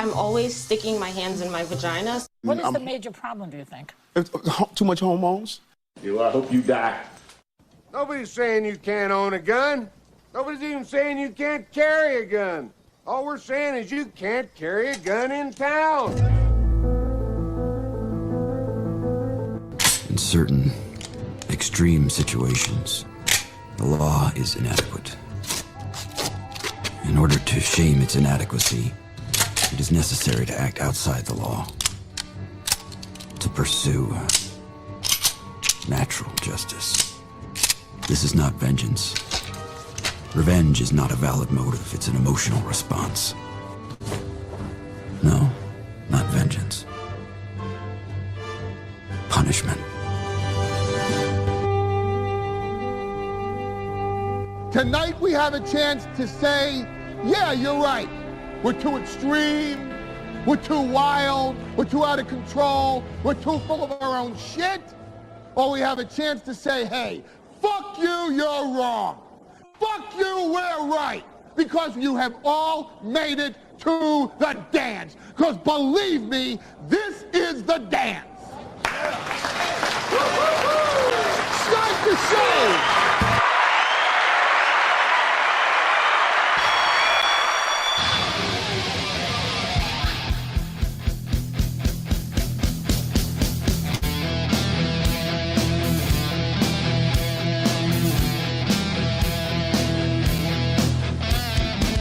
I'm always sticking my hands in my vagina. What is the major problem, do you think? Too much hormones. I hope you die. Nobody's saying you can't own a gun. Nobody's even saying you can't carry a gun. All we're saying is you can't carry a gun in town. In certain extreme situations, the law is inadequate. In order to shame its inadequacy, it is necessary to act outside the law, to pursue natural justice. This is not vengeance. Revenge is not a valid motive, it's an emotional response. No, not vengeance. Punishment. Tonight we have a chance to say, yeah, you're right. We're too extreme. We're too wild. We're too out of control. We're too full of our own shit. Or we have a chance to say, hey, fuck you, you're wrong. Fuck you, we're right. Because you have all made it to the dance. Because believe me, this is the dance. Start the show.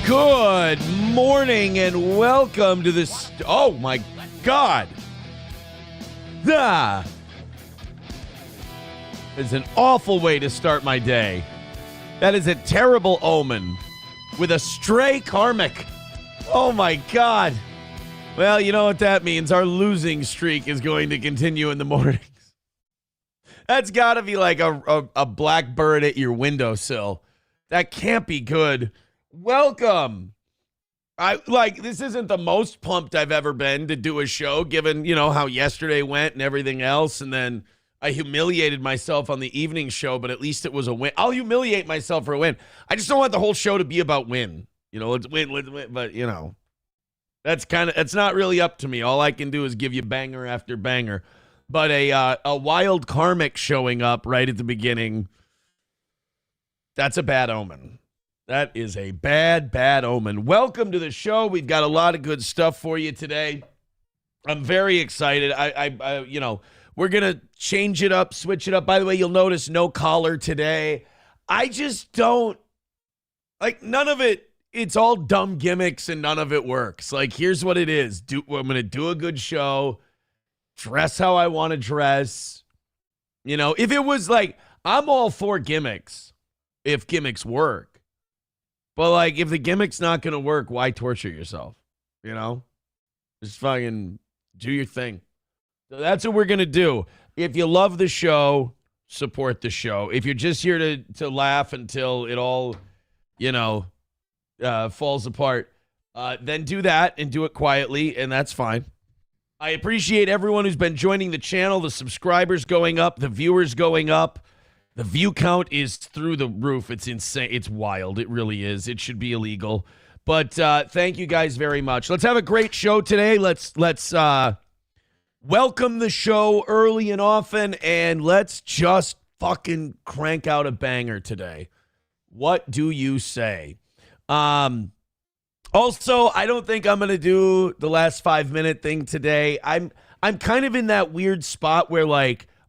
Good morning and welcome to this. Oh my God. It's an awful way to start my day. That is a terrible omen with a stray karmic. Oh my God. Well, you know what that means. Our losing streak is going to continue in the mornings. That's got to be like a black bird at your windowsill. That can't be good. Welcome. This isn't the most pumped I've ever been to do a show, given, how yesterday went and everything else. And then I humiliated myself on the evening show, but at least it was a win. I'll humiliate myself for a win. I just don't want the whole show to be about win. Let's win. But, that's not really up to me. All I can do is give you banger after banger. But a wild karmic showing up right at the beginning, that's a bad omen. That is a bad, bad omen. Welcome to the show. We've got a lot of good stuff for you today. I'm very excited. We're going to change it up, switch it up. By the way, you'll notice no collar today. I just don't, none of it, it's all dumb gimmicks and none of it works. Here's what it is. I'm going to do a good show, dress how I want to dress. If it was I'm all for gimmicks, if gimmicks work. But, if the gimmick's not going to work, why torture yourself? Just fucking do your thing. So that's what we're going to do. If you love the show, support the show. If you're just here to laugh until it all, falls apart, then do that and do it quietly, and that's fine. I appreciate everyone who's been joining the channel, the subscribers going up, the viewers going up. The view count is through the roof. It's insane. It's wild. It really is. It should be illegal. But thank you guys very much. Let's have a great show today. Let's welcome the show early and often, and let's just fucking crank out a banger today. What do you say? Also, I don't think I'm going to do the last 5-minute thing today. I'm kind of in that weird spot where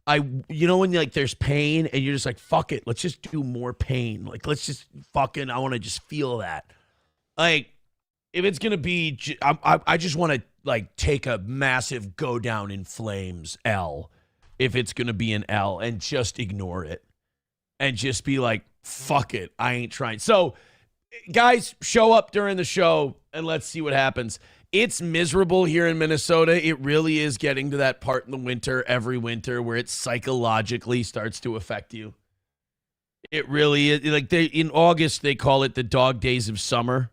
when there's pain and you're just fuck it, let's just do more pain. Let's just I want to just feel that. If it's going to be, I just want to take a massive go down in flames L, if it's going to be an L, and just ignore it and just be fuck it. I ain't trying. So guys, show up during the show and let's see what happens. It's miserable here in Minnesota. It really is getting to that part in the winter, every winter, where it psychologically starts to affect you. It really is. In August, they call it the dog days of summer.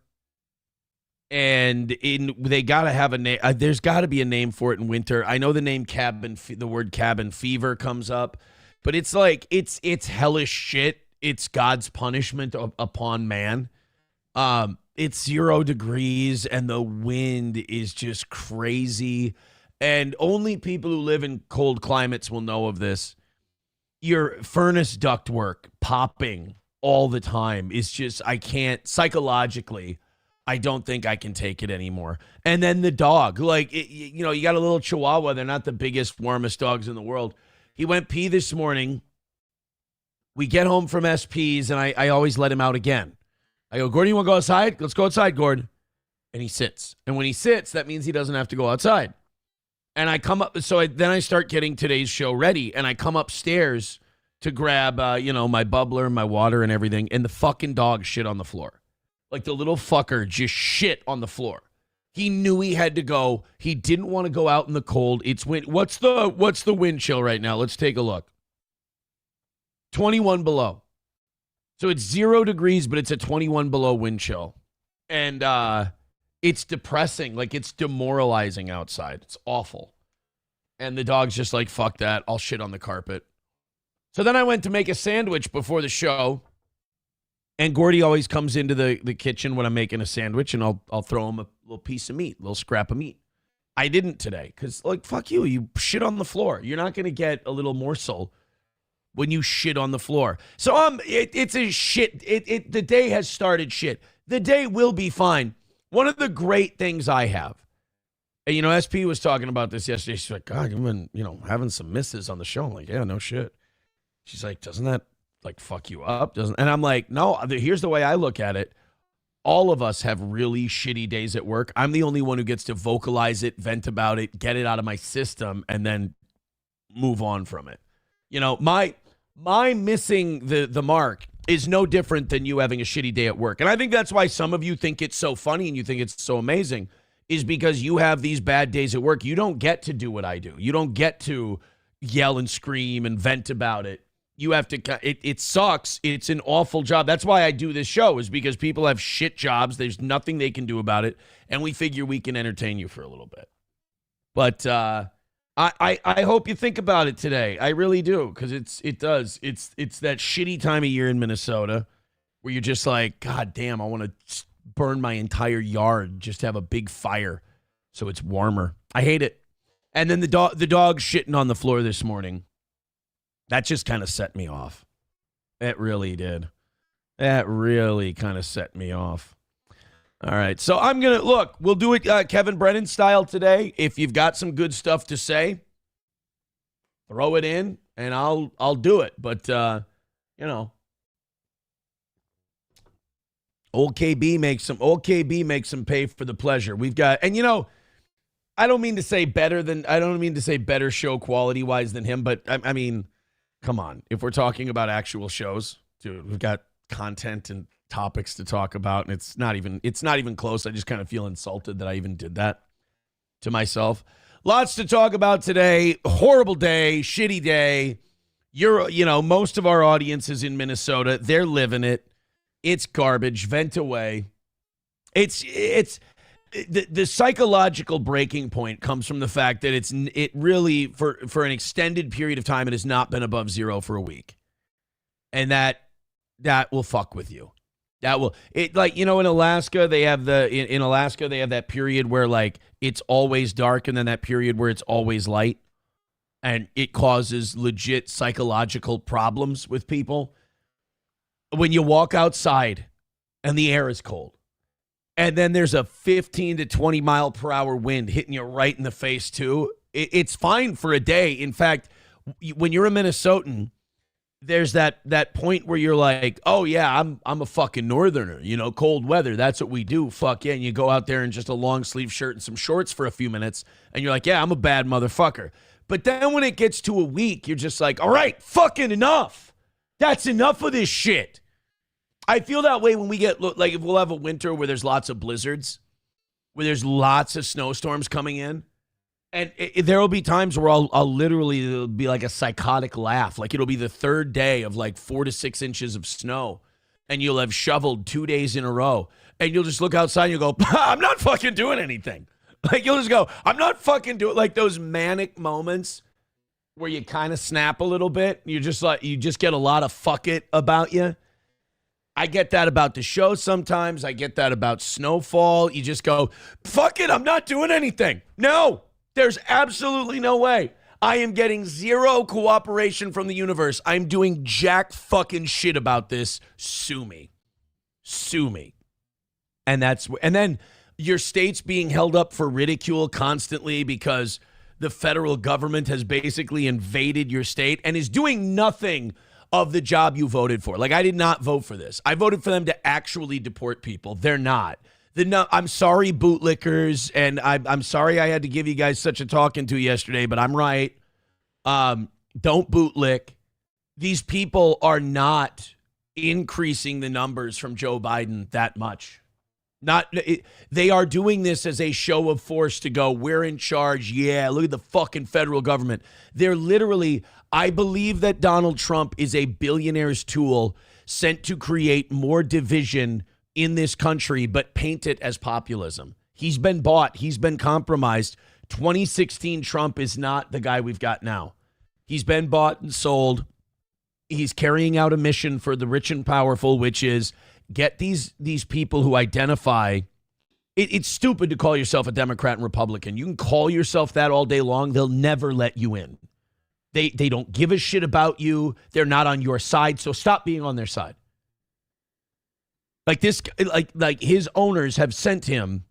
And they got to have a name. There's got to be a name for it in winter. I know the name the word cabin fever comes up. But it's hellish shit. It's God's punishment upon man. It's 0 degrees and the wind is just crazy. And only people who live in cold climates will know of this. Your furnace ductwork popping all the time is just, I can't, psychologically, I don't think I can take it anymore. And then the dog, like, you got a little Chihuahua. They're not the biggest, warmest dogs in the world. He went pee this morning. We get home from SPs, and I always let him out again. I go, Gordon, you want to go outside? Let's go outside, Gordon. And he sits. And when he sits, that means he doesn't have to go outside. And I come up, then I start getting today's show ready, and I come upstairs to grab, my bubbler, my water, and everything, and the fucking dog shit on the floor. Like, the little fucker just shit on the floor. He knew he had to go. He didn't want to go out in the cold. It's wind. What's the wind chill right now? Let's take a look. 21 below. So it's 0 degrees, but it's a 21 below wind chill. And it's depressing. Like, it's demoralizing outside. It's awful. And the dog's just like, fuck that. I'll shit on the carpet. So then I went to make a sandwich before the show. And Gordy always comes into the kitchen when I'm making a sandwich, and I'll throw him a little piece of meat, a little scrap of meat. I didn't today because, like, fuck you. You shit on the floor. You're not going to get a little morsel when you shit on the floor. So it's a shit. The day has started shit. The day will be fine. One of the great things I have, and, SP was talking about this yesterday. She's like, God, you've been, having some misses on the show. I'm like, yeah, no shit. She's like, doesn't that, like, fuck you up? And I'm like, no, here's the way I look at it. All of us have really shitty days at work. I'm the only one who gets to vocalize it, vent about it, get it out of my system, and then move on from it. My missing the mark is no different than you having a shitty day at work. And I think that's why some of you think it's so funny and you think it's so amazing, is because you have these bad days at work. You don't get to do what I do. You don't get to yell and scream and vent about it. You have to, it sucks. It's an awful job. That's why I do this show, is because people have shit jobs. There's nothing they can do about it. And we figure we can entertain you for a little bit. But I hope you think about it today. I really do, because it's that shitty time of year in Minnesota where you're just like, God damn, I want to burn my entire yard, just have a big fire so it's warmer. I hate it. And then the dog shitting on the floor this morning. That just kind of set me off. It really did. That really kind of set me off. All right. So I'm going to, look, we'll do it Kevin Brennan style today. If you've got some good stuff to say, throw it in and I'll do it. But, old KB makes some pay for the pleasure. We've got, and I don't mean to say better show quality wise than him, but I mean, come on. If we're talking about actual shows, dude, we've got content and topics to talk about, and it's not even close. I just kind of feel insulted that I even did that to myself. Lots to talk about today. Horrible day, shitty day. Most of our audience is in Minnesota. They're living it. It's garbage. Vent away. It's the psychological breaking point comes from the fact that it really for an extended period of time, it has not been above 0 for a week. And that will fuck with you. That will, in Alaska, they have that period where, like, it's always dark, and then that period where it's always light, and it causes legit psychological problems with people. When you walk outside and the air is cold, and then there's a 15 to 20 mile per hour wind hitting you right in the face too, it's fine for a day. In fact, when you're a Minnesotan, there's that point where you're like, oh yeah, I'm a fucking northerner, cold weather. That's what we do. Fuck yeah. And you go out there in just a long sleeve shirt and some shorts for a few minutes, and you're like, yeah, I'm a bad motherfucker. But then when it gets to a week, you're just like, all right, fucking enough. That's enough of this shit. I feel that way when we get, like, if we'll have a winter where there's lots of blizzards, where there's lots of snowstorms coming in. And there will be times where I'll literally, it'll be like a psychotic laugh. Like, it'll be the third day of like 4 to 6 inches of snow, and you'll have shoveled 2 days in a row, and you'll just look outside and you'll go, I'm not fucking doing anything. Like, you'll just go, I'm not fucking doing, like, those manic moments where you kind of snap a little bit. You just get a lot of fuck it about you. I get that about the show sometimes. I get that about Snowfall. You just go, fuck it, I'm not doing anything. No, there's absolutely no way. I am getting zero cooperation from the universe. I'm doing jack fucking shit about this. Sue me. Sue me. And then your state's being held up for ridicule constantly because the federal government has basically invaded your state and is doing nothing of the job you voted for. Like, I did not vote for this. I voted for them to actually deport people. They're not. I'm sorry, bootlickers, and I'm sorry I had to give you guys such a talking to yesterday, but I'm right. Don't bootlick. These people are not increasing the numbers from Joe Biden that much. They are doing this as a show of force to go, we're in charge. Yeah, look at the fucking federal government. They're literally, I believe that Donald Trump is a billionaire's tool sent to create more division in this country, but paint it as populism. He's been bought. He's been compromised. 2016 Trump is not the guy we've got now. He's been bought and sold. He's carrying out a mission for the rich and powerful, which is get these people who identify. It's stupid to call yourself a Democrat and Republican. You can call yourself that all day long. They'll never let you in. They don't give a shit about you. They're not on your side. So stop being on their side. Like this, like his owners have sent him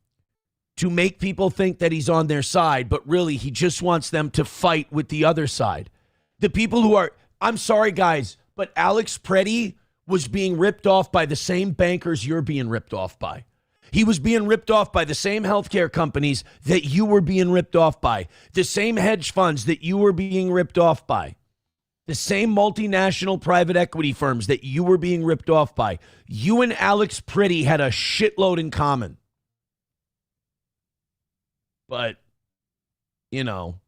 to make people think that he's on their side, but really he just wants them to fight with the other side. The people who are, I'm sorry guys, but Alex Preddy was being ripped off by the same bankers you're being ripped off by. He was being ripped off by the same healthcare companies that you were being ripped off by, the same hedge funds that you were being ripped off by, the same multinational private equity firms that you were being ripped off by. You and Alex Preddy had a shitload in common. But, you know,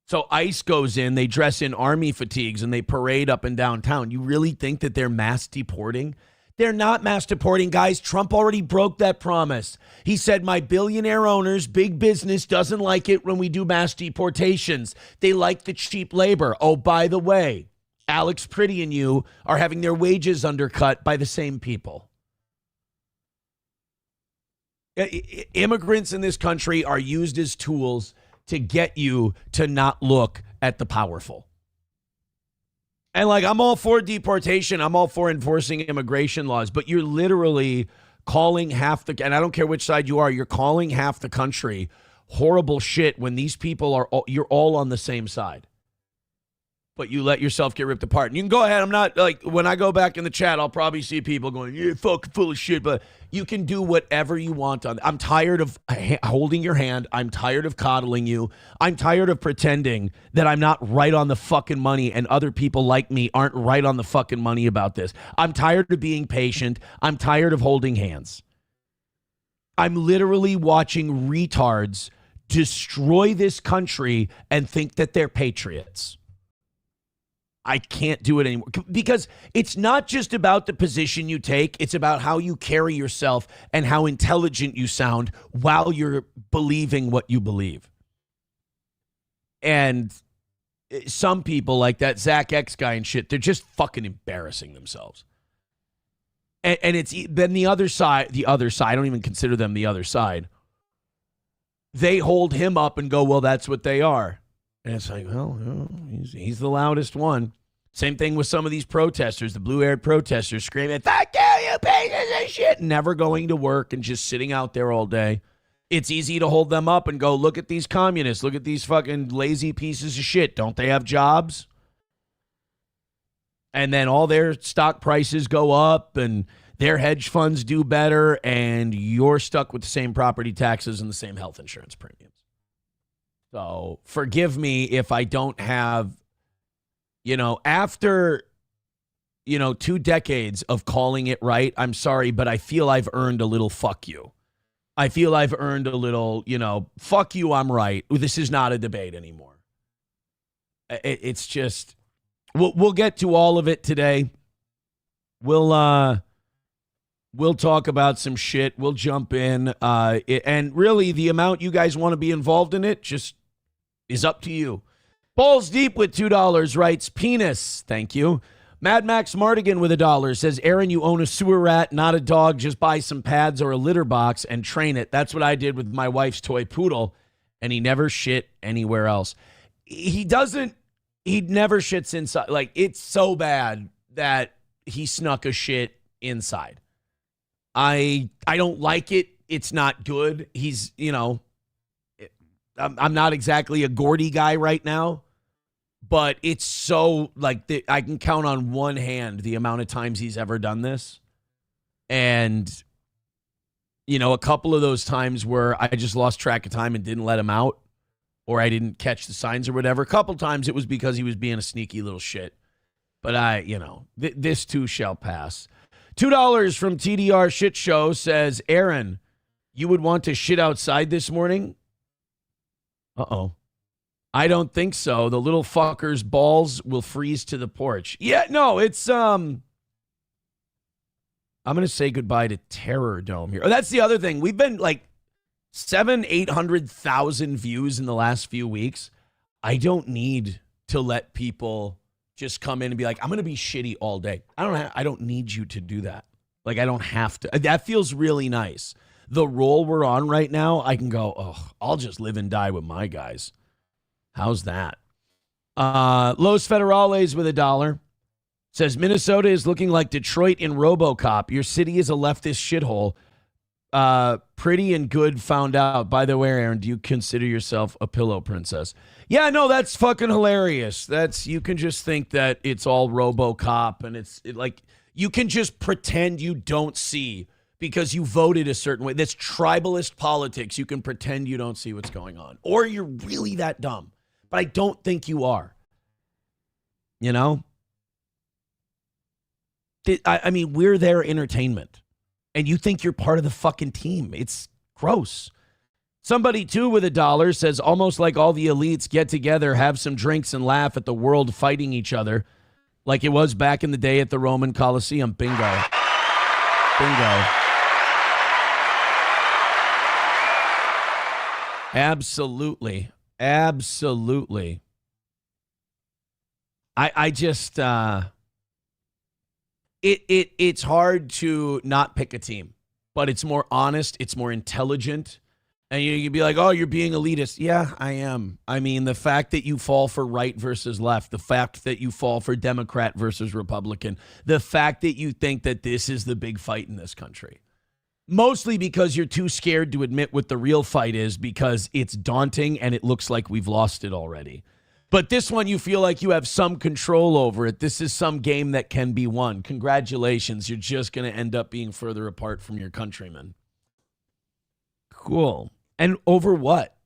so ICE goes in, they dress in army fatigues, and they parade up and down town. You really think that they're mass deporting? They're not mass deporting, guys. Trump already broke that promise. He said, my billionaire owners, big business doesn't like it when we do mass deportations. They like the cheap labor. Oh, by the way, Alex Preddy and you are having their wages undercut by the same people. Immigrants in this country are used as tools to get you to not look at the powerful. And like, I'm all for deportation. I'm all for enforcing immigration laws, but you're literally calling half the, and I don't care which side you are, you're calling half the country horrible shit when these people are, you're all on the same side. But you let yourself get ripped apart. And you can go ahead. I'm not like, when I go back in the chat, I'll probably see people going, you're fucking full of shit. But you can do whatever you want. I'm tired of holding your hand. I'm tired of coddling you. I'm tired of pretending that I'm not right on the fucking money and other people like me aren't right on the fucking money about this. I'm tired of being patient. I'm tired of holding hands. I'm literally watching retards destroy this country and think that they're patriots. I can't do it anymore because it's not just about the position you take. It's about how you carry yourself and how intelligent you sound while you're believing what you believe. And some people like that Zach X guy and shit, they're just fucking embarrassing themselves. And it's then the other side, I don't even consider them the other side. They hold him up and go, well, that's what they are. And it's like, well, he's the loudest one. Same thing with some of these protesters, the blue-haired protesters screaming, fuck you pieces of shit, never going to work and just sitting out there all day. It's easy to hold them up and go, look at these communists, look at these fucking lazy pieces of shit. Don't they have jobs? And then all their stock prices go up and their hedge funds do better, and you're stuck with the same property taxes and the same health insurance premiums. So forgive me if I don't have, after, 2 decades of calling it right, I'm sorry, but I feel I've earned a little fuck you. I feel I've earned a little, fuck you, I'm right. This is not a debate anymore. It's just, we'll get to all of it today. We'll talk about some shit. We'll jump in. And really, the amount you guys want to be involved in it just is up to you. Balls Deep with $2 writes, penis. Thank you. Mad Max Mardigan with $1 says, Aaron, you own a sewer rat, not a dog. Just buy some pads or a litter box and train it. That's what I did with my wife's toy poodle, and he never shit anywhere else. He never shits inside. Like, it's so bad that he snuck a shit inside. I don't like it. It's not good. He's, I'm not exactly a Gordy guy right now, but it's so, like, I can count on one hand the amount of times he's ever done this. And, a couple of those times where I just lost track of time and didn't let him out, or I didn't catch the signs or whatever. A couple times it was because he was being a sneaky little shit. But this too shall pass. $2 from TDR Shit Show says, Aaron, you would want to shit outside this morning? Uh-oh. I don't think so. The little fucker's balls will freeze to the porch. Yeah, no, it's, I'm going to say goodbye to Terror Dome here. Oh, that's the other thing. We've been like 800,000 views in the last few weeks. I don't need to let people just come in and be like, I'm going to be shitty all day. I don't need you to do that. Like, I don't have to. That feels really nice. The role we're on right now, I can go, I'll just live and die with my guys. How's that? Los Federales with $1 says, Minnesota is looking like Detroit in RoboCop. Your city is a leftist shithole. Pretty and good found out. By the way, Aaron, do you consider yourself a pillow princess? Yeah, no, that's fucking hilarious. You can just think that it's all RoboCop, and like, you can just pretend you don't see because you voted a certain way. That's tribalist politics. You can pretend you don't see what's going on, or you're really that dumb. But I don't think you are. I mean, we're their entertainment. And you think you're part of the fucking team. It's gross. Somebody, too, with $1 says, almost like all the elites get together, have some drinks, and laugh at the world fighting each other like it was back in the day at the Roman Colosseum. Bingo. Bingo. Absolutely. Absolutely. I just... It's hard to not pick a team, but it's more honest, it's more intelligent, and you'd be like, oh, you're being elitist. Yeah, I am. I mean, the fact that you fall for right versus left, the fact that you fall for Democrat versus Republican, the fact that you think that this is the big fight in this country, mostly because you're too scared to admit what the real fight is because it's daunting and it looks like we've lost it already. But this one, you feel like you have some control over it. This is some game that can be won. Congratulations. You're just going to end up being further apart from your countrymen. Cool. And over what?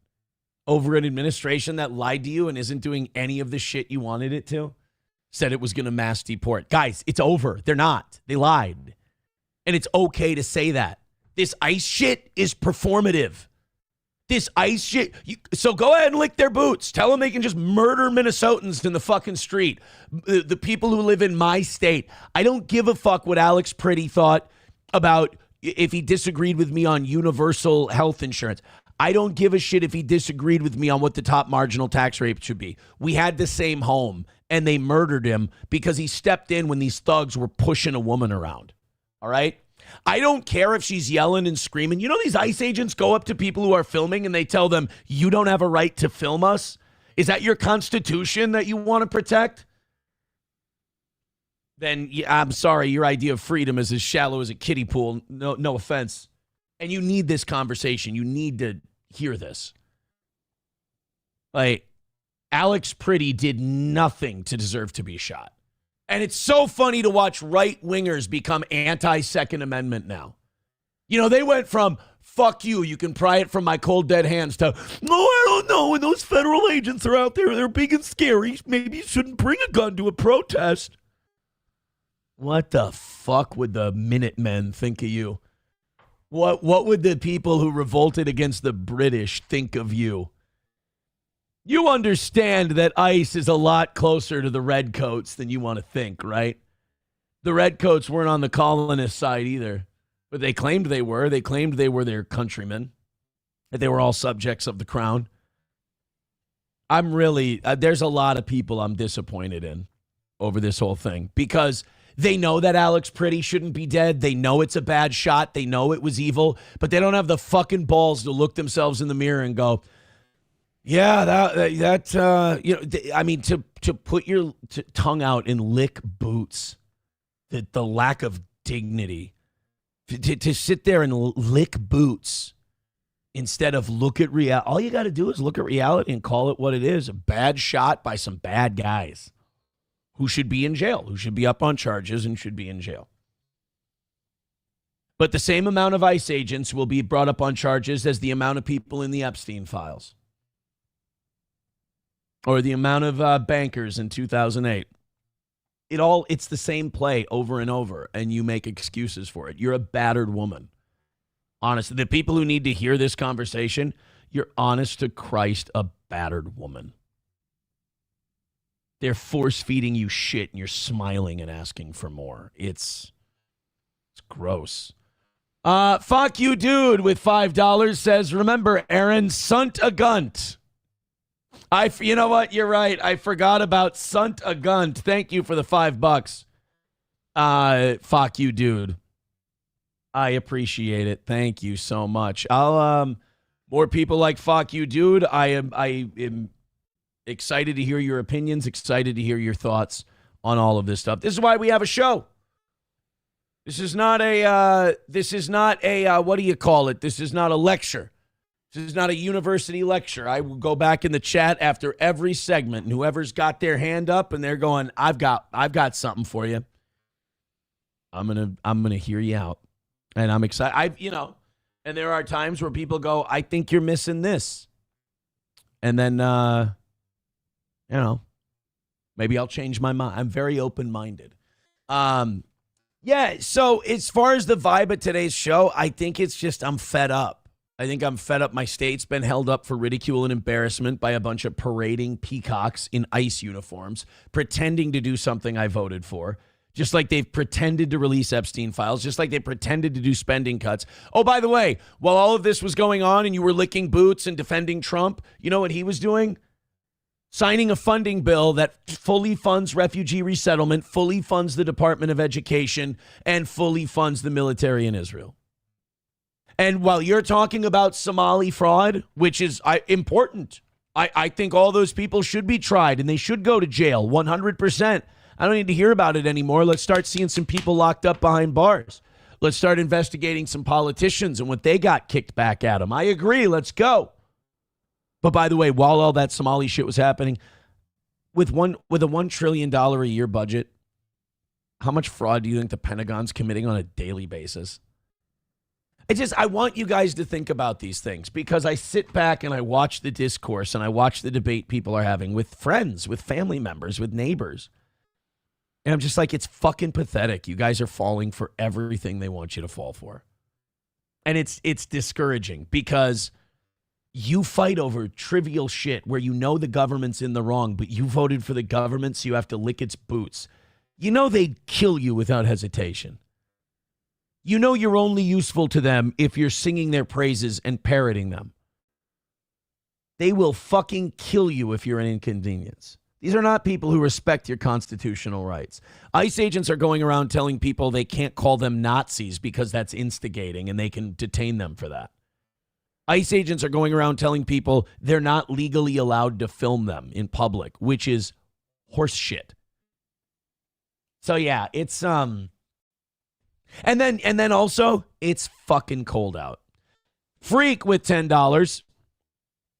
Over an administration that lied to you and isn't doing any of the shit you wanted it to? Said it was going to mass deport. Guys, it's over. They're not. They lied. And it's okay to say that. This ICE shit is performative. This ICE shit. So go ahead and lick their boots. Tell them they can just murder Minnesotans in the fucking street. The people who live in my state. I don't give a fuck what Alex Pretty thought about if he disagreed with me on universal health insurance. I don't give a shit if he disagreed with me on what the top marginal tax rate should be. We had the same home, and they murdered him because he stepped in when these thugs were pushing a woman around. All right? I don't care if she's yelling and screaming. You know, these ICE agents go up to people who are filming and they tell them, you don't have a right to film us? Is that your constitution that you want to protect? Then I'm sorry, your idea of freedom is as shallow as a kiddie pool. No offense. And you need this conversation. You need to hear this. Like, Alex Pretty did nothing to deserve to be shot. And it's so funny to watch right-wingers become anti-Second Amendment now. You know, they went from, fuck you, you can pry it from my cold, dead hands, to, no, I don't know, when those federal agents are out there, they're big and scary, maybe you shouldn't bring a gun to a protest. What the fuck would the Minutemen think of you? What would the people who revolted against the British think of you? You understand that ICE is a lot closer to the Redcoats than you want to think, right? The Redcoats weren't on the colonist side either, but they claimed they were. They claimed they were their countrymen, that they were all subjects of the crown. I'm really, there's a lot of people I'm disappointed in. over this whole thing because they know that Alex Pretty shouldn't be dead. They know it's a bad shot. They know it was evil, but they don't have the fucking balls to look themselves in the mirror and go, yeah, I mean, to put your tongue out and lick boots, the lack of dignity, to sit there and lick boots instead of look at reality. All you got to do is look at reality and call it what it is, a bad shot by some bad guys who should be in jail, who should be up on charges and should be in jail. But the same amount of ICE agents will be brought up on charges as the amount of people in the Epstein files. Or the amount of bankers in 2008. It's the same play over and over, and you make excuses for it. You're a battered woman. Honestly, the people who need to hear this conversation, you're honest to Christ a battered woman. They're force-feeding you shit, and you're smiling and asking for more. It's gross. Fuck you, dude, with $5 says, remember, Aaron, sunt a gunt. You know what? You're right. I forgot about sunt a gunt. Thank you for the $5. Fuck you, dude. I appreciate it. Thank you so much. More people like fuck you, dude. I am excited to hear your opinions, excited to hear your thoughts on all of this stuff. This is why we have a show. This is not a what do you call it? This is not a lecture. This is not a university lecture. I will go back in the chat after every segment, and whoever's got their hand up and they're going, I've got something for you. I'm gonna hear you out. And I'm excited. And there are times where people go, I think you're missing this. And then maybe I'll change my mind. I'm very open-minded. Yeah, so as far as the vibe of today's show, I think it's just I'm fed up. I think I'm fed up. My state's been held up for ridicule and embarrassment by a bunch of parading peacocks in ICE uniforms, pretending to do something I voted for, just like they've pretended to release Epstein files, just like they pretended to do spending cuts. Oh, by the way, while all of this was going on and you were licking boots and defending Trump, you know what he was doing? Signing a funding bill that fully funds refugee resettlement, fully funds the Department of Education, and fully funds the military in Israel. And while you're talking about Somali fraud, which is important, I think all those people should be tried and they should go to jail 100%. I don't need to hear about it anymore. Let's start seeing some people locked up behind bars. Let's start investigating some politicians and what they got kicked back at them. I agree. Let's go. But by the way, while all that Somali shit was happening, with a $1 trillion a year budget, how much fraud do you think the Pentagon's committing on a daily basis? I want you guys to think about these things because I sit back and I watch the discourse and I watch the debate people are having with friends, with family members, with neighbors. And I'm just like, it's fucking pathetic. You guys are falling for everything they want you to fall for. And it's discouraging because you fight over trivial shit where you know the government's in the wrong, but you voted for the government, so you have to lick its boots. You know they'd kill you without hesitation. You know you're only useful to them if you're singing their praises and parroting them. They will fucking kill you if you're an inconvenience. These are not people who respect your constitutional rights. ICE agents are going around telling people they can't call them Nazis because that's instigating and they can detain them for that. ICE agents are going around telling people they're not legally allowed to film them in public, which is horse shit. So yeah, it's and then also it's fucking cold out. Freak with $10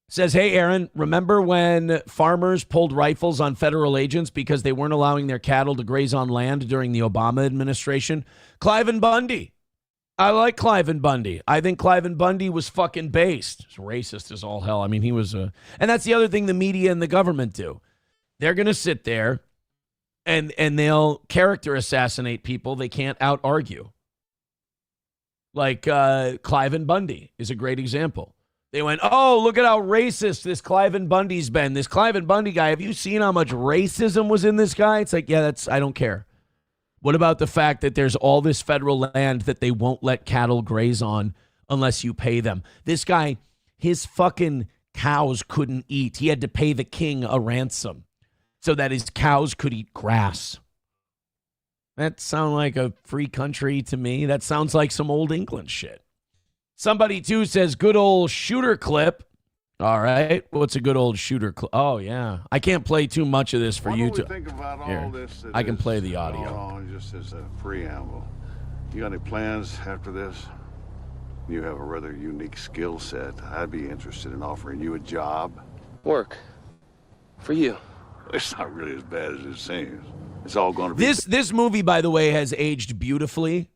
says, hey, Aaron, remember when farmers pulled rifles on federal agents because they weren't allowing their cattle to graze on land during the Obama administration? Cliven Bundy. I like Cliven Bundy. I think Cliven Bundy was fucking based. He's racist as all hell. I mean, he was and that's the other thing the media and the government do. They're going to sit there and they'll character assassinate people they can't out-argue. Like Cliven Bundy is a great example. They went, oh, look at how racist this Cliven Bundy's been. This Cliven Bundy guy, have you seen how much racism was in this guy? It's like, yeah, I don't care. What about the fact that there's all this federal land that they won't let cattle graze on unless you pay them? This guy, his fucking cows couldn't eat. He had to pay the king a ransom. so that his cows could eat grass. That sounds like a free country to me. That sounds like some old England shit. Somebody, too, says good old shooter clip. All right. What's a good old shooter clip? Oh, yeah. I can't play too much of this for you to. Think about Here, all this I can play the audio. On just as a preamble. You got any plans after this? You have a rather unique skill set. I'd be interested in offering you a job. Work. For you. It's not really as bad as it seems. It's all going to be... This movie, by the way, has aged beautifully.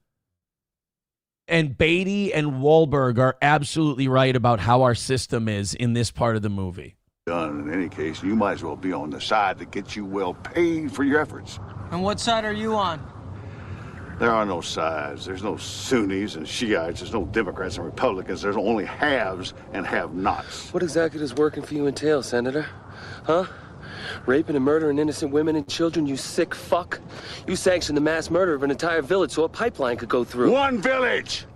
And Beatty and Wahlberg are absolutely right about how our system is in this part of the movie. Done. In any case, you might as well be on the side that gets you well paid for your efforts. And what side are you on? There are no sides. There's no Sunnis and Shiites. There's no Democrats and Republicans. There's only haves and have-nots. What exactly does working for you entail, Senator? Huh? Raping and murdering innocent women and children, you sick fuck? You sanctioned the mass murder of an entire village so a pipeline could go through. One village!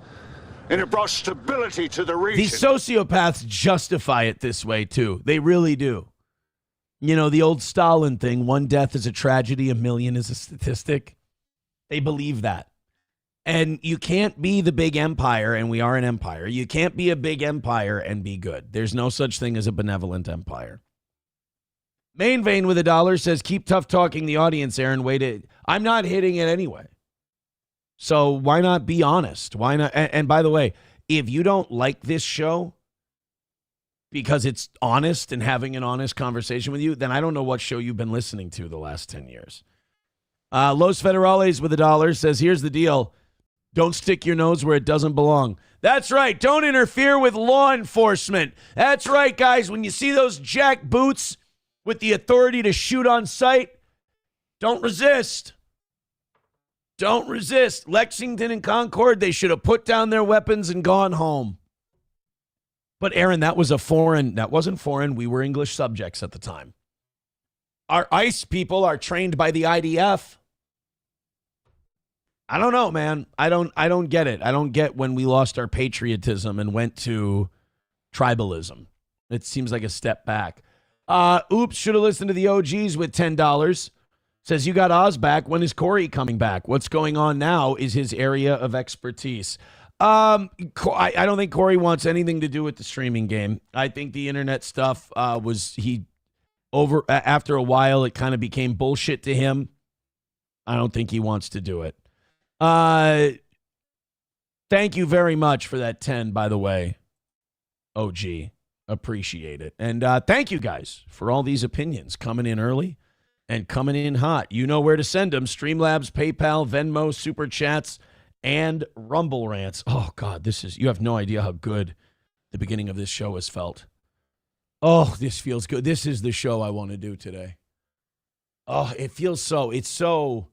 And it brought stability to the region. These sociopaths justify it this way, too. They really do. You know, the old Stalin thing, one death is a tragedy, a million is a statistic. They believe that. And you can't be the big empire, and we are an empire. You can't be a big empire and be good. There's no such thing as a benevolent empire. Main Vein with $1 says, keep tough talking the audience, Aaron. I'm not hitting it anyway. So why not be honest? Why not? And by the way, if you don't like this show because it's honest and having an honest conversation with you, then I don't know what show you've been listening to the last 10 years. Los Federales with $1 says, here's the deal. Don't stick your nose where it doesn't belong. That's right. Don't interfere with law enforcement. That's right, guys. When you see those jack boots with the authority to shoot on sight, don't resist. Don't resist. Lexington and Concord, they should have put down their weapons and gone home. But Aaron, that wasn't foreign. We were English subjects at the time. Our ICE people are trained by the IDF. I don't know, man. I don't get it. I don't get when we lost our patriotism and went to tribalism. It seems like a step back. Oops, should have listened to the OGs with $10. Says, you got Oz back. When is Corey coming back? What's going on now is his area of expertise. I don't think Corey wants anything to do with the streaming game. I think the internet stuff after a while, it kind of became bullshit to him. I don't think he wants to do it. Thank you very much for that 10, by the way. OG. Appreciate it. And thank you guys for all these opinions coming in early and coming in hot. You know where to send them. Streamlabs, PayPal, Venmo, Super Chats, and Rumble Rants. Oh, God, you have no idea how good the beginning of this show has felt. Oh, this feels good. This is the show I want to do today. Oh, it's so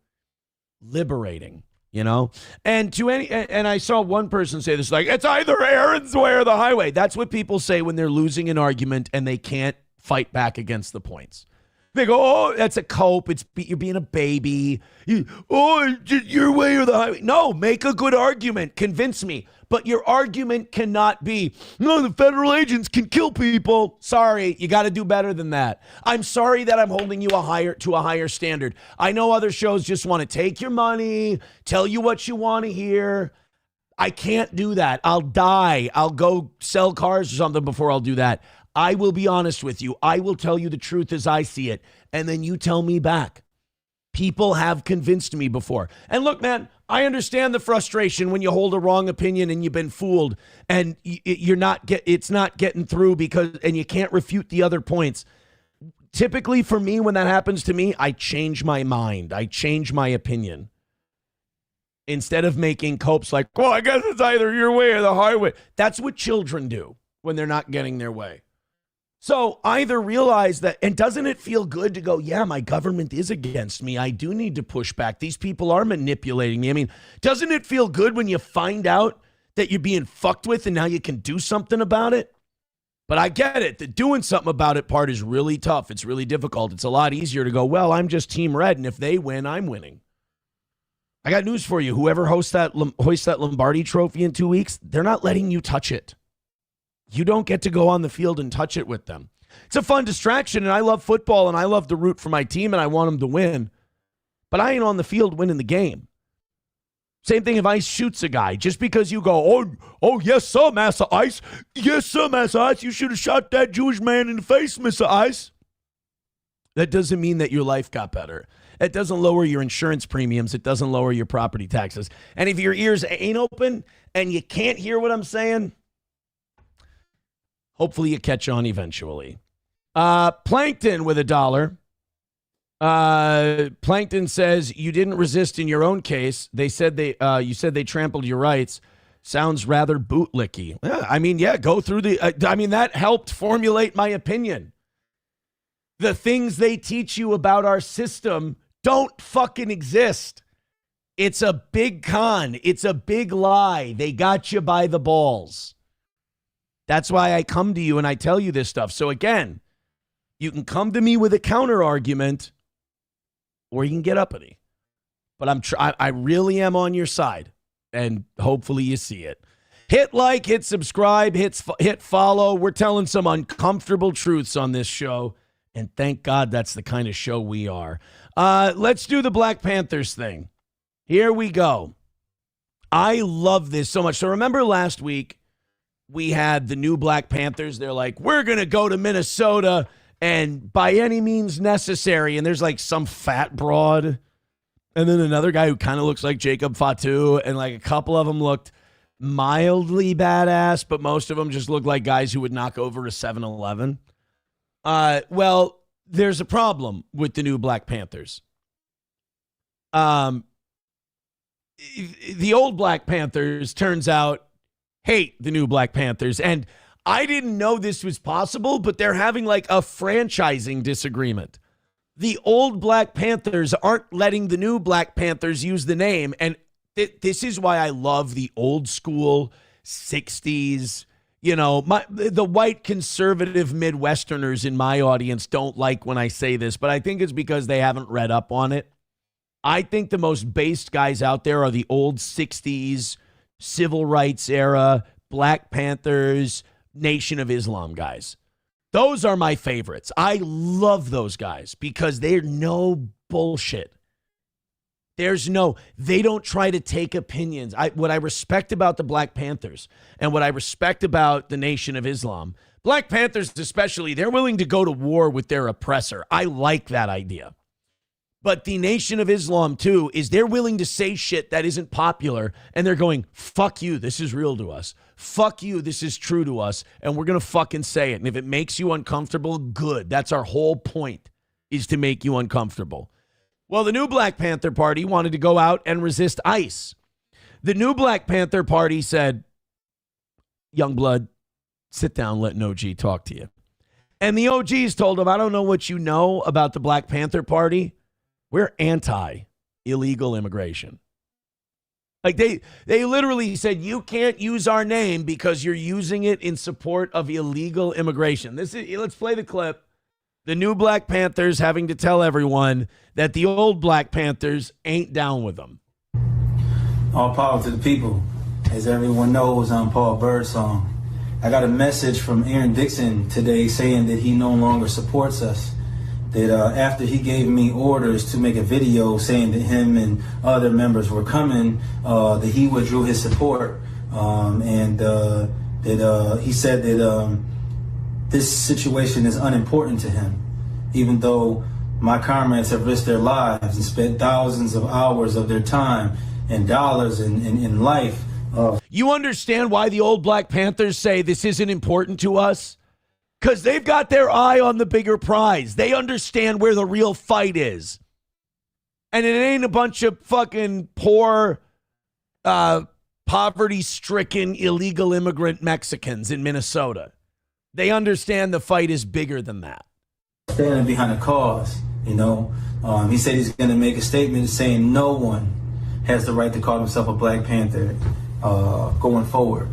liberating, you know? And I saw one person say this, like, it's either Aaron's way or the highway. That's what people say when they're losing an argument and they can't fight back against the points. They go, oh, that's a cope. You're being a baby. Your way or the highway. No, make a good argument. Convince me. But your argument cannot be, no, the federal agents can kill people. Sorry, you got to do better than that. I'm sorry that I'm holding you to a higher standard. I know other shows just want to take your money, tell you what you want to hear. I can't do that. I'll die. I'll go sell cars or something before I'll do that. I will be honest with you. I will tell you the truth as I see it, and then you tell me back. People have convinced me before. And look, man, I understand the frustration when you hold a wrong opinion and you've been fooled and it's not getting through and you can't refute the other points. Typically for me, when that happens to me, I change my mind. I change my opinion. Instead of making copes like, well, I guess it's either your way or the highway. That's what children do when they're not getting their way. So either realize that, and doesn't it feel good to go, yeah, my government is against me. I do need to push back. These people are manipulating me. I mean, doesn't it feel good when you find out that you're being fucked with and now you can do something about it? But I get it. The doing something about it part is really tough. It's really difficult. It's a lot easier to go, well, I'm just Team Red, and if they win, I'm winning. I got news for you. Whoever hoists that Lombardi trophy in 2 weeks, they're not letting you touch it. You don't get to go on the field and touch it with them. It's a fun distraction, and I love football, and I love to root for my team, and I want them to win. But I ain't on the field winning the game. Same thing if Ice shoots a guy. Just because you go, oh, yes, sir, Master Ice. Yes, sir, Master Ice. You should have shot that Jewish man in the face, Mr. Ice. That doesn't mean that your life got better. It doesn't lower your insurance premiums. It doesn't lower your property taxes. And if your ears ain't open and you can't hear what I'm saying, hopefully you catch on eventually. Plankton with $1. Plankton says you didn't resist in your own case. They said you said they trampled your rights. Sounds rather bootlicky. Yeah, go through that helped formulate my opinion. The things they teach you about our system don't fucking exist. It's a big con. It's a big lie. They got you by the balls. That's why I come to you and I tell you this stuff. So again, you can come to me with a counter argument, or you can get uppity. But I really am on your side, and hopefully you see it. Hit like, hit subscribe, hit follow. We're telling some uncomfortable truths on this show, and thank God that's the kind of show we are. Let's do the Black Panthers thing. Here we go. I love this so much. So remember last week, we had the new Black Panthers. They're like, we're going to go to Minnesota and by any means necessary. And there's like some fat broad and then another guy who kind of looks like Jacob Fatu. And like a couple of them looked mildly badass, but most of them just looked like guys who would knock over a 7-Eleven. Well, there's a problem with the new Black Panthers. The old Black Panthers, turns out, hate the new Black Panthers. And I didn't know this was possible, but they're having like a franchising disagreement. The old Black Panthers aren't letting the new Black Panthers use the name. And this is why I love the old school 60s. You know, the white conservative Midwesterners in my audience don't like when I say this, but I think it's because they haven't read up on it. I think the most based guys out there are the old 60s, civil rights era, Black Panthers, Nation of Islam guys. Those are my favorites. I love those guys because they're no bullshit. They don't try to take opinions. What I respect about the Black Panthers and what I respect about the Nation of Islam, Black Panthers especially, they're willing to go to war with their oppressor. I like that idea. But the Nation of Islam, too, is they're willing to say shit that isn't popular, and they're going, fuck you, this is real to us. Fuck you, this is true to us, and we're going to fucking say it. And if it makes you uncomfortable, good. That's our whole point, is to make you uncomfortable. Well, the new Black Panther Party wanted to go out and resist ICE. The new Black Panther Party said, Youngblood, sit down, let an OG talk to you. And the OGs told him, I don't know what you know about the Black Panther Party. We're anti-illegal immigration. Like they literally said, you can't use our name because you're using it in support of illegal immigration. Let's play the clip. The new Black Panthers having to tell everyone that the old Black Panthers ain't down with them. All power to the people. As everyone knows, I'm Paul Birdsong. I got a message from Aaron Dixon today saying that he no longer supports us. That after he gave me orders to make a video saying that him and other members were coming, that he withdrew his support. And that he said that this situation is unimportant to him, even though my comrades have risked their lives and spent thousands of hours of their time and dollars in life. You understand why the old Black Panthers say this isn't important to us? Because they've got their eye on the bigger prize. They understand where the real fight is. And it ain't a bunch of fucking poor, poverty-stricken, illegal immigrant Mexicans in Minnesota. They understand the fight is bigger than that. Standing behind a cause, you know. He said he's going to make a statement saying no one has the right to call himself a Black Panther going forward.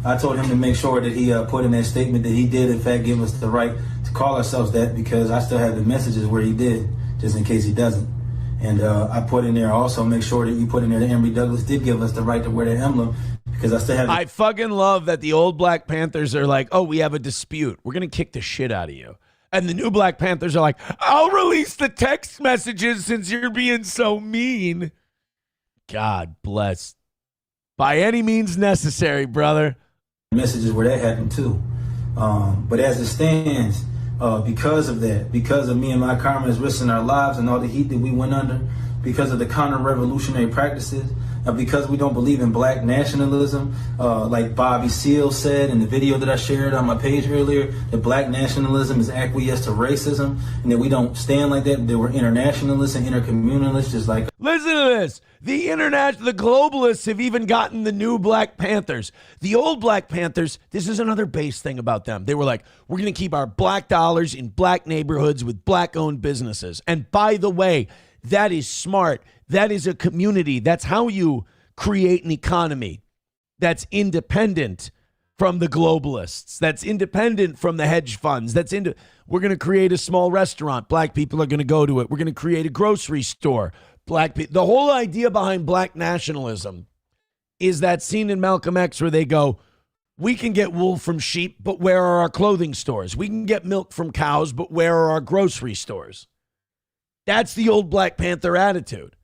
I told him to make sure that he put in that statement that he did, in fact, give us the right to call ourselves that, because I still have the messages where he did, just in case he doesn't. And I put in there also, make sure that you put in there that Emory Douglas did give us the right to wear that emblem, because I still have... I fucking love that the old Black Panthers are like, oh, we have a dispute. We're going to kick the shit out of you. And the new Black Panthers are like, I'll release the text messages since you're being so mean. God bless. By any means necessary, brother. Messages where that happened too. But as it stands, because of that, because of me and my comrades risking our lives and all the heat that we went under, because of the counter-revolutionary practices, because we don't believe in black nationalism, like Bobby Seale said in the video that I shared on my page earlier, that black nationalism is acquiesce to racism, and that we don't stand like that we're internationalists and intercommunalists, just like... Listen to this. The globalists have even gotten the new Black Panthers. The old Black Panthers, this is another base thing about them. They were like, we're going to keep our black dollars in black neighborhoods with black-owned businesses. And by the way, that is smart. That is a community. That's how you create an economy that's independent from the globalists, that's independent from the hedge funds. We're going to create a small restaurant. Black people are going to go to it. We're going to create a grocery store. Black people. The whole idea behind black nationalism is that scene in Malcolm X where they go, we can get wool from sheep, but where are our clothing stores? We can get milk from cows, but where are our grocery stores? That's the old Black Panther attitude.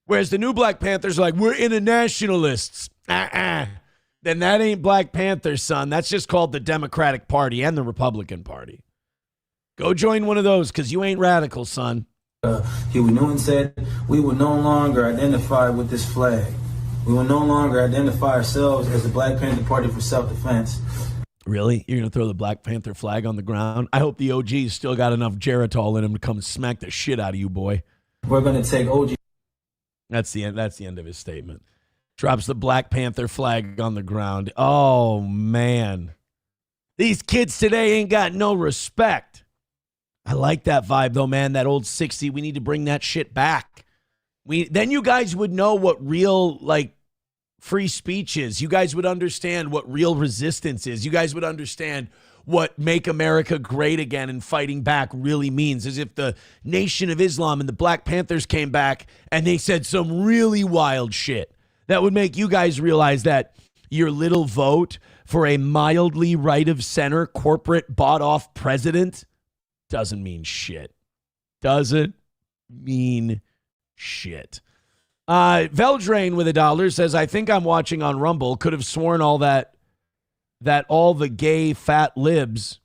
Whereas the new Black Panthers are like, we're internationalists. Then that ain't Black Panther, son. That's just called the Democratic Party and the Republican Party. Go join one of those because you ain't radical, son. Huey Newton said, we will no longer identify with this flag. We will no longer identify ourselves as the Black Panther Party for self-defense. Really? You're going to throw the Black Panther flag on the ground? I hope the OG's still got enough Geritol in him to come smack the shit out of you, boy. We're going to take OG. That's the end of his statement. Drops the Black Panther flag on the ground. Oh, man. These kids today ain't got no respect. I like that vibe, though, man. That old 60. We need to bring that shit back. Then you guys would know what real, free speech is. You guys would understand what real resistance is. You guys would understand what make America great again and fighting back really means. As if the Nation of Islam and the Black Panthers came back and they said some really wild shit. That would make you guys realize that your little vote for a mildly right-of-center corporate bought-off president doesn't mean shit. Doesn't mean shit. Veldrain with $1 says, I think I'm watching on Rumble. Could have sworn all that all the gay fat libs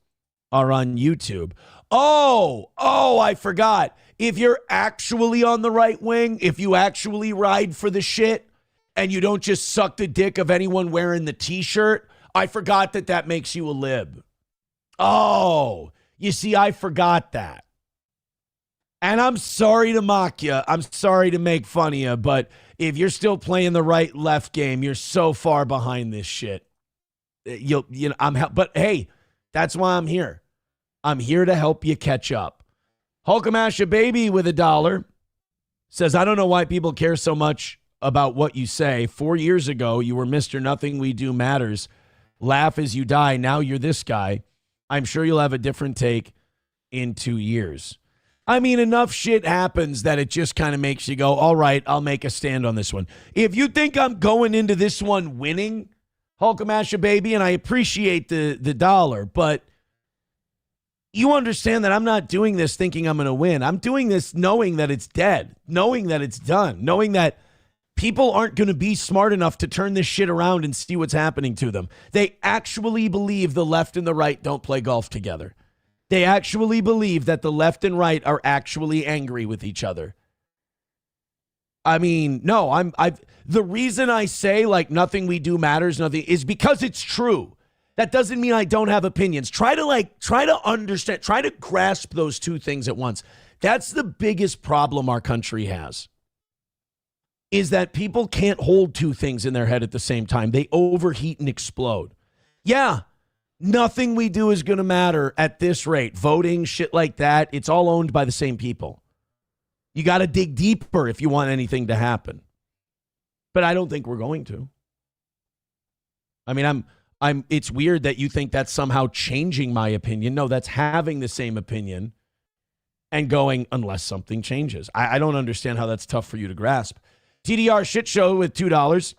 are on YouTube. Oh, I forgot. If you're actually on the right wing, if you actually ride for the shit and you don't just suck the dick of anyone wearing the t-shirt, I forgot that makes you a lib. Oh, you see, I forgot that. And I'm sorry to mock you. I'm sorry to make fun of you, but if you're still playing the right-left game, you're so far behind this shit. But hey, that's why I'm here. I'm here to help you catch up. Hulkamasha Baby with $1 says, I don't know why people care so much about what you say. 4 years ago, you were Mr. Nothing We Do Matters. Laugh as you die. Now you're this guy. I'm sure you'll have a different take in 2 years. I mean, enough shit happens that it just kind of makes you go, all right, I'll make a stand on this one. If you think I'm going into this one winning, Hulkamasha Baby, and I appreciate the dollar, but you understand that I'm not doing this thinking I'm going to win. I'm doing this knowing that it's dead, knowing that it's done, knowing that people aren't going to be smart enough to turn this shit around and see what's happening to them. They actually believe the left and the right don't play golf together. They actually believe that the left and right are actually angry with each other. I mean, no, the reason I say nothing we do matters, nothing is because it's true. That doesn't mean I don't have opinions. Try to understand, try to grasp those two things at once. That's the biggest problem our country has. Is that people can't hold two things in their head at the same time. They overheat and explode. Yeah, nothing we do is going to matter at this rate. Voting, shit like that, it's all owned by the same people. You got to dig deeper if you want anything to happen. But I don't think we're going to. I mean, it's weird that you think that's somehow changing my opinion. No, that's having the same opinion and going unless something changes. I don't understand how that's tough for you to grasp. TDR Shit Show with $2.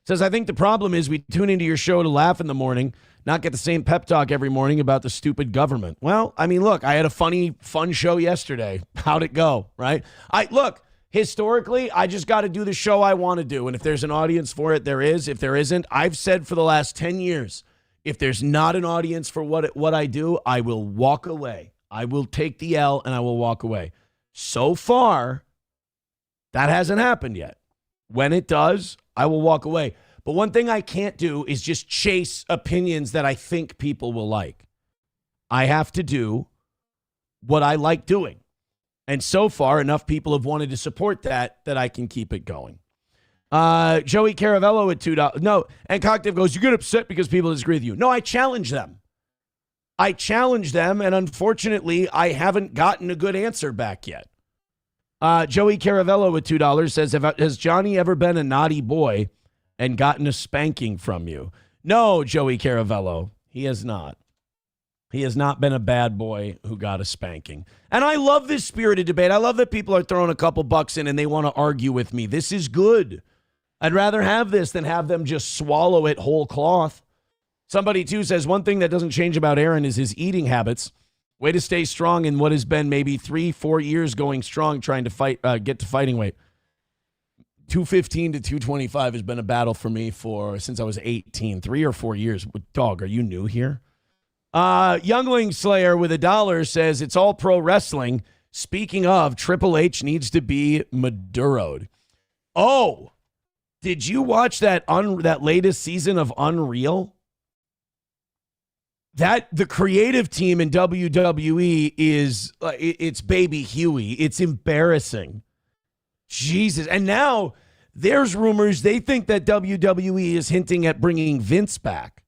Says, I think the problem is we tune into your show to laugh in the morning, not get the same pep talk every morning about the stupid government. Well, I mean, look, I had a fun show yesterday. How'd it go, right? Look, historically, I just got to do the show I want to do. And if there's an audience for it, there is. If there isn't, I've said for the last 10 years, if there's not an audience for what I do, I will walk away. I will take the L and I will walk away. So far, that hasn't happened yet. When it does, I will walk away. But one thing I can't do is just chase opinions that I think people will like. I have to do what I like doing. And so far, enough people have wanted to support that I can keep it going. Joey Caravello at $2. No, and Cocktail goes, you get upset because people disagree with you. No, I challenge them. And unfortunately, I haven't gotten a good answer back yet. Joey Caravello at $2 says, has Johnny ever been a naughty boy and gotten a spanking from you? No, Joey Caravello, he has not. He has not been a bad boy who got a spanking. And I love this spirited debate. I love that people are throwing a couple bucks in and they want to argue with me. This is good. I'd rather have this than have them just swallow it whole cloth. Somebody, too, says one thing that doesn't change about Aaron is his eating habits. Way to stay strong in what has been maybe 3-4 years going strong, trying to get to fighting weight. 215 to 225 has been a battle for me since I was 18, 3 or 4 years. Dog, are you new here? Youngling Slayer with $1 says it's all pro wrestling. Speaking of, Triple H needs to be Maduro'd. Oh, did you watch that latest season of Unreal? The creative team in WWE it's baby Huey. It's embarrassing. Jesus. And now there's rumors they think that WWE is hinting at bringing Vince back.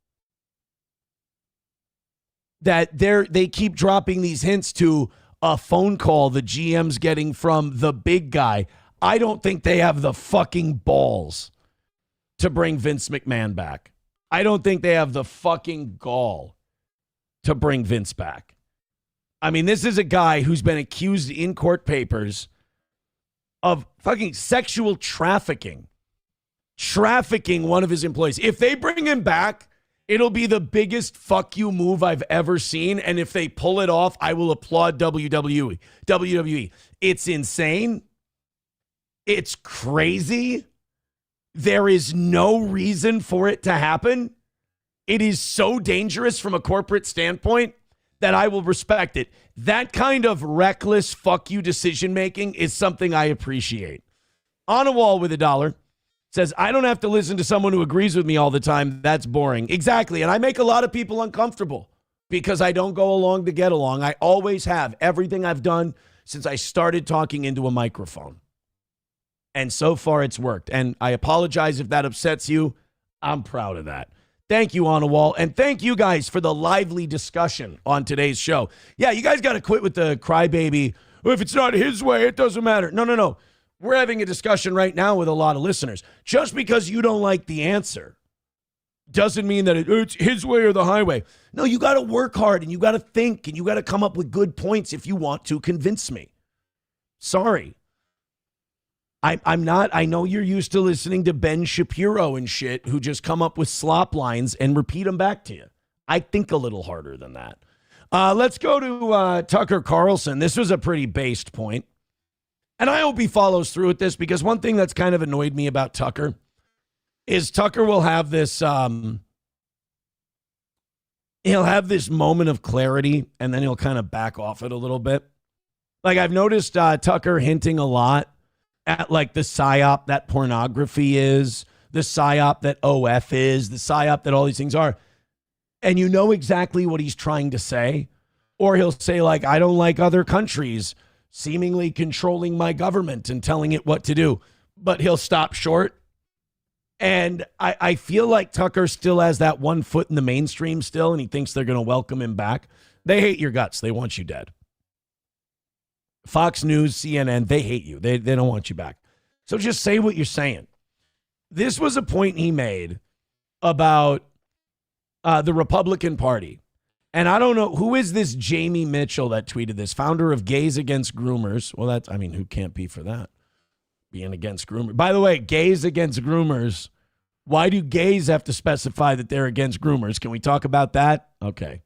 That they keep dropping these hints to a phone call the GM's getting from the big guy. I don't think they have the fucking balls to bring Vince McMahon back. I don't think they have the fucking gall to bring Vince back. I mean, this is a guy who's been accused in court papers of fucking sexual trafficking one of his employees. If they bring him back, it'll be the biggest fuck you move I've ever seen. And if they pull it off, I will applaud WWE. It's insane. It's crazy. There is no reason for it to happen. It is so dangerous from a corporate standpoint that I will respect it. That kind of reckless fuck you decision making is something I appreciate. On a Wall with $1 says, I don't have to listen to someone who agrees with me all the time. That's boring. Exactly. And I make a lot of people uncomfortable because I don't go along to get along. I always have. Everything I've done since I started talking into a microphone. And so far it's worked. And I apologize if that upsets you. I'm proud of that. Thank you, On a Wall. And thank you guys for the lively discussion on today's show. Yeah, you guys got to quit with the crybaby. Well, if it's not his way, it doesn't matter. No. We're having a discussion right now with a lot of listeners. Just because you don't like the answer doesn't mean that it's his way or the highway. No, you got to work hard and you got to think and you got to come up with good points if you want to convince me. Sorry. I'm not. I know you're used to listening to Ben Shapiro and shit who just come up with slop lines and repeat them back to you. I think a little harder than that. Let's go to Tucker Carlson. This was a pretty based point. And I hope he follows through with this because one thing that's kind of annoyed me about Tucker is Tucker will have this, he'll have this moment of clarity and then he'll kind of back off it a little bit. Like I've noticed Tucker hinting a lot at like the psyop that pornography is, the psyop that OF is, the psyop that all these things are. And you know exactly what he's trying to say. Or he'll say like, I don't like other countries seemingly controlling my government and telling it what to do. But he'll stop short. And I feel like Tucker still has that 1 foot in the mainstream still, and he thinks they're going to welcome him back. They hate your guts. They want you dead. Fox News, CNN, they hate you. They don't want you back. So just say what you're saying. This was a point he made about the Republican Party. And I don't know, who is this Jamie Mitchell that tweeted this? Founder of Gays Against Groomers. Well, that's, I mean, who can't be for that? Being against groomers. By the way, Gays Against Groomers Why do gays have to specify that they're against groomers? Can we talk about that? Okay.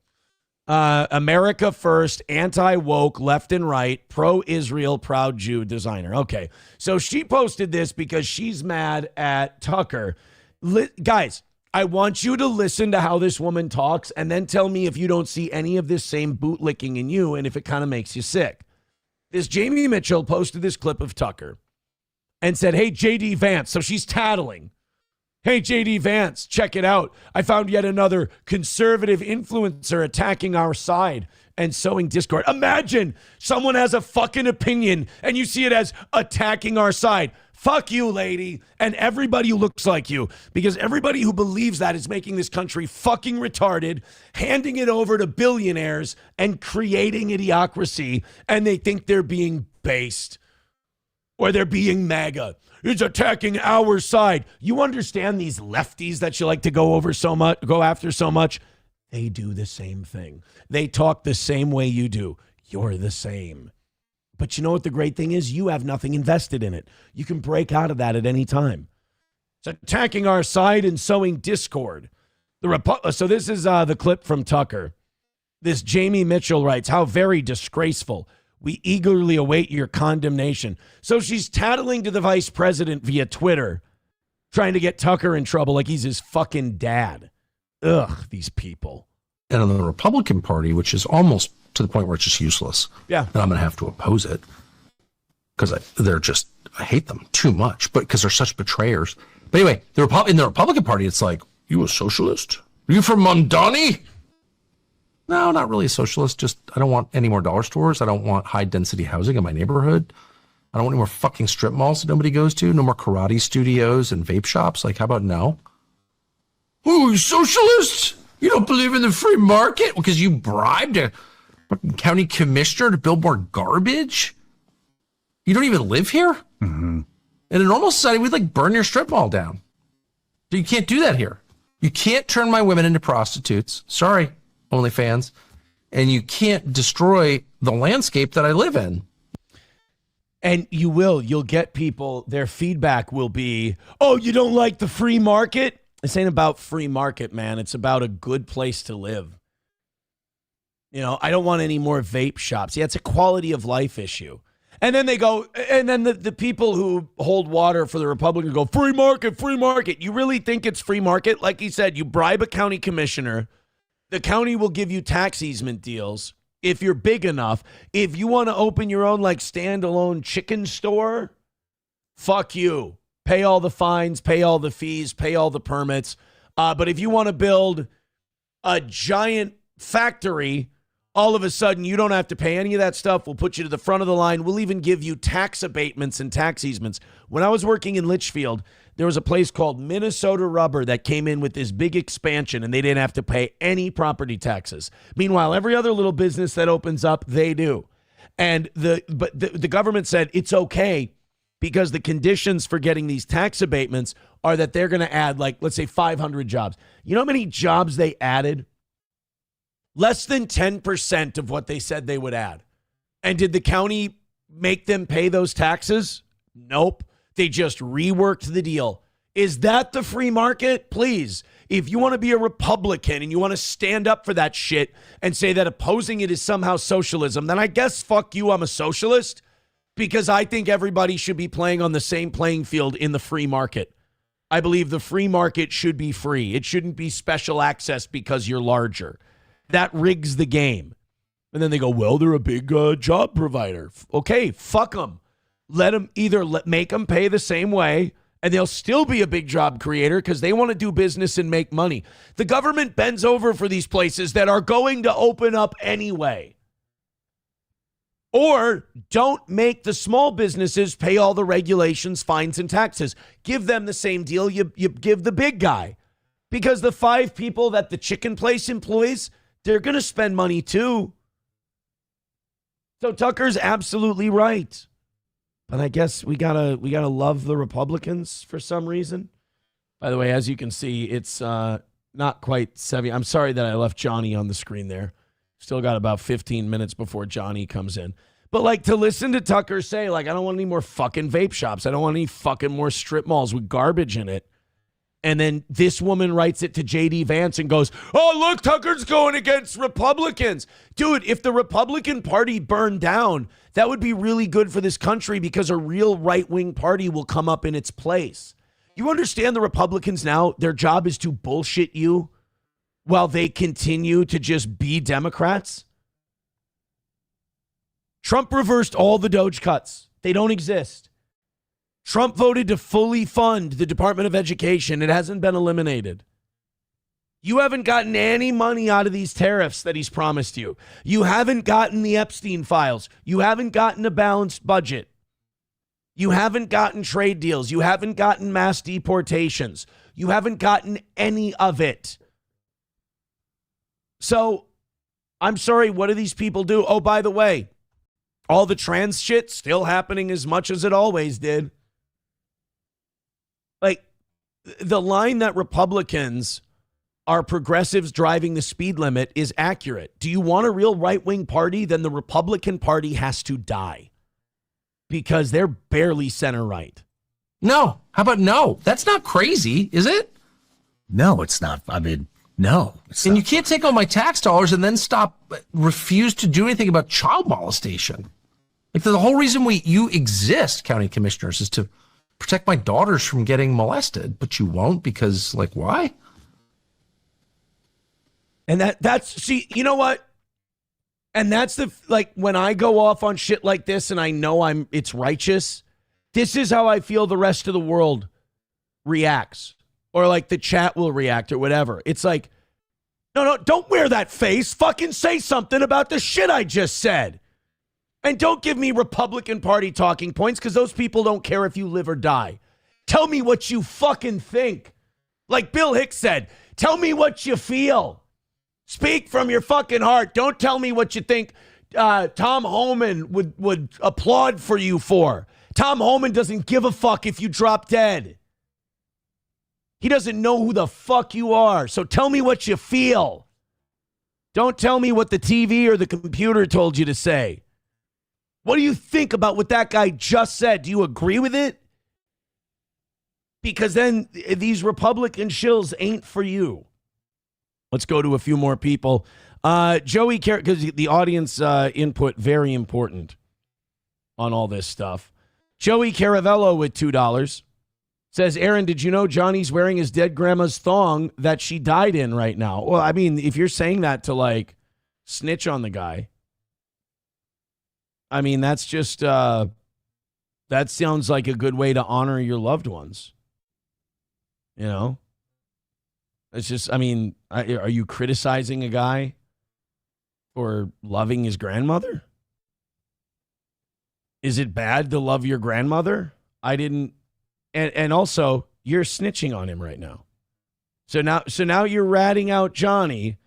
America first, anti-woke, left and right, pro-Israel, proud Jew designer. Okay. So she posted this because she's mad at Tucker. Guys, I want you to listen to how this woman talks and then tell me if you don't see any of this same bootlicking in you and if it kind of makes you sick. This Jamie Mitchell posted this clip of Tucker and said, hey, J.D. Vance. So she's tattling. Hey, J.D. Vance, check it out. I found yet another conservative influencer attacking our side and sowing discord. Imagine someone has a fucking opinion and you see it as attacking our side. Fuck you, lady, and everybody who looks like you, because everybody who believes that is making this country fucking retarded, handing it over to billionaires and creating idiocracy, and they think they're being based or they're being MAGA. He's attacking our side. You understand these lefties that you like to go after so much? They do the same thing. They talk the same way you do. You're the same. But you know what the great thing is? You have nothing invested in it. You can break out of that at any time. It's attacking our side and sowing discord. So this is the clip from Tucker. This Jamie Mitchell writes, how very disgraceful. We eagerly await your condemnation. So she's tattling to the vice president via Twitter, trying to get Tucker in trouble like he's his fucking dad. Ugh, these people. And on the Republican Party, which is almost to the point where it's just useless. Yeah. And I'm going to have to oppose it because I hate them too much, but because they're such betrayers. But anyway, in the Republican Party, it's like, you a socialist? Are you from Mondani? No, not really a socialist. Just, I don't want any more dollar stores. I don't want high density housing in my neighborhood. I don't want any more fucking strip malls that nobody goes to. No more karate studios and vape shops. Like, how about no? Oh, you socialist? You don't believe in the free market? Because you bribed a fucking county commissioner to build more garbage? You don't even live here? Mm-hmm. In a normal society, we'd like burn your strip mall down. So you can't do that here. You can't turn my women into prostitutes. Sorry, OnlyFans. And you can't destroy the landscape that I live in. And you'll get people, their feedback will be, oh, you don't like the free market? This ain't about free market, man. It's about a good place to live. You know, I don't want any more vape shops. Yeah, it's a quality of life issue. And then they go, and then the people who hold water for the Republicans go, free market, free market. You really think it's free market? Like he said, you bribe a county commissioner. The county will give you tax easement deals if you're big enough. If you want to open your own like standalone chicken store, fuck you. Pay all the fines, pay all the fees, pay all the permits. But if you want to build a giant factory, all of a sudden you don't have to pay any of that stuff. We'll put you to the front of the line. We'll even give you tax abatements and tax easements. When I was working in Litchfield, there was a place called Minnesota Rubber that came in with this big expansion, and they didn't have to pay any property taxes. Meanwhile, every other little business that opens up, they do. And the government said it's okay because the conditions for getting these tax abatements are that they're going to add, like, let's say 500 jobs. You know how many jobs they added? Less than 10% of what they said they would add. And did the county make them pay those taxes? Nope. They just reworked the deal. Is that the free market? Please. If you want to be a Republican and you want to stand up for that shit and say that opposing it is somehow socialism, then I guess fuck you, I'm a socialist, because I think everybody should be playing on the same playing field in the free market. I believe the free market should be free. It shouldn't be special access because you're larger. That rigs the game. And then they go, well, they're a big job provider. Okay, fuck them. Let them make them pay the same way, and they'll still be a big job creator because they want to do business and make money. The government bends over for these places that are going to open up anyway. Or don't make the small businesses pay all the regulations, fines, and taxes. Give them the same deal you give the big guy. Because the 5 people that the chicken place employs, they're going to spend money too. So Tucker's absolutely right. But I guess we gotta love the Republicans for some reason. By the way, as you can see, it's not quite 7. I'm sorry that I left Johnny on the screen there. Still got about 15 minutes before Johnny comes in. But like to listen to Tucker say, like, I don't want any more fucking vape shops. I don't want any fucking more strip malls with garbage in it. And then this woman writes it to J.D. Vance and goes, oh, look, Tucker's going against Republicans. Dude, if the Republican Party burned down, that would be really good for this country because a real right-wing party will come up in its place. You understand the Republicans now, their job is to bullshit you while they continue to just be Democrats? Trump reversed all the Doge cuts. They don't exist. Trump voted to fully fund the Department of Education. It hasn't been eliminated. You haven't gotten any money out of these tariffs that he's promised you. You haven't gotten the Epstein files. You haven't gotten a balanced budget. You haven't gotten trade deals. You haven't gotten mass deportations. You haven't gotten any of it. So, I'm sorry, what do these people do? Oh, by the way, all the trans shit still happening as much as it always did. Like, the line that Republicans are progressives driving the speed limit is accurate. Do you want a real right-wing party? Then the Republican Party has to die because they're barely center-right. No. How about no? That's not crazy, is it? No, it's not. I mean, no. And you can't take all my tax dollars and then refuse to do anything about child molestation. Like the whole reason you exist, county commissioners, is to protect my daughters from getting molested, but you won't because, like, why? And see, you know what? And that's when I go off on shit like this and I know it's righteous, this is how I feel the rest of the world reacts, or like the chat will react or whatever. It's like, no, don't wear that face. Fucking say something about the shit I just said. And don't give me Republican Party talking points because those people don't care if you live or die. Tell me what you fucking think. Like Bill Hicks said, tell me what you feel. Speak from your fucking heart. Don't tell me what you think Tom Homan would applaud for you for. Tom Homan doesn't give a fuck if you drop dead. He doesn't know who the fuck you are. So tell me what you feel. Don't tell me what the TV or the computer told you to say. What do you think about what that guy just said? Do you agree with it? Because then these Republican shills ain't for you. Let's go to a few more people. Joey, because the audience input, very important on all this stuff. Joey Caravello with $2 says, Aaron, did you know Johnny's wearing his dead grandma's thong that she died in right now? Well, I mean, if you're saying that to like snitch on the guy, I mean, that's just, that sounds like a good way to honor your loved ones. You know? It's just, I mean, are you criticizing a guy for loving his grandmother? Is it bad to love your grandmother? I didn't, and also, you're snitching on him right now. So now you're ratting out Johnny,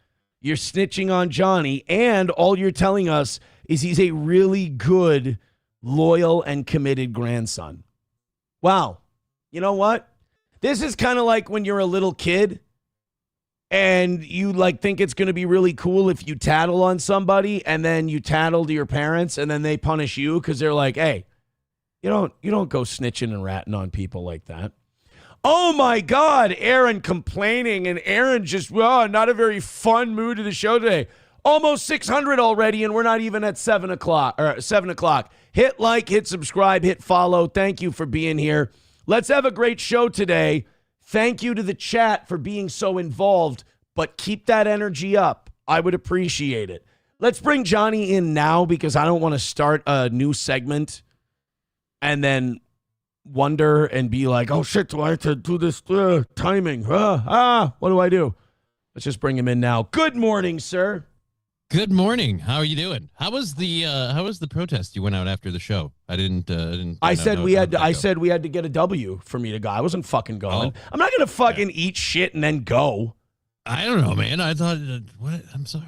you're snitching on Johnny, and all you're telling us is he's a really good, loyal, and committed grandson. Wow. You know what? This is kind of like when you're a little kid and you like think it's going to be really cool if you tattle on somebody and then you tattle to your parents and then they punish you because they're like, hey, you don't go snitching and ratting on people like that. Oh my God, Aaron complaining, and Aaron just, not a very fun mood of the show today. Almost 600 already, and we're not even at 7 o'clock. Hit like, hit subscribe, hit follow. Thank you for being here. Let's have a great show today. Thank you to the chat for being so involved, but keep that energy up. I would appreciate it. Let's bring Johnny in now because I don't want to start a new segment and then wonder and be like, oh shit, do I have to do this timing? What do I do? Let's just bring him in now. Good morning, sir. Good morning. How are you doing? How was the protest you went out after the show? I said we had to get a W for me to go. I wasn't fucking going. I'm not gonna fucking eat shit and then go. I don't know, man. I thought what? I'm sorry.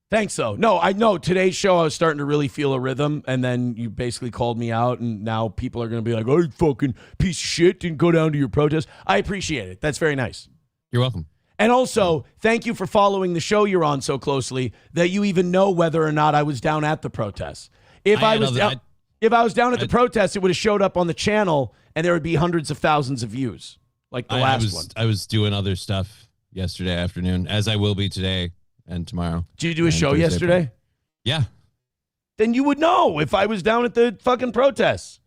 Thanks, though. No, I know today's show I was starting to really feel a rhythm, and then you basically called me out, and now people are gonna be like, "Oh, you fucking piece of shit, didn't go down to your protest." I appreciate it. That's very nice. You're welcome. And also, thank you for following the show you're on so closely that you even know whether or not I was down at the protest. If I was down at the protest, it would have showed up on the channel, and there would be hundreds of thousands of views. like the last one. I was doing other stuff yesterday afternoon, as I will be today and tomorrow. Did you do a show yesterday? Yeah. Then you would know if I was down at the fucking protests.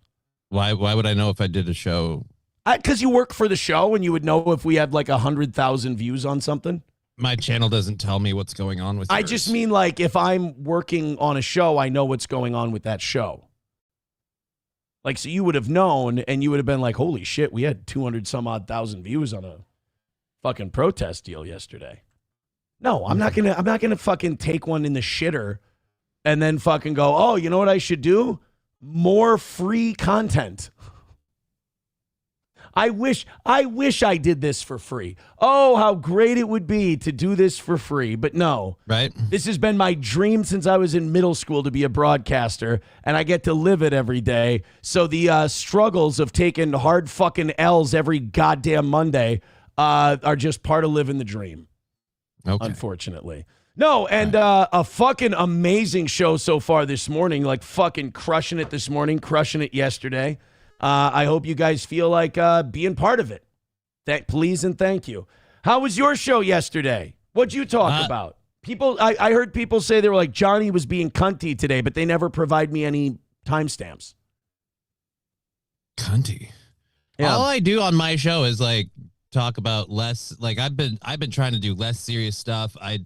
Why would I know if I did a show? Because you work for the show and you would know if we had like 100,000 views on something. My channel doesn't tell me what's going on with yours. I just mean like if I'm working on a show, I know what's going on with that show. Like, so you would have known and you would have been like, holy shit, we had 200 some odd thousand views on a fucking protest deal yesterday. No, I'm not gonna fucking take one in the shitter and then fucking go, oh, you know what I should do? More free content. I wish I did this for free. Oh, how great it would be to do this for free. But no. Right. This has been my dream since I was in middle school to be a broadcaster, and I get to live it every day. So the struggles of taking hard fucking L's every goddamn Monday are just part of living the dream. Okay. Unfortunately. No, and a fucking amazing show so far this morning, like fucking crushing it this morning, crushing it yesterday. I hope you guys feel like being part of it. Please and thank you. How was your show yesterday? What'd you talk about? People, I heard people say they were like, Johnny was being cunty today, but they never provide me any timestamps. Cunty? Yeah. All I do on my show is like talk about less, like I've been trying to do less serious stuff. I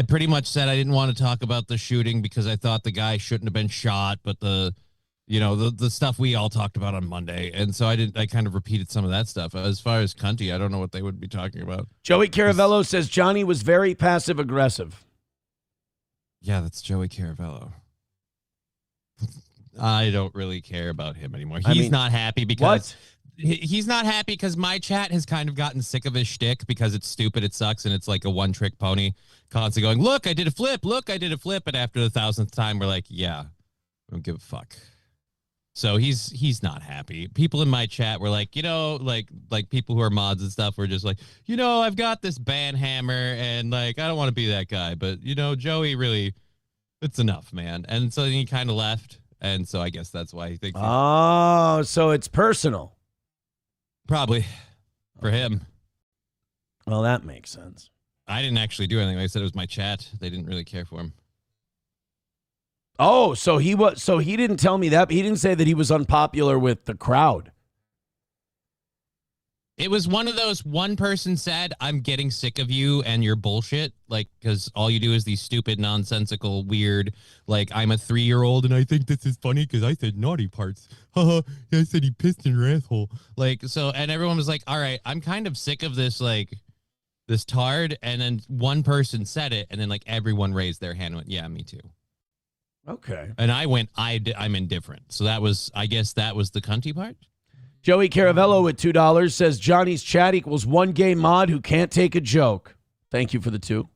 pretty much said I didn't want to talk about the shooting because I thought the guy shouldn't have been shot, but the stuff we all talked about on Monday. And so I kind of repeated some of that stuff. As far as cunty, I don't know what they would be talking about. Joey Caravello says Johnny was very passive aggressive. Yeah, that's Joey Caravello. I don't really care about him anymore. He's not happy because he's not happy because my chat has kind of gotten sick of his shtick because it's stupid, it sucks, and it's like a one-trick pony. Constantly going, look, I did a flip. Look, I did a flip. And after the 1,000th time, we're like, yeah, I don't give a fuck. So he's not happy. People in my chat were like, like people who are mods and stuff were just like, I've got this ban hammer and like, I don't want to be that guy. But, Joey really, it's enough, man. And so he kind of left. And so I guess that's why he thinks. Oh, so it's personal. Probably for him. Well, that makes sense. I didn't actually do anything. Like I said, it was my chat. They didn't really care for him. Oh, so he didn't tell me that. But he didn't say that he was unpopular with the crowd. It was one of those, one person said, I'm getting sick of you and your bullshit. Like, because all you do is these stupid, nonsensical, weird, like, I'm a 3-year-old and I think this is funny because I said naughty parts. Haha, I said he pissed in your asshole. Like, so, and everyone was like, all right, I'm kind of sick of this, like, this tard. And then one person said it and then, like, everyone raised their hand and went, yeah, me too. Okay. And I went, I'm indifferent. So that was, I guess that was the cunty part. Joey Caravello with $2 says Johnny's chat equals one gay mod who can't take a joke. Thank you for the 2.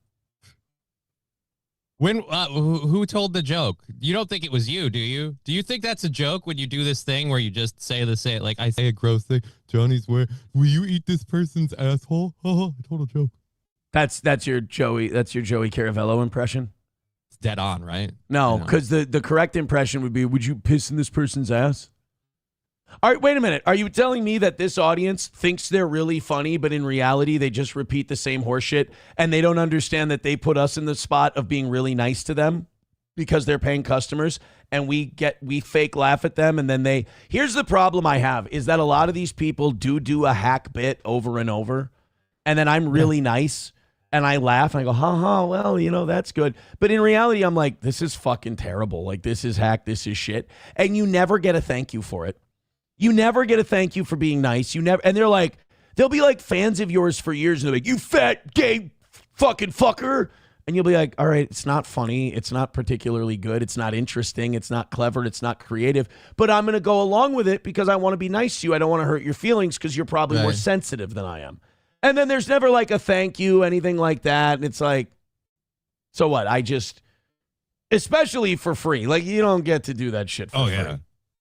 When who told the joke? You don't think it was you, do you? Do you think that's a joke when you do this thing where you just say like I say a gross thing? Johnny's where will you eat this person's asshole? I told a joke. That's your Joey Caravello impression. It's dead on, right? No, because the correct impression would be, would you piss in this person's ass? All right, wait a minute. Are you telling me that this audience thinks they're really funny, but in reality, they just repeat the same horseshit and they don't understand that they put us in the spot of being really nice to them because they're paying customers and we fake laugh at them and then here's the problem I have is that a lot of these people do a hack bit over and over and then I'm really nice and I laugh and I go, well, that's good. But in reality, I'm like, this is fucking terrible. Like, this is hack, this is shit. And you never get a thank you for it. You never get a thank you for being nice. And they'll be like fans of yours for years. And they're like, you fat gay fucking fucker. And you'll be like, all right, it's not funny. It's not particularly good. It's not interesting. It's not clever. It's not creative. But I'm going to go along with it because I want to be nice to you. I don't want to hurt your feelings because you're probably more sensitive than I am. And then there's never like a thank you, anything like that. And it's like, so what? Especially for free. Like, you don't get to do that shit for free. Yeah.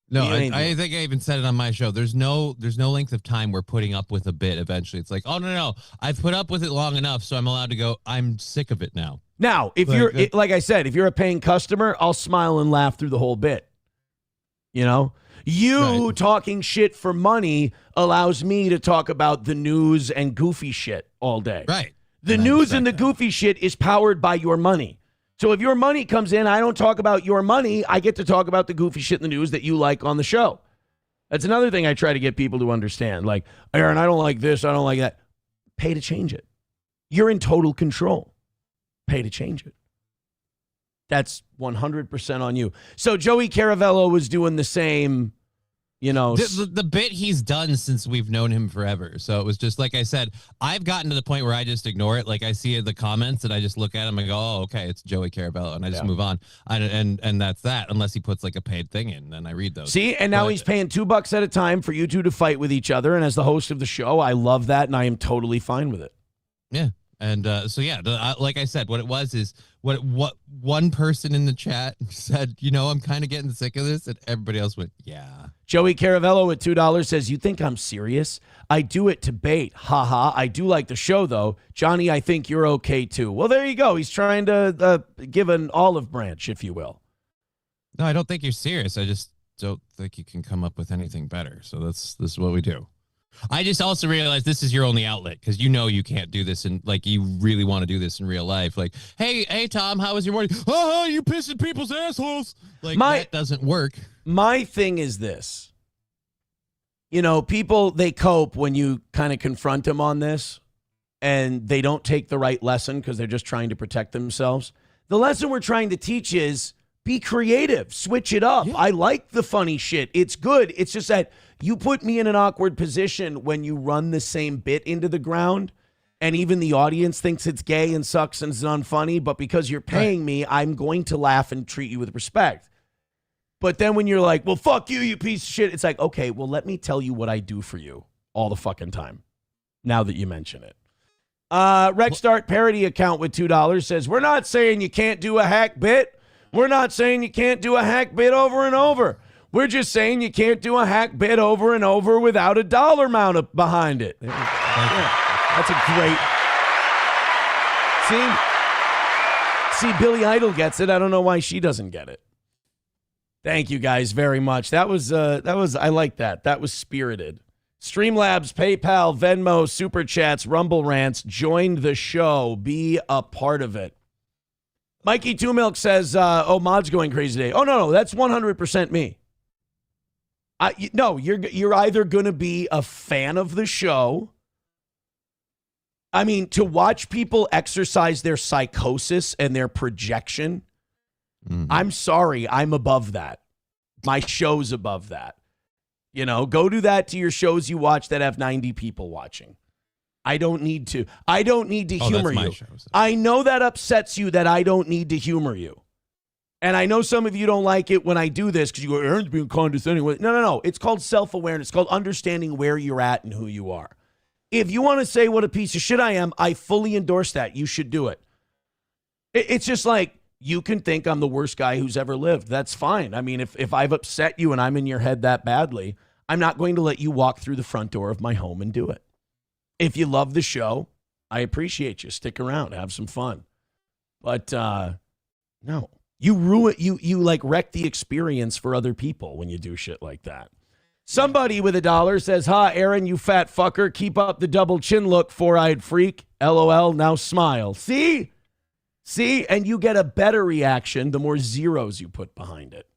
No, I think I even said it on my show. There's no length of time we're putting up with a bit eventually. It's like, oh, no. I've put up with it long enough, so I'm allowed to go, I'm sick of it now. Now, if like I said, if you're a paying customer, I'll smile and laugh through the whole bit. You talking shit for money allows me to talk about the news and goofy shit all day. Right. The news and the goofy shit is powered by your money. So if your money comes in, I don't talk about your money. I get to talk about the goofy shit in the news that you like on the show. That's another thing I try to get people to understand. Like, Aaron, I don't like this. I don't like that. Pay to change it. You're in total control. Pay to change it. That's 100% on you. So Joey Caravello was doing the same, you know. The bit he's done since we've known him forever. So it was just, like I said, I've gotten to the point where I just ignore it. Like, I see the comments and I just look at him and go, oh, okay, it's Joey Caravello. And I just move on. And that's that, unless he puts like a paid thing in. Then I read those. See, and now he's paying $2 at a time for you two to fight with each other. And as the host of the show, I love that. And I am totally fine with it. Yeah. And so, yeah, like I said, what it was is what one person in the chat said, you know, I'm kind of getting sick of this. And everybody else went, yeah. Joey Caravello at $2 says, you think I'm serious? I do it to bait. Ha. I do like the show, though. Johnny, I think you're okay, too. Well, there you go. He's trying to give an olive branch, if you will. No, I don't think you're serious. I just don't think you can come up with anything better. So this is what we do. I just also realized this is your only outlet because you know you can't do this and like you really want to do this in real life. Like, hey, Tom, how was your morning? Oh, you pissing people's assholes. Like, that doesn't work. My thing is this. You know, people, they cope when you kind of confront them on this and they don't take the right lesson because they're just trying to protect themselves. The lesson we're trying to teach is be creative, switch it up. Yeah. I like the funny shit. It's good. It's just that you put me in an awkward position when you run the same bit into the ground and even the audience thinks it's gay and sucks and it's unfunny, but because you're paying me, I'm going to laugh and treat you with respect. But then when you're like, well, fuck you, you piece of shit, it's like, okay, well, let me tell you what I do for you all the fucking time, now that you mention it. Rexstart parody account with $2 says, we're not saying you can't do a hack bit. We're not saying you can't do a hack bit over and over. We're just saying you can't do a hack bit over and over without a dollar amount behind it. Yeah, that's a great. See, Billy Idol gets it. I don't know why she doesn't get it. Thank you guys very much. That was I like that. That was spirited. Streamlabs, PayPal, Venmo, Super Chats, Rumble Rants. Join the show. Be a part of it. Mikey Two Milk says, "Oh, Mod's going crazy today." Oh no, that's 100% me. No, you're either going to be a fan of the show. I mean, to watch people exercise their psychosis and their projection. I'm sorry, I'm above that. My show's above that. You know, go do that to your shows you watch that have 90 people watching. I don't need to humor you. I know that upsets you that I don't need to humor you. And I know some of you don't like it when I do this because you go, Aaron's being condescending. No. It's called self-awareness. It's called understanding where you're at and who you are. If you want to say what a piece of shit I am, I fully endorse that. You should do it. It's just like, you can think I'm the worst guy who's ever lived. That's fine. I mean, if I've upset you and I'm in your head that badly, I'm not going to let you walk through the front door of my home and do it. If you love the show, I appreciate you. Stick around. Have some fun. But no. You like wreck the experience for other people when you do shit like that. Somebody with $1 says, "Ha, Aaron, you fat fucker. Keep up the double chin look, four-eyed freak. LOL, now smile." See? And you get a better reaction the more zeros you put behind it.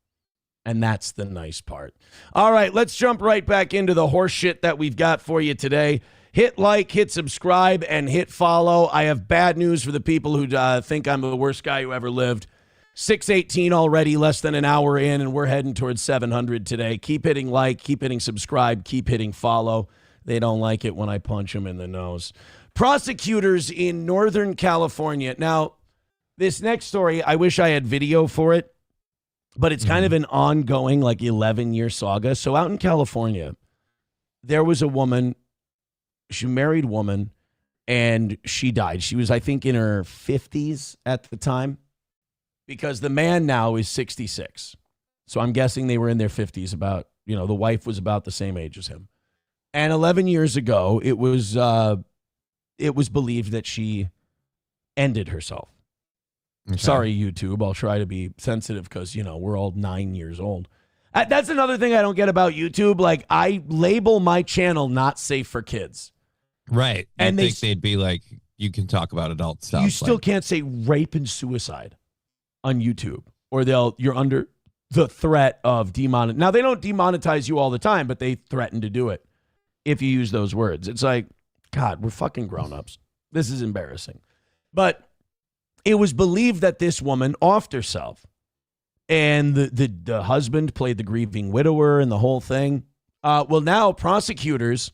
And that's the nice part. All right, let's jump right back into the horse shit that we've got for you today. Hit like, hit subscribe, and hit follow. I have bad news for the people who think I'm the worst guy who ever lived. 6:18 already, less than an hour in, and we're heading towards 700 today. Keep hitting like, keep hitting subscribe, keep hitting follow. They don't like it when I punch them in the nose. Prosecutors in Northern California. Now, this next story, I wish I had video for it, but it's kind of an ongoing, like, 11-year saga. So out in California, there was a woman, she married woman, and she died. She was, I think, in her 50s at the time, because the man now is 66. So I'm guessing they were in their 50s about, the wife was about the same age as him. And 11 years ago, it was believed that she ended herself. Okay. Sorry, YouTube. I'll try to be sensitive because, we're all 9 years old. That's another thing I don't get about YouTube. Like, I label my channel not safe for kids. Right. And they'd be like, you can talk about adult stuff. You still can't say rape and suicide on YouTube, or you're under the threat of demonetization. Now, they don't demonetize you all the time, but they threaten to do it if you use those words. It's like, God, we're fucking grown-ups. This is embarrassing. But it was believed that this woman offed herself. And the husband played the grieving widower and the whole thing. Well, now prosecutors,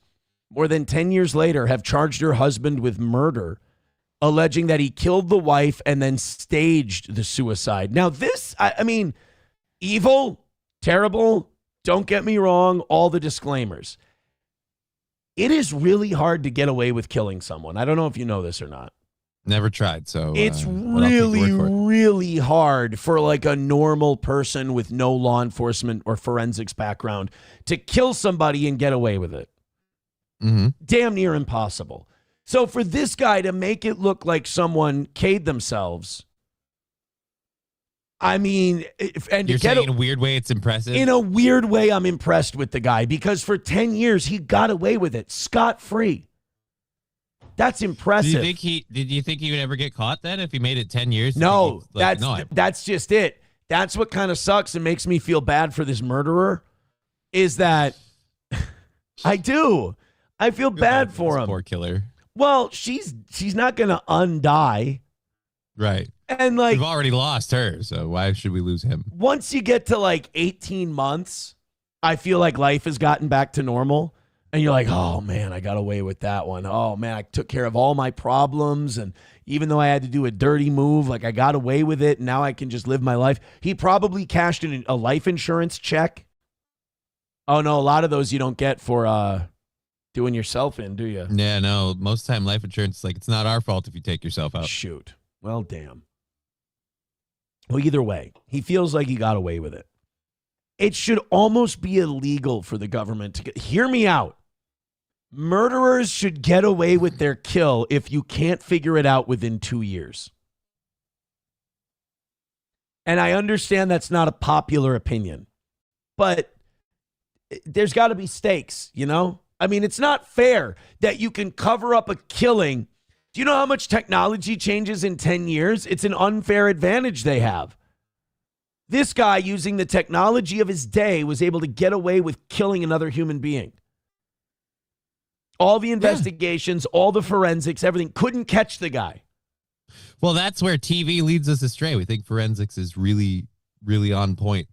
more than 10 years later, have charged her husband with murder, alleging that he killed the wife and then staged the suicide. Now this, I mean, evil, terrible, don't get me wrong, all the disclaimers. It is really hard to get away with killing someone. I don't know if you know this or not. Never tried, so it's really hard for like a normal person with no law enforcement or forensics background to kill somebody and get away with it. Mm-hmm. Damn near impossible. So for this guy to make it look like someone K'd themselves, I mean, and you're saying in a weird way it's impressive? In a weird way, I'm impressed with the guy because for 10 years he got away with it scot-free. That's impressive. Did you think he would ever get caught then if he made it 10 years? No, that's just it. That's what kind of sucks and makes me feel bad for this murderer is that I do. I feel bad for him. Poor killer. Well, she's not going to undie. Right. And like, we've already lost her, so why should we lose him? Once you get to like 18 months, I feel like life has gotten back to normal. And you're like, oh, man, I got away with that one. Oh, man, I took care of all my problems. And even though I had to do a dirty move, like I got away with it. And now I can just live my life. He probably cashed in a life insurance check. Oh, no, a lot of those you don't get for doing yourself in, do you? Yeah, no. Most of the time, life insurance, like, it's not our fault if you take yourself out. Shoot. Well, damn. Well, either way, he feels like he got away with it. It should almost be illegal for the government to hear me out. Murderers should get away with their kill if you can't figure it out within 2 years. And I understand that's not a popular opinion, but there's got to be stakes, you know? I mean, it's not fair that you can cover up a killing. Do you know how much technology changes in 10 years? It's an unfair advantage they have. This guy, using the technology of his day, was able to get away with killing another human being. All the investigations, all the forensics, everything couldn't catch the guy. Well, that's where TV leads us astray. We think forensics is really, really on point.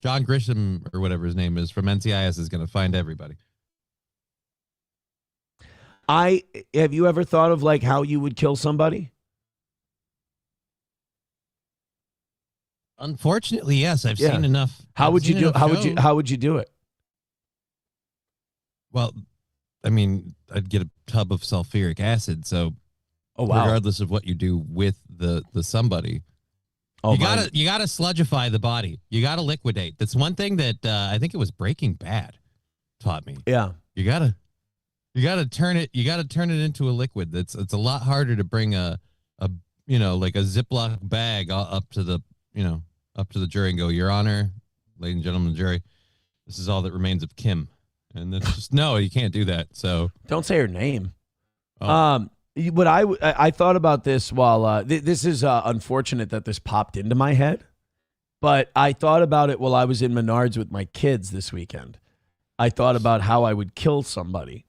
John Grisham, or whatever his name is, from NCIS is going to find everybody. Have you ever thought of like how you would kill somebody? Unfortunately, yes. I've seen enough. How would you do? How would you do it? Well, I mean, I'd get a tub of sulfuric acid. So, regardless of what you do with the somebody, you gotta sludgify the body. You gotta liquidate. That's one thing that I think it was Breaking Bad taught me. Yeah, you gotta turn it. You gotta turn it into a liquid. It's a lot harder to bring a like a Ziploc bag up to the jury and go, Your Honor, ladies and gentlemen of the jury, this is all that remains of Kim. And it's just, no, you can't do that. So don't say her name. Oh. But I thought about this while this is unfortunate that this popped into my head, but I thought about it while I was in Menards with my kids this weekend. I thought about how I would kill somebody.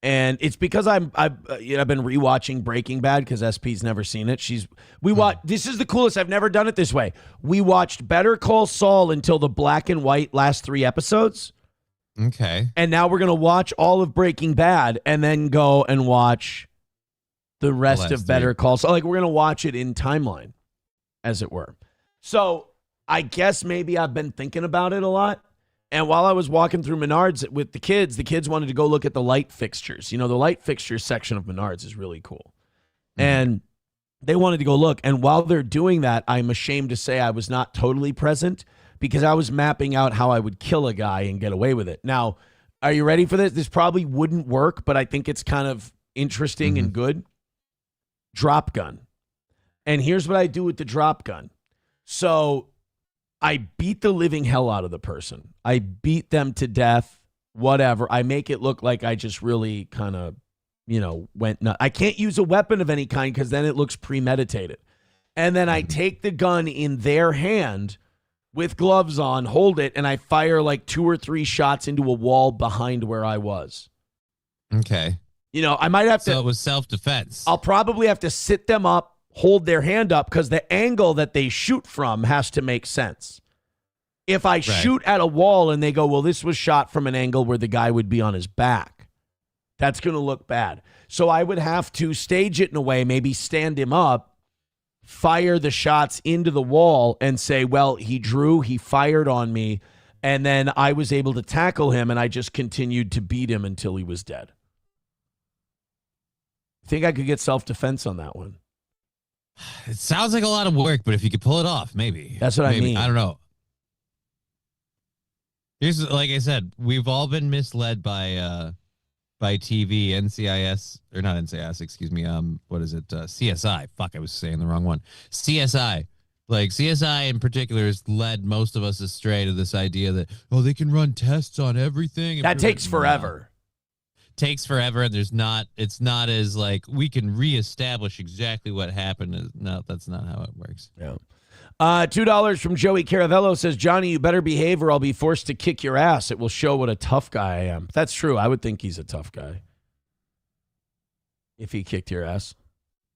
And it's because I've been rewatching Breaking Bad because SP's never seen it. This is the coolest. I've never done it this way. We watched Better Call Saul until the black and white last 3 episodes. Okay. And now we're going to watch all of Breaking Bad and then go and watch the rest of Better Call Saul. Like, we're going to watch it in timeline, as it were. So I guess maybe I've been thinking about it a lot. And while I was walking through Menards with the kids wanted to go look at the light fixtures. You know, the light fixtures section of Menards is really cool. Mm-hmm. And they wanted to go look. And while they're doing that, I'm ashamed to say I was not totally present because I was mapping out how I would kill a guy and get away with it. Now, are you ready for this? This probably wouldn't work, but I think it's kind of interesting and good. Drop gun. And here's what I do with the drop gun. So I beat the living hell out of the person. I beat them to death, whatever. I make it look like I just really kind of, went nuts. I can't use a weapon of any kind because then it looks premeditated. And then I take the gun in their hand with gloves on, hold it, and I fire like 2 or 3 shots into a wall behind where I was. Okay. I might have to. So it was self-defense. I'll probably have to sit them up, hold their hand up, because the angle that they shoot from has to make sense. If I shoot at a wall and they go, well, this was shot from an angle where the guy would be on his back, that's going to look bad. So I would have to stage it in a way, maybe stand him up, fire the shots into the wall and say, well, he fired on me, and then I was able to tackle him, and I just continued to beat him until he was dead. I think I could get self-defense on that one. It sounds like a lot of work, but if you could pull it off, maybe. That's what I mean. I don't know. Here's, like I said, we've all been misled by TV, NCIS, or not NCIS, excuse me. What is it? CSI. Fuck, I was saying the wrong one. CSI. Like, CSI in particular has led most of us astray to this idea that, they can run tests on everything. That takes forever. Takes forever, and it's not as like we can reestablish exactly what happened. No, that's not how it works. Yeah. $2 from Joey Caravello says, Johnny, you better behave or I'll be forced to kick your ass. It will show what a tough guy I am. That's true. I would think he's a tough guy if he kicked your ass.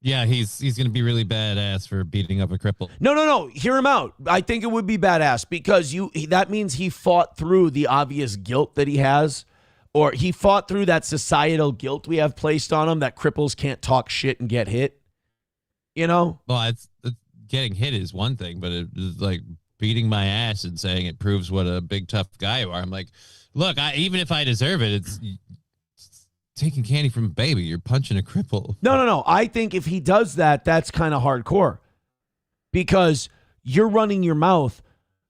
Yeah, he's going to be really badass for beating up a cripple. No. Hear him out. I think it would be badass because that means he fought through the obvious guilt that he has, or he fought through that societal guilt we have placed on him that cripples can't talk shit and get hit. Well, it's getting hit is one thing, but it's like beating my ass and saying it proves what a big tough guy you are. I'm like, look, even if I deserve it, it's taking candy from a baby. You're punching a cripple. No. I think if he does that, that's kind of hardcore because you're running your mouth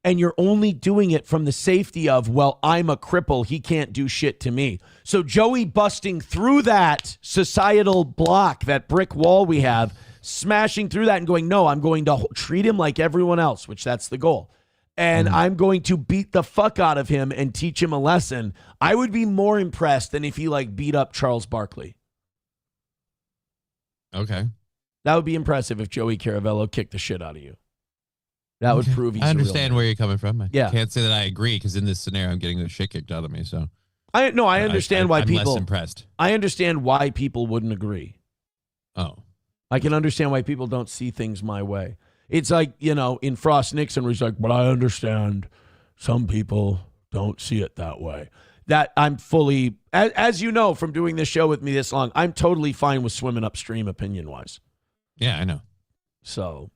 and you're only doing it from the safety of, well, I'm a cripple. He can't do shit to me. So Joey busting through that societal block, that brick wall we have, smashing through that and going, no, I'm going to treat him like everyone else, which that's the goal. And I'm going to beat the fuck out of him and teach him a lesson. I would be more impressed than if he beat up Charles Barkley. Okay. That would be impressive if Joey Caravello kicked the shit out of you. That would prove he's I understand where you're coming from. I yeah. can't say that I agree because in this scenario, I'm getting the shit kicked out of me. So I understand why I'm people. less impressed. I understand why people wouldn't agree. Oh. I can understand why people don't see things my way. It's like, in Frost Nixon, where he's like, but I understand some people don't see it that way. That I'm fully, as you know from doing this show with me this long, I'm totally fine with swimming upstream opinion-wise. Yeah, I know. So,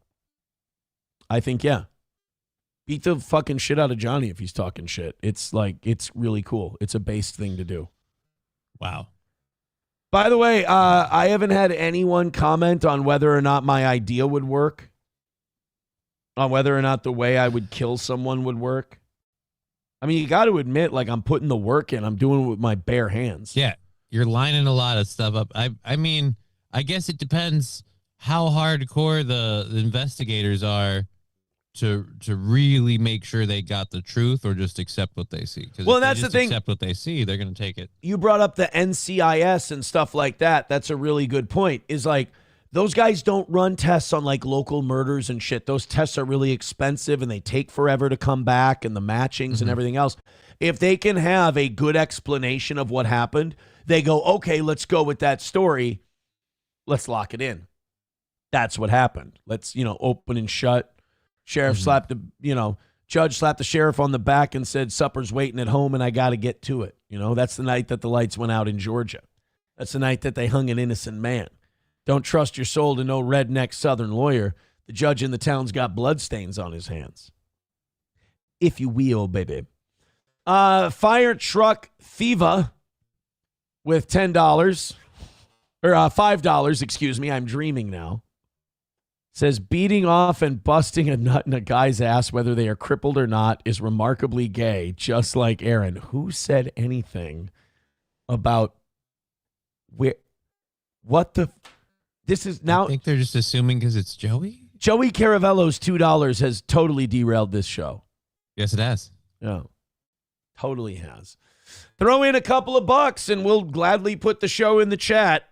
I think, beat the fucking shit out of Johnny if he's talking shit. It's really cool. It's a base thing to do. Wow. By the way, I haven't had anyone comment on whether or not my idea would work, on whether or not the way I would kill someone would work. I mean, you got to admit, I'm putting the work in. I'm doing it with my bare hands. Yeah, you're lining a lot of stuff up. I mean, I guess it depends how hardcore the investigators are to really make sure they got the truth or just accept what they see. Because that's the thing. Accept what they see, they're going to take it. You brought up the NCIS and stuff like that. That's a really good point. Is those guys don't run tests on local murders and shit. Those tests are really expensive and they take forever to come back, and the matchings and everything else. If they can have a good explanation of what happened, they go, okay, let's go with that story. Let's lock it in. That's what happened. Let's, open and shut. Sheriff slapped judge slapped the sheriff on the back and said, supper's waiting at home and I got to get to it. That's the night that the lights went out in Georgia. That's the night that they hung an innocent man. Don't trust your soul to no redneck Southern lawyer. The judge in the town's got bloodstains on his hands. If you will, baby. Fire truck Thiva with $10 or $5, excuse me. I'm dreaming now. Says beating off and busting a nut in a guy's ass, whether they are crippled or not, is remarkably gay, just like Aaron. Who said anything about this is now? I think they're just assuming because it's Joey. Joey Caravello's $2 has totally derailed this show. Yes, it has. Yeah, totally has. Throw in a couple of bucks and we'll gladly put the show in the chat.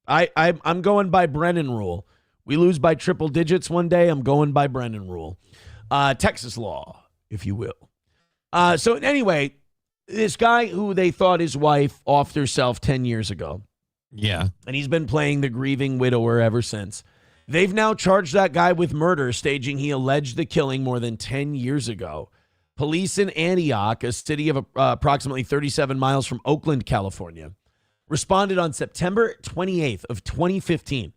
I'm going by Brennan rule. We lose by triple digits one day. I'm going by Brennan rule. Texas law, if you will. So anyway, this guy who they thought his wife offed herself 10 years ago. Yeah. And he's been playing the grieving widower ever since. They've now charged that guy with murder, staging he alleged the killing more than 10 years ago. Police in Antioch, a city of approximately 37 miles from Oakland, California, responded on September 28th of 2015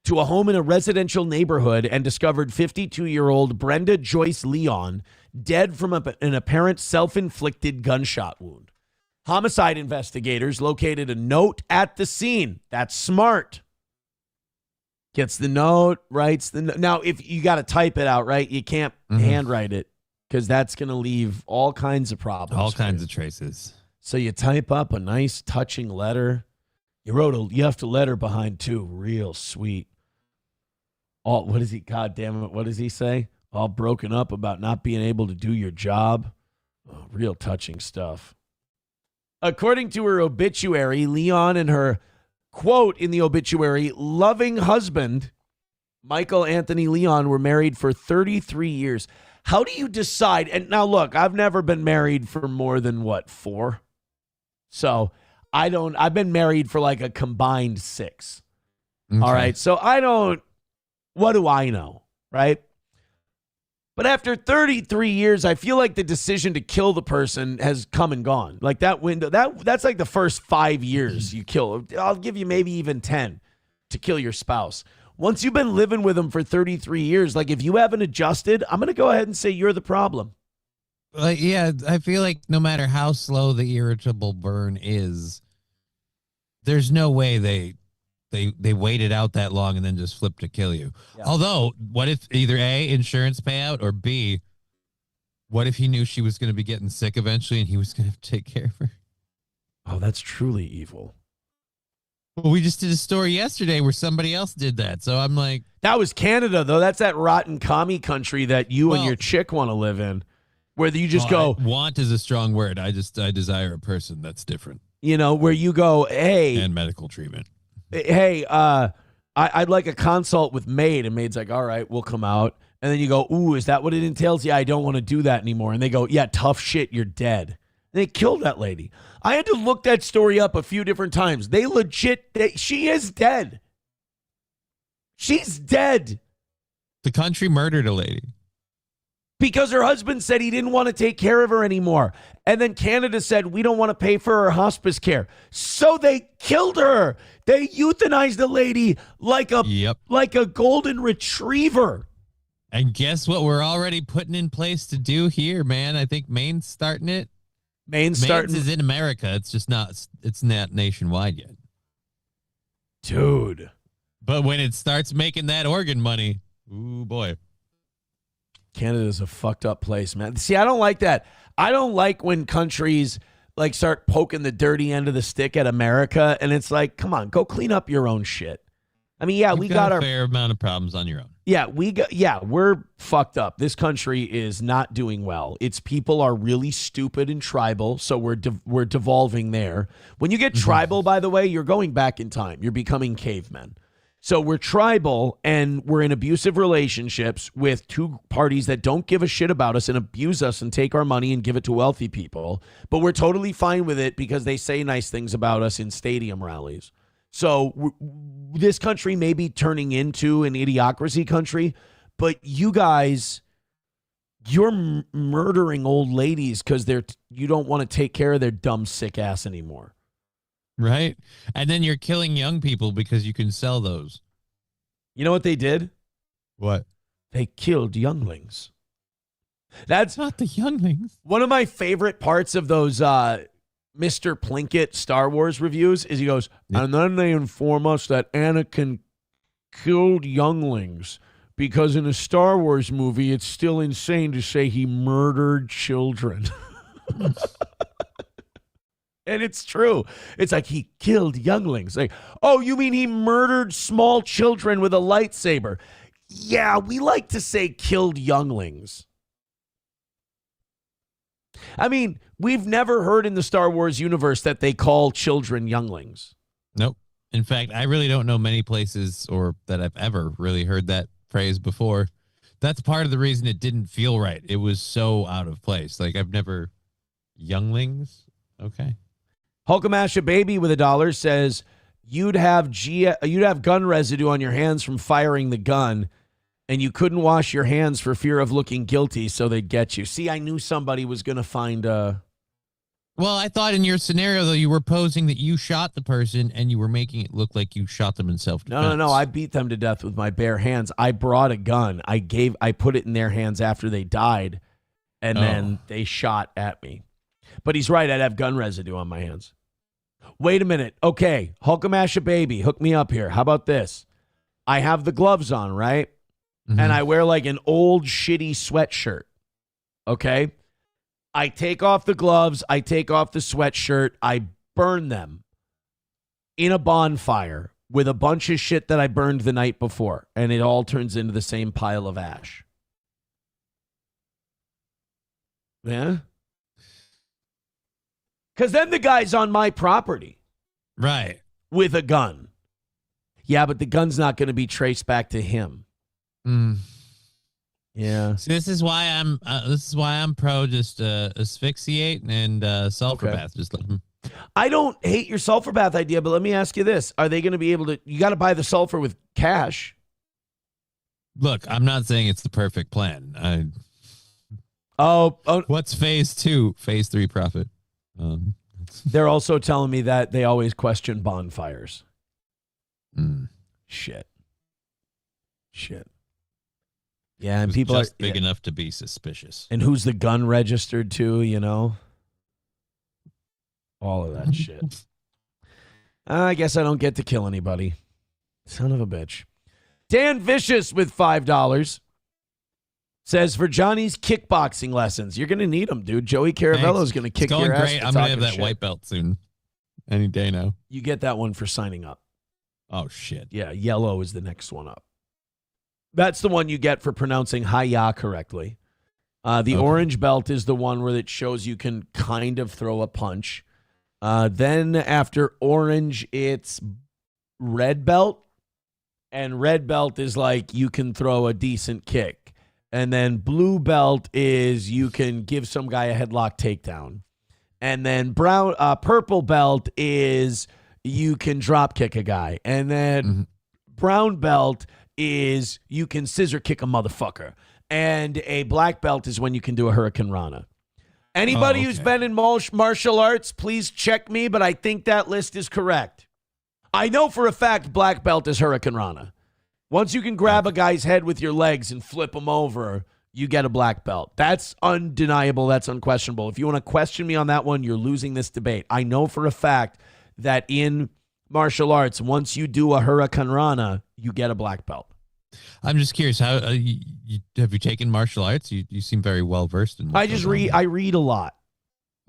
to a home in a residential neighborhood and discovered 52-year-old Brenda Joyce Leon dead from an apparent self-inflicted gunshot wound. Homicide investigators located a note at the scene. That's smart. Gets the note, writes the note. Now, if you got to type it out, right? You can't handwrite it because that's going to leave all kinds of problems. All kinds of traces. So you type up a nice, touching letter. You left a letter behind too, real sweet. What is he? God damn it! What does he say? All broken up about not being able to do your job. Oh, real touching stuff. According to her obituary, Leon and her, quote in the obituary, loving husband, Michael Anthony Leon, were married for 33 years. How do you decide? And now look, I've never been married for more than 4. So I've been married for like a combined 6. Okay. All right. So what do I know? Right. But after 33 years, I feel like the decision to kill the person has come and gone. Like that window, that's like the first 5 years you kill. I'll give you maybe even 10 to kill your spouse. Once you've been living with them for 33 years, like if you haven't adjusted, I'm going to go ahead and say you're the problem. Yeah, I feel like no matter how slow the irritable burn is, there's no way they waited out that long and then just flipped to kill you. Yeah. Although, what if either A, insurance payout, or B, what if he knew she was going to be getting sick eventually and he was going to take care of her? Oh, that's truly evil. Well, we just did a story yesterday where somebody else did that. So I'm like... That was Canada, though. That's that rotten commie country that you and your chick want to live in, where you just go... Want is a strong word. I desire a person. That's different. You know, where you go, hey... And medical treatment. Hey, I'd like a consult with maid. And maid's like, all right, we'll come out. And then you go, ooh, is that what it entails? Yeah, I don't want to do that anymore. And they go, yeah, tough shit, you're dead. And they killed that lady. I had to look that story up a few different times. She is dead. She's dead. The country murdered a lady. Because her husband said he didn't want to take care of her anymore. And then Canada said, we don't want to pay for her hospice care. So they killed her. They euthanized the lady like a golden retriever. And guess what we're already putting in place to do here, man? I think Maine's starting it. Maine's is in America. It's just not nationwide yet. Dude. But when it starts making that organ money, ooh, boy. Canada's a fucked up place, man. See, I don't like that. I don't like when countries like start poking the dirty end of the stick at America, and it's like, come on, go clean up your own shit. I mean, yeah, we got a fair amount of problems on your own. Yeah, we're fucked up. This country is not doing well. Its people are really stupid and tribal, so we're devolving there. When you get tribal, by the way, you're going back in time. You're becoming cavemen. So we're tribal, and we're in abusive relationships with two parties that don't give a shit about us and abuse us and take our money and give it to wealthy people. But we're totally fine with it because they say nice things about us in stadium rallies. So this country may be turning into an idiocracy country, but you guys, you're murdering old ladies because you don't want to take care of their dumb, sick ass anymore. Right. And then you're killing young people because you can sell those. You know what they did? What? They killed younglings. That's not the younglings. One of my favorite parts of those Mr. Plinkett Star Wars reviews is he goes, and then they inform us that Anakin killed younglings because in a Star Wars movie, it's still insane to say he murdered children. And it's true. It's like he killed younglings. Like, oh, you mean he murdered small children with a lightsaber? Yeah, we like to say killed younglings. I mean, we've never heard in the Star Wars universe that they call children younglings. Nope. In fact, I really don't know many places or that I've ever really heard that phrase before. That's part of the reason it didn't feel right. It was so out of place. Like, I've never... Younglings? Okay. Hulkamasha Baby with $1 says, you'd have gun residue on your hands from firing the gun, and you couldn't wash your hands for fear of looking guilty, so they'd get you. See, I knew somebody was going to find Well, I thought in your scenario, though, you were posing that you shot the person and you were making it look like you shot them in self-defense. No. I beat them to death with my bare hands. I brought a gun. I put it in their hands after they died, and then they shot at me. But he's right. I'd have gun residue on my hands. Wait a minute. Okay, Hulkamasha Baby, hook me up here. How about this? I have the gloves on, right? Mm-hmm. And I wear like an old shitty sweatshirt. Okay? I take off the gloves. I take off the sweatshirt. I burn them in a bonfire with a bunch of shit that I burned the night before. And it all turns into the same pile of ash. Yeah? Because then the guy's on my property. Right. With a gun. Yeah, but the gun's not going to be traced back to him. Mm. Yeah. See, this is why I'm pro just asphyxiate and sulfur bath. Just let them. I don't hate your sulfur bath idea, but let me ask you this. Are they going to be able to... You got to buy the sulfur with cash. Look, I'm not saying it's the perfect plan. What's phase 2? Phase 3 profit. They're also telling me that they always question bonfires. Shit. Yeah, and people just big enough to be suspicious. And who's the gun registered to, you know? All of that shit. I guess I don't get to kill anybody. Son of a bitch. Dan Vicious with $5 says, for Johnny's kickboxing lessons, you're going to need them, dude. Joey Caravello's going to kick your ass. Great. I'm going to have that white belt soon. Any day now. You get that one for signing up. Oh, shit. Yeah, yellow is the next one up. That's the one you get for pronouncing hi-ya correctly. The orange belt is the one where it shows you can kind of throw a punch. Then after orange, it's red belt. And red belt is like you can throw a decent kick. And then blue belt is you can give some guy a headlock takedown. And then purple belt is you can drop kick a guy. And then brown belt is you can scissor kick a motherfucker. And a black belt is when you can do a Hurricane Rana. Anybody who's been in martial arts, please check me, but I think that list is correct. I know for a fact black belt is Hurricane Rana. Once you can grab a guy's head with your legs and flip him over, you get a black belt. That's undeniable. That's unquestionable. If you want to question me on that one, you're losing this debate. I know for a fact that in martial arts, once you do a Hurricane Rana, you get a black belt. I'm just curious. How have you taken martial arts? You seem very well versed in. I read a lot.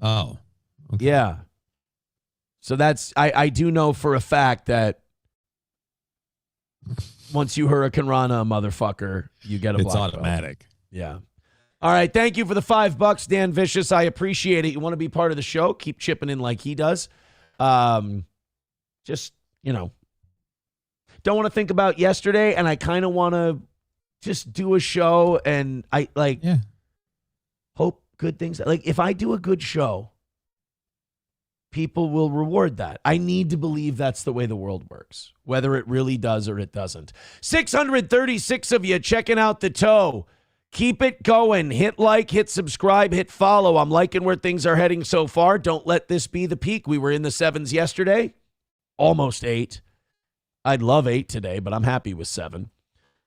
Oh, okay. Yeah. So that's I do know for a fact that once you Hurricane Rana a motherfucker, you get a black belt. It's automatic. Yeah. All right. Thank you for the $5, Dan Vicious. I appreciate it. You want to be part of the show? Keep chipping in like he does. Just, don't want to think about yesterday, and I kind of want to just do a show, and I hope good things. Like, if I do a good show, people will reward that. I need to believe that's the way the world works, whether it really does or it doesn't. 636 of you checking out the toe. Keep it going. Hit like, hit subscribe, hit follow. I'm liking where things are heading so far. Don't let this be the peak. We were in the 7s yesterday, almost 8. I'd love 8 today, but I'm happy with 7.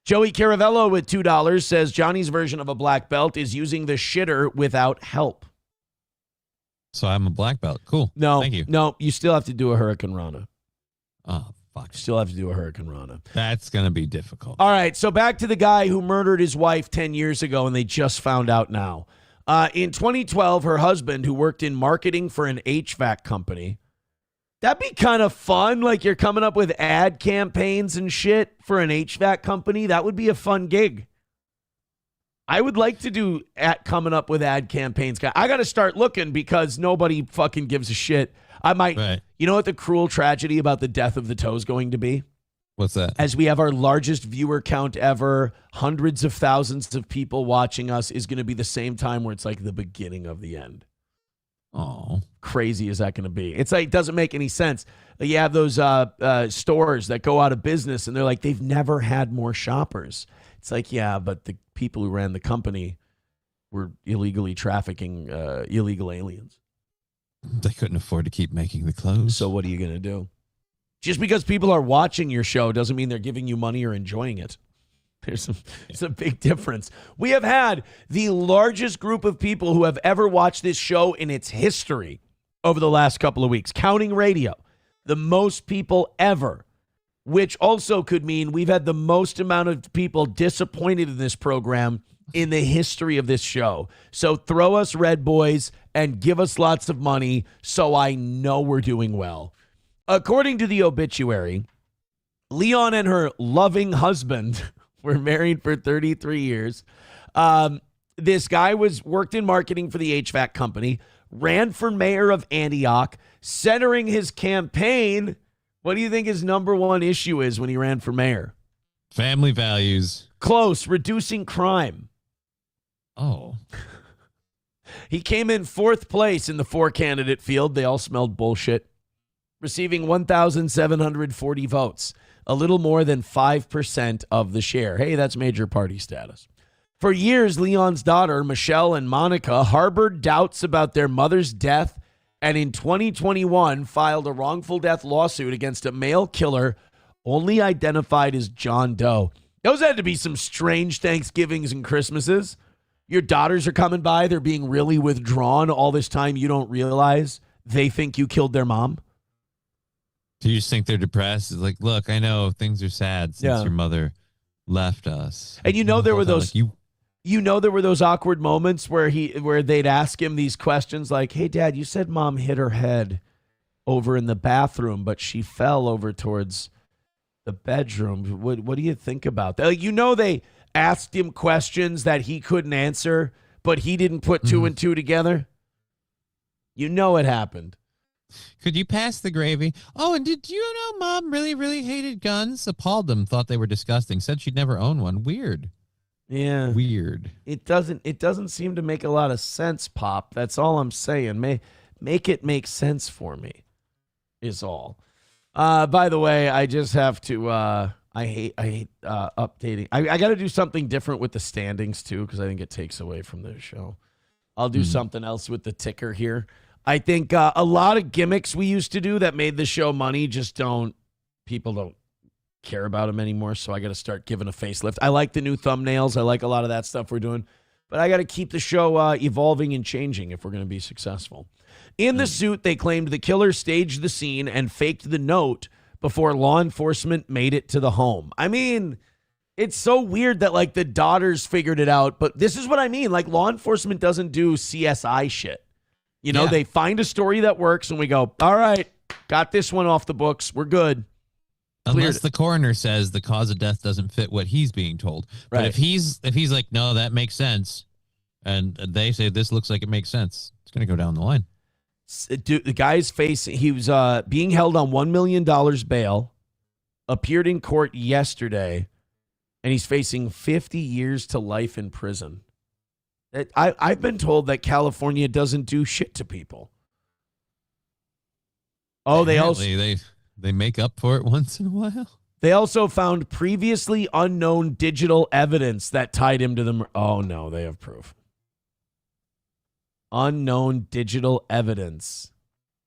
Joey Caravello with $2 says Johnny's version of a black belt is using the shitter without help. So I'm a black belt. Cool. No, thank you. No, you still have to do a Hurricane Rana. Oh, fuck. Still have to do a Hurricane Rana. That's going to be difficult. All right, so back to the guy who murdered his wife 10 years ago, and they just found out now. In 2012, her husband, who worked in marketing for an HVAC company, that'd be kind of fun. Like, you're coming up with ad campaigns and shit for an HVAC company. That would be a fun gig. I would like to do coming up with ad campaigns. I got to start looking because nobody fucking gives a shit. I might, You know what the cruel tragedy about the death of the toe is going to be? What's that? As we have our largest viewer count ever, hundreds of thousands of people watching us, is going to be the same time where it's like the beginning of the end. Oh, crazy is that going to be? It's like, it doesn't make any sense. You have those stores that go out of business and they're like, they've never had more shoppers. It's like, yeah, but the people who ran the company were illegally trafficking illegal aliens. They couldn't afford to keep making the clothes. So what are you going to do? Just because people are watching your show doesn't mean they're giving you money or enjoying it. There's a big difference. We have had the largest group of people who have ever watched this show in its history over the last couple of weeks, counting radio. The most people ever, which also could mean we've had the most amount of people disappointed in this program in the history of this show. So throw us red boys and give us lots of money so I know we're doing well. According to the obituary, Leon and her loving husband were married for 33 years. This guy worked in marketing for the HVAC company, ran for mayor of Antioch, centering his campaign. What do you think his number one issue is when he ran for mayor? Family values. Close, reducing crime. Oh. He came in fourth place in the 4-candidate field. They all smelled bullshit, receiving 1,740 votes, a little more than 5% of the share. Hey, that's major party status. For years, Leon's daughter, Michelle and Monica, harbored doubts about their mother's death, and in 2021 filed a wrongful death lawsuit against a male killer only identified as John Doe. Those had to be some strange Thanksgivings and Christmases. Your daughters are coming by. They're being really withdrawn all this time. You don't realize they think you killed their mom. Do you just think they're depressed? It's like, look, I know things are sad since your mother left us. And you know there were those like you know there were those awkward moments where they'd ask him these questions like, "Hey dad, you said mom hit her head over in the bathroom, but she fell over towards the bedroom. What do you think about that?" Like, you know, they asked him questions that he couldn't answer, but he didn't put two and two together. You know it happened. Could you pass the gravy? Oh, and did you know mom really, really hated guns? Appalled them, thought they were disgusting, said she'd never own one. Weird. Yeah. Weird. It doesn't seem to make a lot of sense, Pop. That's all I'm saying. Make it make sense for me is all. By the way, I just have to I hate updating. I got to do something different with the standings too, because I think it takes away from the show. I'll do something else with the ticker here. I think a lot of gimmicks we used to do that made the show money people don't care about them anymore. So I got to start giving a facelift. I like the new thumbnails. I like a lot of that stuff we're doing, but I got to keep the show evolving and changing if we're going to be successful. In the suit, they claimed the killer staged the scene and faked the note before law enforcement made it to the home. I mean, it's so weird that like the daughters figured it out, but this is what I mean. Like, law enforcement doesn't do CSI shit. You know, they find a story that works and we go, all right, got this one off the books. We're good. Unless the coroner says the cause of death doesn't fit what he's being told. Right. But if he's like, no, that makes sense, and they say this looks like it makes sense, it's going to go down the line. Dude, the guy's facing, he was being held on $1 million bail, appeared in court yesterday, and he's facing 50 years to life in prison. I've been told that California doesn't do shit to people. Oh, they make up for it once in a while. They also found previously unknown digital evidence that tied him to the. Oh no, they have proof. Unknown digital evidence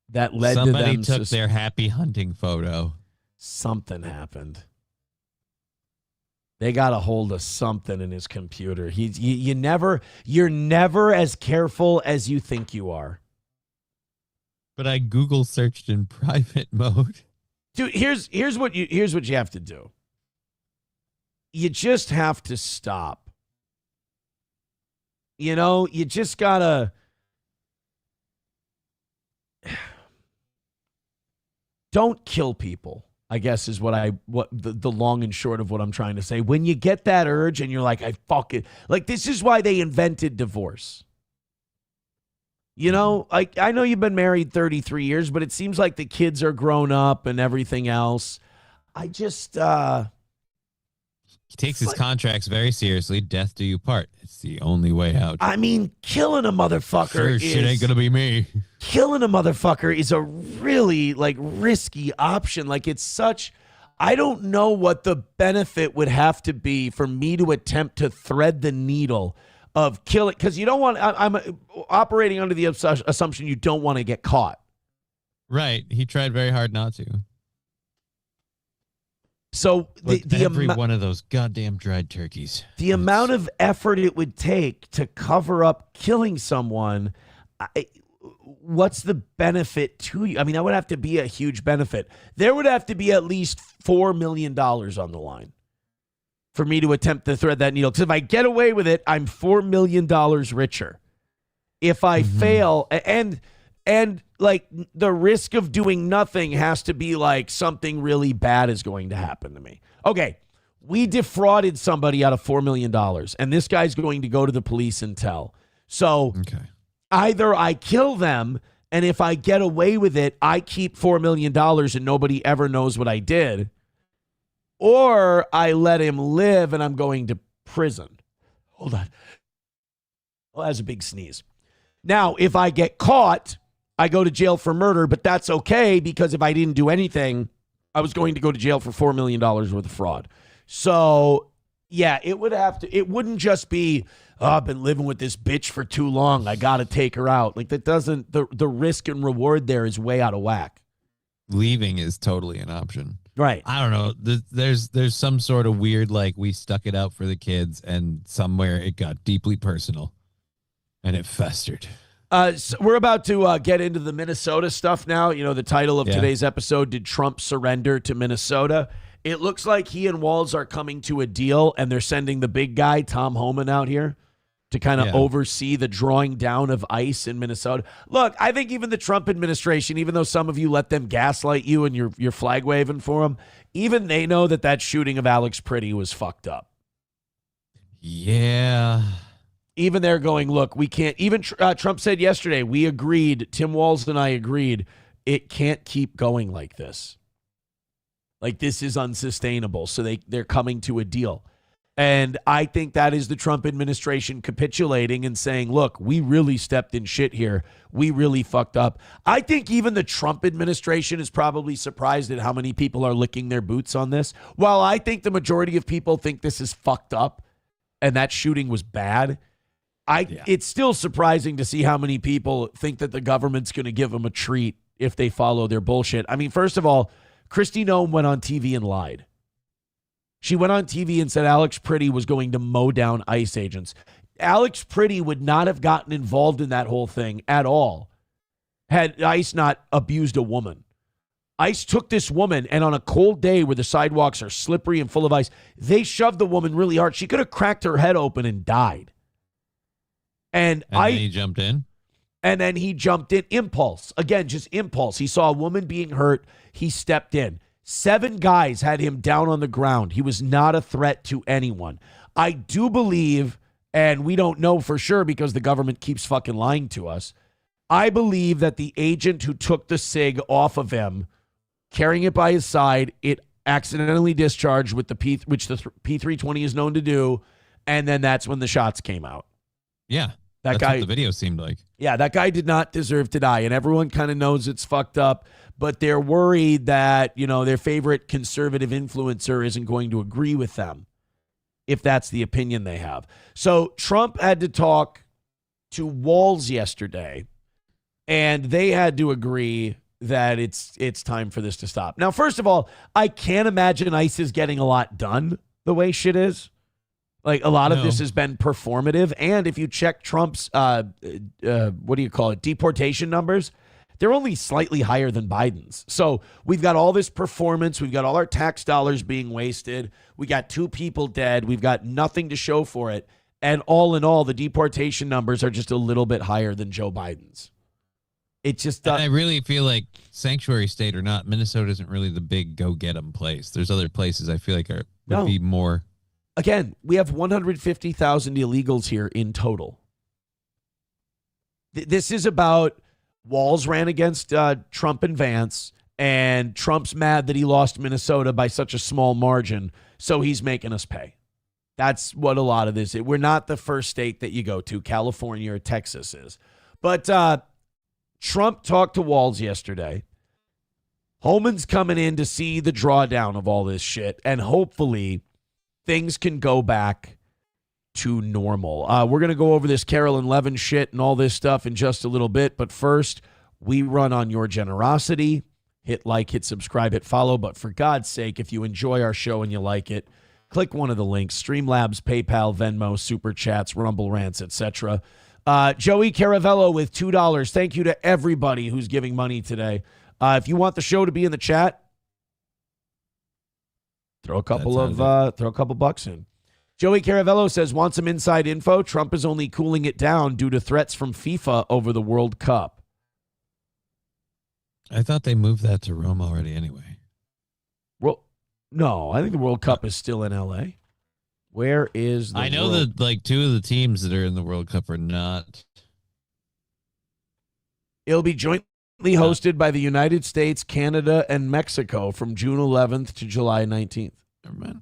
that led to them. Somebody took their happy hunting photo. Something happened. They got a hold of something in his computer. You're never as careful as you think you are. But I Google searched in private mode. Dude, here's what you have to do. You just have to stop. You know, you just gotta. Don't kill people. I guess is what the long and short of what I'm trying to say. When you get that urge and you're like, I fucking, like, this is why they invented divorce. You know, like, I know you've been married 33 years, but it seems like the kids are grown up and everything else. I just, he takes his contracts very seriously. Death do you part. It's the only way out. I mean, killing a motherfucker shit ain't gonna be me. Killing a motherfucker is a really, like, risky option. Like, it's such, I don't know what the benefit would have to be for me to attempt to thread the needle of killing, because you don't want, I'm operating under the assumption you don't want to get caught. Right. He tried very hard not to. So every one of those goddamn dried turkeys. The amount of effort it would take to cover up killing someone, what's the benefit to you? I mean, that would have to be a huge benefit. There would have to be at least $4 million on the line for me to attempt to thread that needle. Because if I get away with it, I'm $4 million richer. If I fail, and like, the risk of doing nothing has to be like something really bad is going to happen to me. Okay, we defrauded somebody out of $4 million, and this guy's going to go to the police and tell. So either I kill them, and if I get away with it, I keep $4 million and nobody ever knows what I did, or I let him live and I'm going to prison. Hold on. Well, that's a big sneeze. Now, if I get caught, I go to jail for murder, but that's okay, because if I didn't do anything, I was going to go to jail for $4 million worth of fraud. So, yeah, it wouldn't just be, oh, I've been living with this bitch for too long, I got to take her out. Like, that doesn't, the risk and reward there is way out of whack. Leaving is totally an option. Right. I don't know. There's some sort of weird, like, we stuck it out for the kids and somewhere it got deeply personal and it festered. So we're about to get into the Minnesota stuff now. You know, the title of today's episode, Did Trump Surrender to Minnesota? It looks like he and Walz are coming to a deal, and they're sending the big guy, Tom Homan, out here to kind of oversee the drawing down of ICE in Minnesota. Look, I think even the Trump administration, even though some of you let them gaslight you and you're flag waving for them, even they know that shooting of Alex Pretty was fucked up. Yeah. Even they're going, look, we can't, even Trump said yesterday, we agreed, Tim Walz and I agreed, it can't keep going like this. Like, this is unsustainable. So they're coming to a deal. And I think that is the Trump administration capitulating and saying, look, we really stepped in shit here. We really fucked up. I think even the Trump administration is probably surprised at how many people are licking their boots on this. While I think the majority of people think this is fucked up and that shooting was bad, it's still surprising to see how many people think that the government's going to give them a treat if they follow their bullshit. I mean, first of all, Kristi Noem went on TV and lied. She went on TV and said Alex Pretty was going to mow down ICE agents. Alex Pretty would not have gotten involved in that whole thing at all had ICE not abused a woman. ICE took this woman, and on a cold day where the sidewalks are slippery and full of ice, they shoved the woman really hard. She could have cracked her head open and died. And then he jumped in? And then he jumped in. Impulse. Again, just impulse. He saw a woman being hurt. He stepped in. 7 guys had him down on the ground. He was not a threat to anyone. I do believe, and we don't know for sure because the government keeps fucking lying to us, I believe that the agent who took the SIG off of him, carrying it by his side, it accidentally discharged with which the P320 is known to do, and then that's when the shots came out. Yeah. That's what the video seemed like. Yeah, that guy did not deserve to die, and everyone kind of knows it's fucked up, but they're worried that, you know, their favorite conservative influencer isn't going to agree with them if that's the opinion they have. So Trump had to talk to Walz yesterday, and they had to agree that it's time for this to stop. Now, first of all, I can't imagine ICE is getting a lot done the way shit is. Like, a lot of this has been performative. And if you check Trump's, deportation numbers, they're only slightly higher than Biden's. So we've got all this performance. We've got all our tax dollars being wasted. We got 2 people dead. We've got nothing to show for it. And all in all, the deportation numbers are just a little bit higher than Joe Biden's. It just I really feel like sanctuary state or not, Minnesota isn't really the big go get 'em place. There's other places I feel like would be more. Again, we have 150,000 illegals here in total. This is about Walz ran against Trump and Vance, and Trump's mad that he lost Minnesota by such a small margin, so he's making us pay. That's what a lot of this is. We're not the first state that you go to. California or Texas is. But Trump talked to Walz yesterday. Homan's coming in to see the drawdown of all this shit, and hopefully things can go back to normal. We're going to go over this Carolyn Levin shit and all this stuff in just a little bit, but first, we run on your generosity. Hit like, hit subscribe, hit follow, but for God's sake, if you enjoy our show and you like it, click one of the links, Streamlabs, PayPal, Venmo, Super Chats, Rumble Rants, etc. Joey Caravello with $2. Thank you to everybody who's giving money today. If you want the show to be in the chat, throw a couple bucks in. Joey Caravello says, want some inside info? Trump is only cooling it down due to threats from FIFA over the World Cup. I thought they moved that to Rome already anyway. Well, no, I think the World Cup is still in L.A. Where is the I know that like two of the teams that are in the World Cup are not. It'll be jointly hosted by the United States, Canada, and Mexico from June 11th to July 19th. Never mind.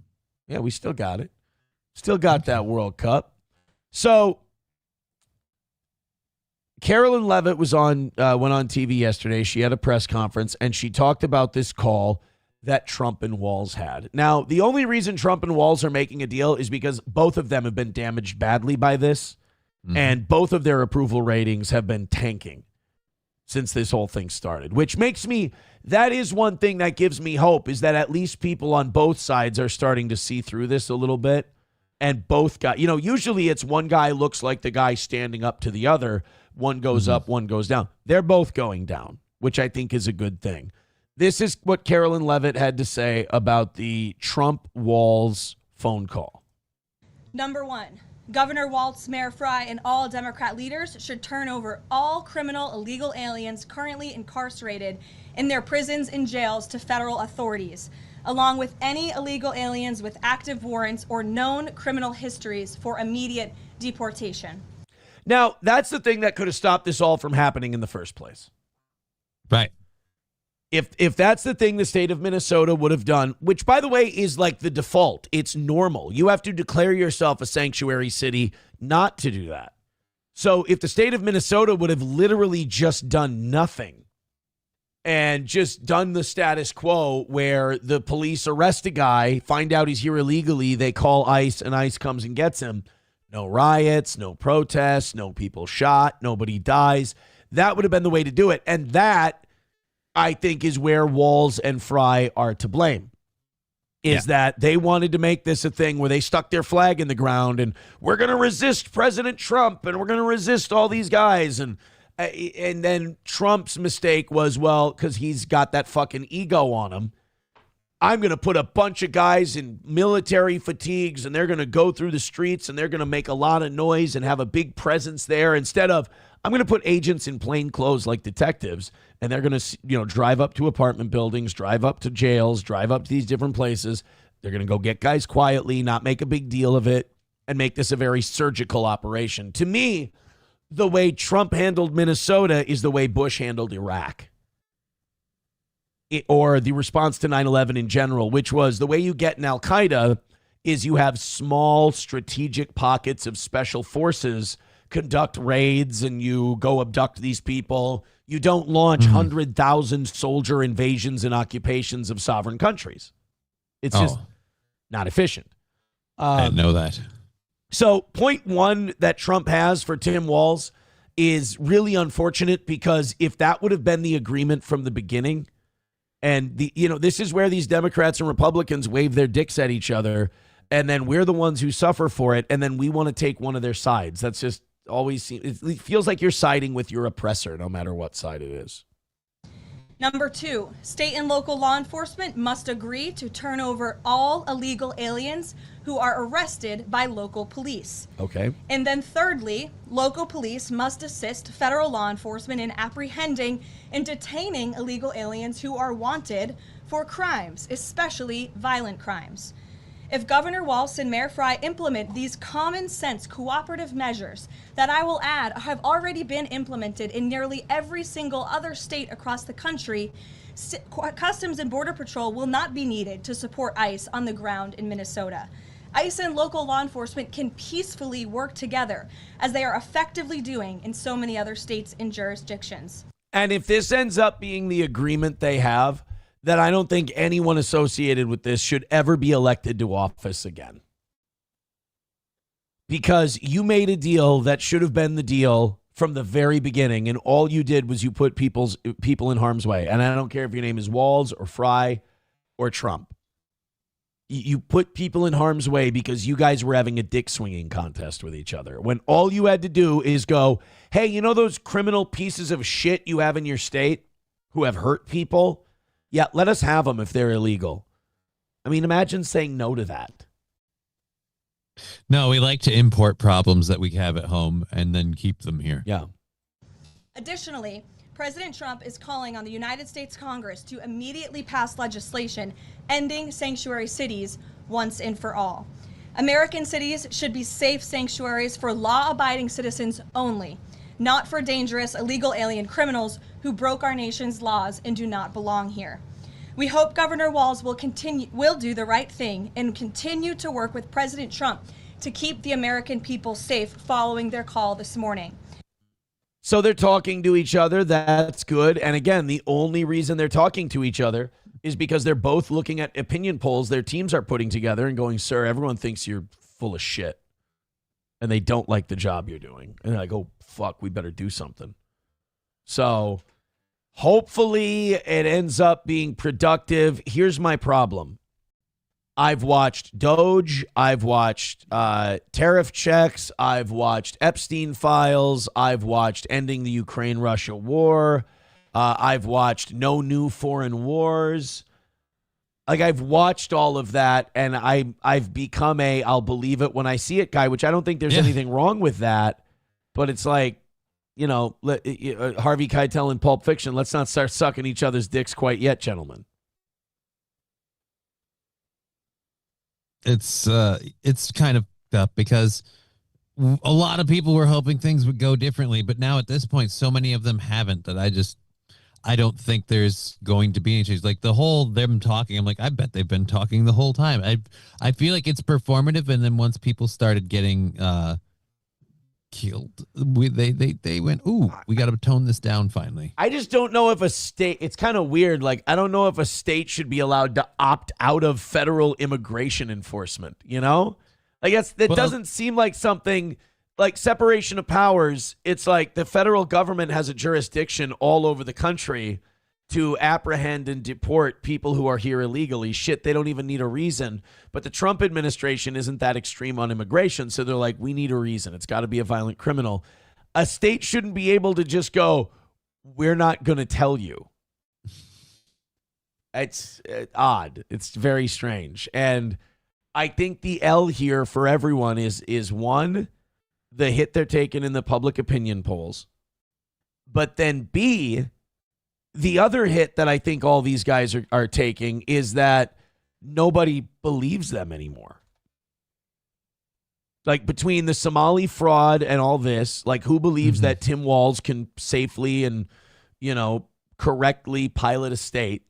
Yeah, we still got it. Still got that World Cup. So Carolyn Levitt went on TV yesterday. She had a press conference, and she talked about this call that Trump and Walz had. Now, the only reason Trump and Walz are making a deal is because both of them have been damaged badly by this, and both of their approval ratings have been tanking since this whole thing started, which makes me, that is one thing that gives me hope, is that at least people on both sides are starting to see through this a little bit. And both got, usually it's one guy looks like the guy standing up to the other. One goes up, one goes down. They're both going down, which I think is a good thing. This is what Carolyn Levitt had to say about the Trump-Walz phone call. Number one, Governor Walz, Mayor Fry, and all Democrat leaders should turn over all criminal illegal aliens currently incarcerated in their prisons and jails to federal authorities, along with any illegal aliens with active warrants or known criminal histories for immediate deportation. Now, that's the thing that could have stopped this all from happening in the first place. Right. If that's the thing the state of Minnesota would have done, which, by the way, is like the default. It's normal. You have to declare yourself a sanctuary city not to do that. So if the state of Minnesota would have literally just done nothing and just done the status quo where the police arrest a guy, find out he's here illegally, they call ICE, and ICE comes and gets him. No riots, no protests, no people shot, nobody dies. That would have been the way to do it. And that, I think, is where Walz and Fry are to blame, is that they wanted to make this a thing where they stuck their flag in the ground and we're going to resist President Trump and we're going to resist all these guys. And then Trump's mistake was, well, because he's got that fucking ego on him, I'm going to put a bunch of guys in military fatigues and they're going to go through the streets and they're going to make a lot of noise and have a big presence there, instead of I'm going to put agents in plain clothes like detectives, and they're going to, drive up to apartment buildings, drive up to jails, drive up to these different places. They're going to go get guys quietly, not make a big deal of it, and make this a very surgical operation. To me, the way Trump handled Minnesota is the way Bush handled Iraq. Or the response to 9/11 in general, which was the way you get in Al-Qaeda is you have small strategic pockets of special forces conduct raids and you go abduct these people. You don't launch 100,000 soldier invasions and occupations of sovereign countries. It's just not efficient. I didn't know that. So point one that Trump has for Tim Walz is really unfortunate, because if that would have been the agreement from the beginning, and this is where these Democrats and Republicans wave their dicks at each other, and then we're the ones who suffer for it, and then we want to take one of their sides. That's just always it feels like you're siding with your oppressor, no matter what side it is. Number 2, state and local law enforcement must agree to turn over all illegal aliens who are arrested by local police. Okay. And then thirdly, local police must assist federal law enforcement in apprehending and detaining illegal aliens who are wanted for crimes, especially violent crimes. If Governor Walz and Mayor Frey implement these common sense cooperative measures that I will add have already been implemented in nearly every single other state across the country, Customs and Border Patrol will not be needed to support ICE on the ground in Minnesota. ICE and local law enforcement can peacefully work together, as they are effectively doing in so many other states and jurisdictions. And if this ends up being the agreement they have, then I don't think anyone associated with this should ever be elected to office again. Because you made a deal that should have been the deal from the very beginning, and all you did was you put people in harm's way. And I don't care if your name is Walz or Frey or Trump. You put people in harm's way because you guys were having a dick swinging contest with each other. When all you had to do is go, hey, you know those criminal pieces of shit you have in your state who have hurt people? Yeah, let us have them if they're illegal. I mean, imagine saying no to that. No, we like to import problems that we have at home and then keep them here. Yeah. Additionally, President Trump is calling on the United States Congress to immediately pass legislation ending sanctuary cities once and for all. American cities should be safe sanctuaries for law-abiding citizens only, not for dangerous illegal alien criminals who broke our nation's laws and do not belong here. We hope Governor Walz will do the right thing and continue to work with President Trump to keep the American people safe following their call this morning. So they're talking to each other. That's good. And again, the only reason they're talking to each other is because they're both looking at opinion polls their teams are putting together and going, sir, everyone thinks you're full of shit. And they don't like the job you're doing. And they're like, oh, fuck, we better do something. So hopefully it ends up being productive. Here's my problem. I've watched Doge. I've watched tariff checks. I've watched Epstein files. I've watched ending the Ukraine-Russia war. I've watched no new foreign wars. Like, I've watched all of that, and I've become a I'll believe it when I see it guy, which I don't think there's anything wrong with that. But it's like, you know, Harvey Keitel in Pulp Fiction, let's not start sucking each other's dicks quite yet, gentlemen. It's kind of tough because a lot of people were hoping things would go differently, but now at this point, so many of them haven't that I don't think there's going to be any change. Like the whole them talking, I'm like, I bet they've been talking the whole time. I feel like it's performative, and then once people started getting killed, they went, ooh, we got to tone this down finally. I just don't know if a state, it's kind of weird. Like, I don't know if a state should be allowed to opt out of federal immigration enforcement, you know? Like, that doesn't seem like something like separation of powers. It's like the federal government has a jurisdiction all over the country to apprehend and deport people who are here illegally. Shit, they don't even need a reason. But the Trump administration isn't that extreme on immigration, so they're like, we need a reason. It's got to be a violent criminal. A state shouldn't be able to just go, we're not going to tell you. It's odd. It's very strange. And I think the L here for everyone is one, the hit they're taking in the public opinion polls. But then B, the other hit that I think all these guys are taking is that nobody believes them anymore. Like, between the Somali fraud and all this, like, who believes that Tim Walz can safely and, you know, correctly pilot a state?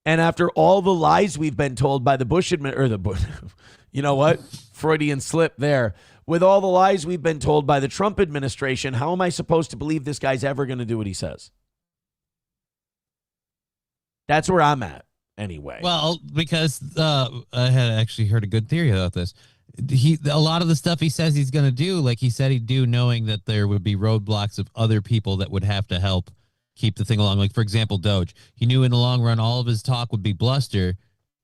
And after all the lies we've been told by the Bush you know what? Freudian slip there. With all the lies we've been told by the Trump administration, how am I supposed to believe this guy's ever going to do what he says? That's where I'm at anyway. Well, because I had actually heard a good theory about this. A lot of the stuff he says he's going to do, like he said he'd do, knowing that there would be roadblocks of other people that would have to help keep the thing along. Like, for example, Doge. He knew in the long run all of his talk would be bluster,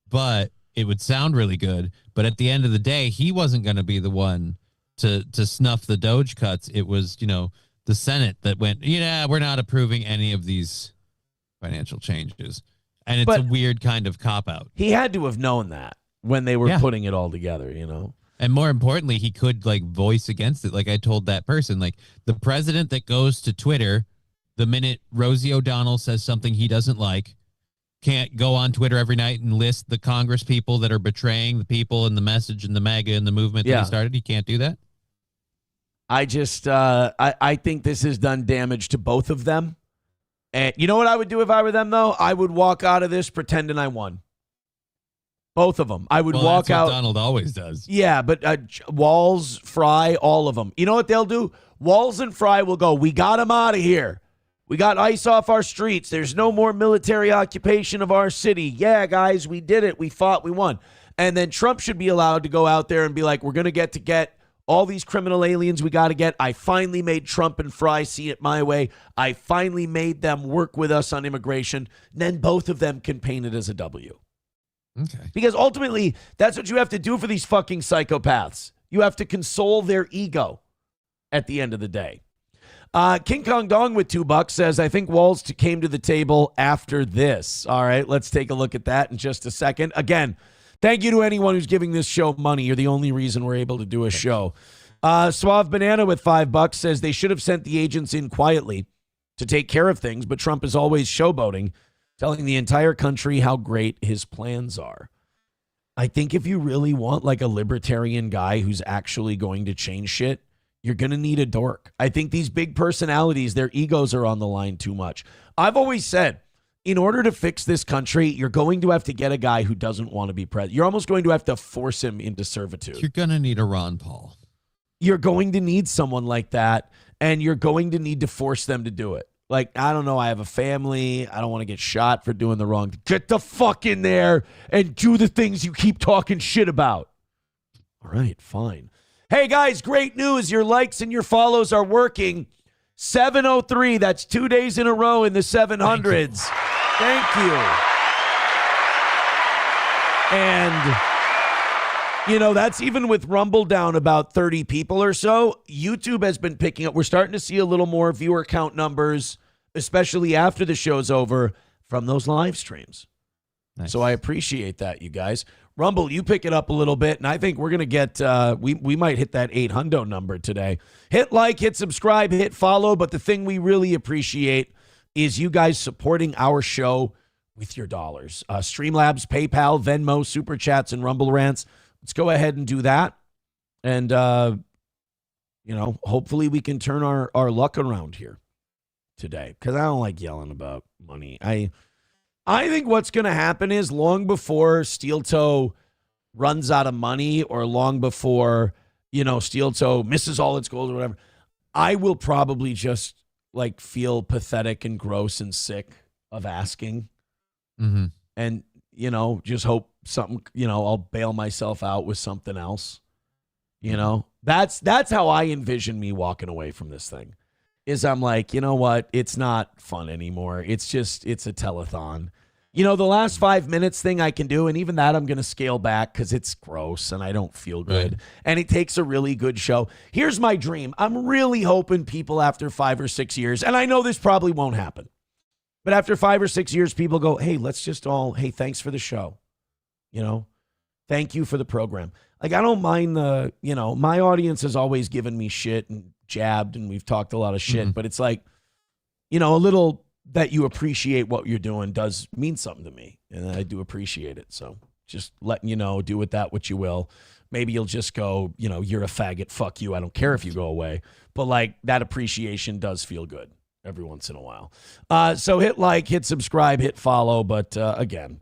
but it would sound really good. But at the end of the day, he wasn't going to be the one to snuff the Doge cuts. It was, you know, the Senate that went, yeah, we're not approving any of these financial changes. And it's a weird kind of cop-out. He had to have known that when they were putting it all together, you know? And more importantly, he could, like, voice against it. Like I told that person, like, the president that goes to Twitter the minute Rosie O'Donnell says something he doesn't like can't go on Twitter every night and list the Congress people that are betraying the people and the message and the MAGA and the movement that he started. He can't do that. I just, I think this has done damage to both of them. And you know what I would do if I were them, though? I would walk out of this pretending I won. Both of them. I would walk that's what out. Donald always does. Yeah, but Walz, Fry, all of them. You know what they'll do? Walz and Fry will go, we got him out of here. We got ice off our streets. There's no more military occupation of our city. Yeah, guys, we did it. We fought. We won. And then Trump should be allowed to go out there and be like, we're going to get all these criminal aliens we got to get. I finally made Trump and Fry see it my way. I finally made them work with us on immigration. Then both of them can paint it as a W. Okay. Because ultimately, that's what you have to do for these fucking psychopaths. You have to console their ego at the end of the day. King Kong Dong with $2 says, I think Walz came to the table after this. All right, let's take a look at that in just a second. Again, thank you to anyone who's giving this show money. You're the only reason we're able to do a show. Suave Banana with $5 says they should have sent the agents in quietly to take care of things, but Trump is always showboating, telling the entire country how great his plans are. I think if you really want like a libertarian guy who's actually going to change shit, you're going to need a dork. I think these big personalities, their egos are on the line too much. I've always said, in order to fix this country, you're going to have to get a guy who doesn't want to be president. You're almost going to have to force him into servitude. You're going to need a Ron Paul. You're going to need someone like that, and you're going to need to force them to do it. Like, I don't know, I have a family. I don't want to get shot for doing the wrong thing. Get the fuck in there and do the things you keep talking shit about. All right, fine. Hey, guys, great news. Your likes and your follows are working. 703, that's 2 days in a row in the 700s. Thank you. And, you know, that's even with Rumble down about 30 people or so. YouTube has been picking up. We're starting to see a little more viewer count numbers, especially after the show's over, from those live streams. Nice. So I appreciate that, you guys. Rumble, you pick it up a little bit, and I think we're going to get, we might hit that 800 number today. Hit like, hit subscribe, hit follow, but the thing we really appreciate is you guys supporting our show with your dollars. Streamlabs, PayPal, Venmo, Super Chats, and Rumble Rants. Let's go ahead and do that. And, you know, hopefully we can turn our luck around here today, because I don't like yelling about money. I think what's going to happen is long before Steel Toe runs out of money or long before, you know, Steel Toe misses all its goals or whatever, I will probably just like feel pathetic and gross and sick of asking. Mm-hmm. And, you know, just hope something, you know, I'll bail myself out with something else. You know, that's how I envision me walking away from this thing. Is I'm like, you know what? It's not fun anymore. It's a telethon. You know, the last 5 minutes thing I can do, and even that I'm going to scale back because it's gross and I don't feel good. Right. And it takes a really good show. Here's my dream. I'm really hoping people after 5 or 6 years, and I know this probably won't happen, but after 5 or 6 years, people go, hey, let's just all, hey, thanks for the show. You know, thank you for the program. Like, I don't mind you know, my audience has always given me shit and jabbed, and we've talked a lot of shit, but it's like, you know, a little that you appreciate what you're doing does mean something to me, and I do appreciate it. So just letting you know, do with that what you will. Maybe you'll just go, you know, you're a faggot, fuck you, I don't care if you go away. But like, that appreciation does feel good every once in a while. So hit like, hit subscribe, hit follow, but again,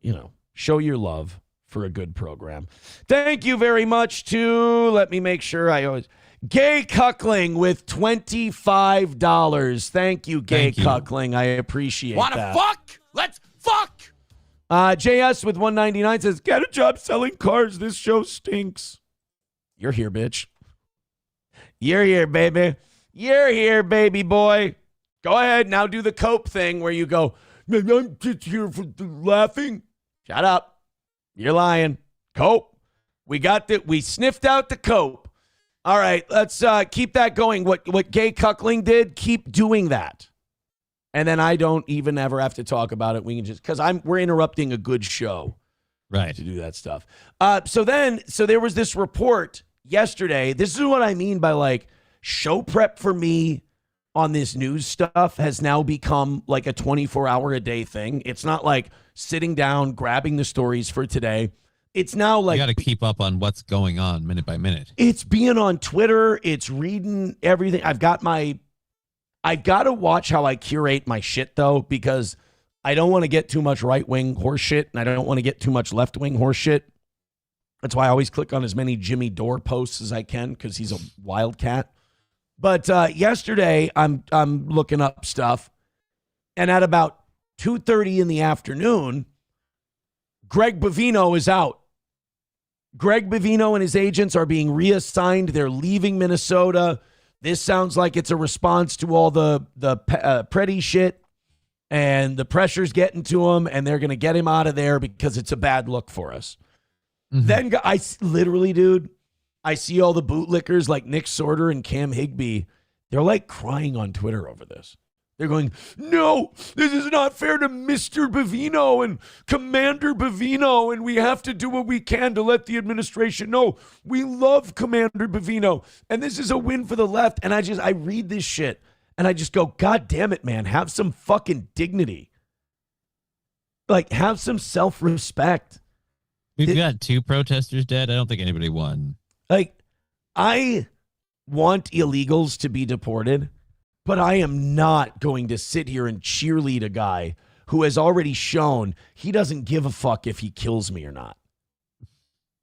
you know, show your love for a good program. Thank you very much to, let me make sure I always, Gay Cuckling with $25. Thank you, Gay Cuckling. I appreciate that. Wanna fuck? Let's fuck! JS with $1.99 says, get a job selling cars. This show stinks. You're here, bitch. You're here, baby. You're here, baby boy. Go ahead. Now do the cope thing where you go, I'm just here for laughing. Shut up. You're lying. Cope. We sniffed out the cope. All right, let's keep that going. What Gay Cuckling did, keep doing that. And then I don't even ever have to talk about it. We can just, because we're interrupting a good show. Right. To do that stuff. So there was this report yesterday. This is what I mean by like show prep for me on this news stuff has now become like a 24-hour-a-day thing. It's not like sitting down, grabbing the stories for today. It's now like... You got to keep up on what's going on minute by minute. It's being on Twitter. It's reading everything. I've got to watch how I curate my shit, though, because I don't want to get too much right-wing horse shit, and I don't want to get too much left-wing horse shit. That's why I always click on as many Jimmy Dore posts as I can, because he's a wildcat. But yesterday, I'm looking up stuff, and at about 2:30 in the afternoon, Greg Bovino is out. Greg Bovino and his agents are being reassigned. They're leaving Minnesota. This sounds like it's a response to all the Preddy shit, and the pressure's getting to him, and they're going to get him out of there because it's a bad look for us. Mm-hmm. Then I literally, dude, I see all the bootlickers like Nick Sorter and Cam Higbee. They're like crying on Twitter over this. They're going, no, this is not fair to Mr. Bovino and Commander Bovino, and we have to do what we can to let the administration know we love Commander Bovino, and this is a win for the left. And I read this shit, and I just go, God damn it, man, have some fucking dignity. Like, have some self-respect. We've got 2 protesters dead. I don't think anybody won. Like, I want illegals to be deported, but I am not going to sit here and cheerlead a guy who has already shown he doesn't give a fuck if he kills me or not.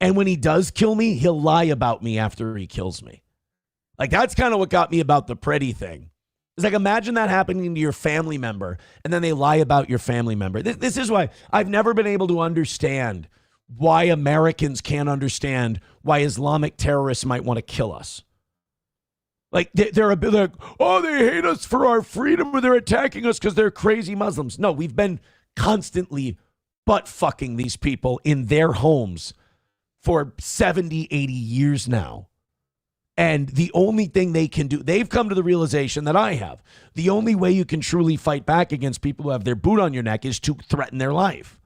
And when he does kill me, he'll lie about me after he kills me. Like, that's kind of what got me about the Preddy thing. It's like, imagine that happening to your family member, and then they lie about your family member. This is why I've never been able to understand why Americans can't understand why Islamic terrorists might want to kill us. Like, they're a bit like, oh, they hate us for our freedom, or they're attacking us because they're crazy Muslims. No, we've been constantly butt-fucking these people in their homes for 70, 80 years now. And the only thing they can do, they've come to the realization that I have. The only way you can truly fight back against people who have their boot on your neck is to threaten their life.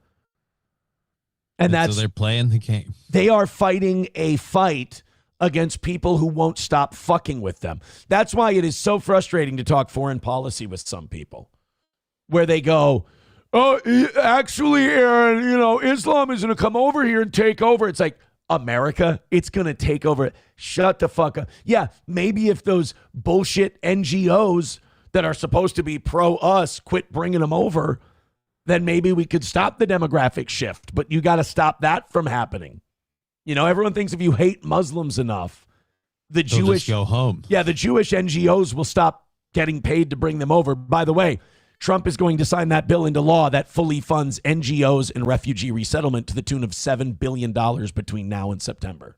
And that's, so they're playing the game. They are fighting a fight against people who won't stop fucking with them. That's why it is so frustrating to talk foreign policy with some people, where they go, oh, actually, Aaron, Islam is going to come over here and take over. It's like, America, it's going to take over. Shut the fuck up. Yeah, maybe if those bullshit NGOs that are supposed to be pro-us quit bringing them over, then maybe we could stop the demographic shift. But you got to stop that from happening. Everyone thinks if you hate Muslims enough, the They'll Jewish just go home. Yeah, the Jewish NGOs will stop getting paid to bring them over. By the way, Trump is going to sign that bill into law that fully funds NGOs and refugee resettlement to the tune of $7 billion between now and September.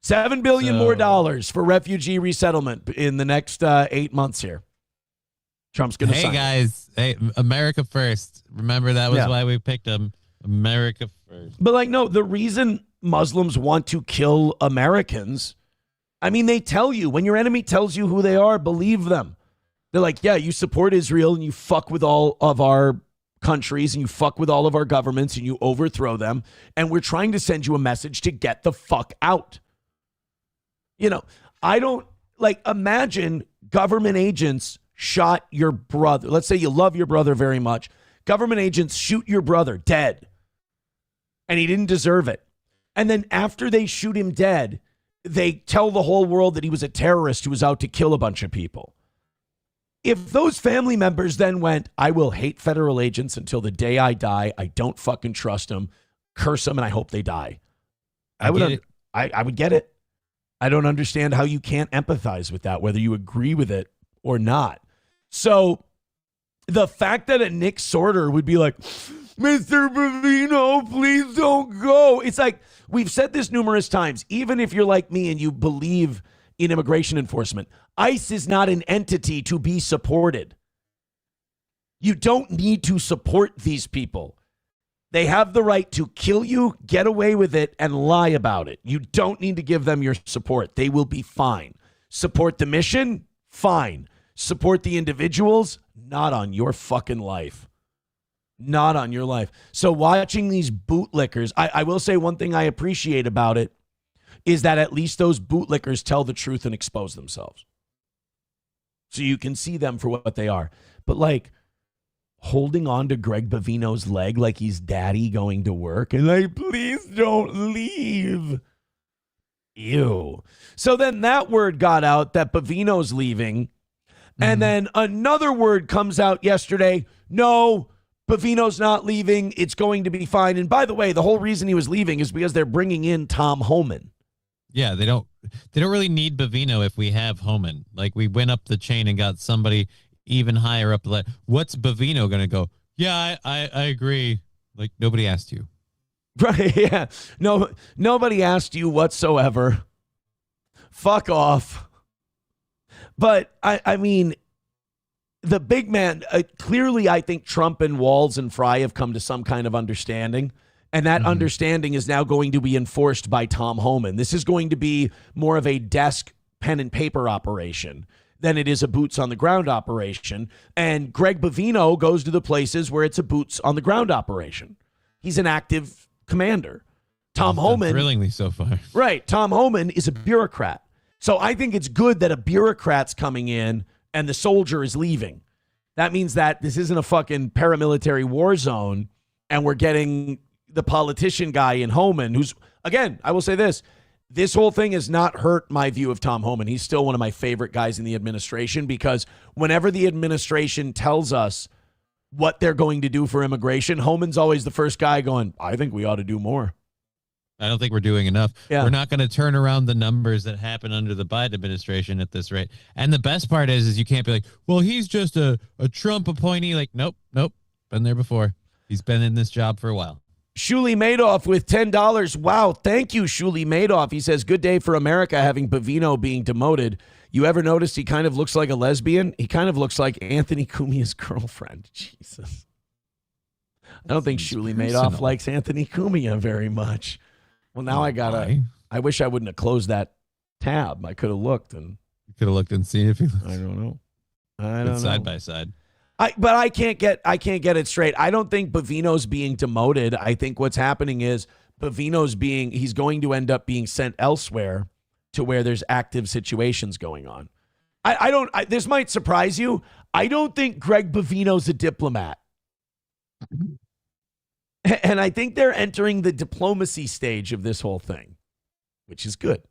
$7 billion more dollars for refugee resettlement in the next 8 months here. Trump's going to sign. Hey, guys. Hey, America first. Remember, that was why we picked him. America first. But, no, the reason Muslims want to kill Americans, they tell you. When your enemy tells you who they are, believe them. They're like, yeah, you support Israel and you fuck with all of our countries and you fuck with all of our governments and you overthrow them. And we're trying to send you a message to get the fuck out. I don't imagine government agents shot your brother. Let's say you love your brother very much. Government agents shoot your brother dead. And he didn't deserve it. And then after they shoot him dead, they tell the whole world that he was a terrorist who was out to kill a bunch of people. If those family members then went, I will hate federal agents until the day I die. I don't fucking trust them. Curse them, and I hope they die. I would get it. I don't understand how you can't empathize with that, whether you agree with it or not. So the fact that a Nick Sorter would be like, Mr. Bovino, please don't go. It's like, we've said this numerous times. Even if you're like me and you believe in immigration enforcement, ICE is not an entity to be supported. You don't need to support these people. They have the right to kill you, get away with it, and lie about it. You don't need to give them your support. They will be fine. Support the mission? Fine. support the individuals, not on your fucking life. Not on your life. So watching these bootlickers, I will say one thing I appreciate about it is that at least those bootlickers tell the truth and expose themselves. So you can see them for what they are. But like holding on to Greg Bovino's leg like he's daddy going to work and like, please don't leave. Ew. So then that word got out that Bovino's leaving. And then another word comes out yesterday. No, Bovino's not leaving. It's going to be fine. And by the way, the whole reason he was leaving is because they're bringing in Tom Homan. Yeah, they don't really need Bovino if we have Homan. Like we went up the chain and got somebody even higher up. What's Bovino going to go? Yeah, I agree. Like nobody asked you. Right, yeah. No, nobody asked you whatsoever. Fuck off. But, I mean, the big man, clearly I think Trump and Walz and Fry have come to some kind of understanding, and that understanding is now going to be enforced by Tom Homan. This is going to be more of a desk, pen, and paper operation than it is a boots-on-the-ground operation, and Greg Bovino goes to the places where it's a boots-on-the-ground operation. He's an active commander. Tom Homan, thrillingly so far. Right. Tom Homan is a bureaucrat. So I think it's good that a bureaucrat's coming in and the soldier is leaving. That means that this isn't a fucking paramilitary war zone and we're getting the politician guy in Homan who's, again, I will say this whole thing has not hurt my view of Tom Homan. He's still one of my favorite guys in the administration because whenever the administration tells us what they're going to do for immigration, Homan's always the first guy going, I think we ought to do more. I don't think we're doing enough. Yeah. We're not going to turn around the numbers that happen under the Biden administration at this rate. And the best part is you can't be like, well, he's just a Trump appointee. Like, nope. Been there before. He's been in this job for a while. Shuli Madoff with $10. Wow. Thank you, Shuli Madoff. He says, good day for America having Bovino being demoted. You ever noticed he kind of looks like a lesbian? He kind of looks like Anthony Cumia's girlfriend. Jesus. I don't think Shuli Madoff likes Anthony Cumia very much. Well, now I wish I wouldn't have closed that tab. I could have looked and seen if he looks. I don't know. I don't know. Side by side. But I can't get it straight. I don't think Bovino's being demoted. I think what's happening is he's going to end up being sent elsewhere to where there's active situations going on. This might surprise you. I don't think Greg Bovino's a diplomat. And I think they're entering the diplomacy stage of this whole thing, which is good.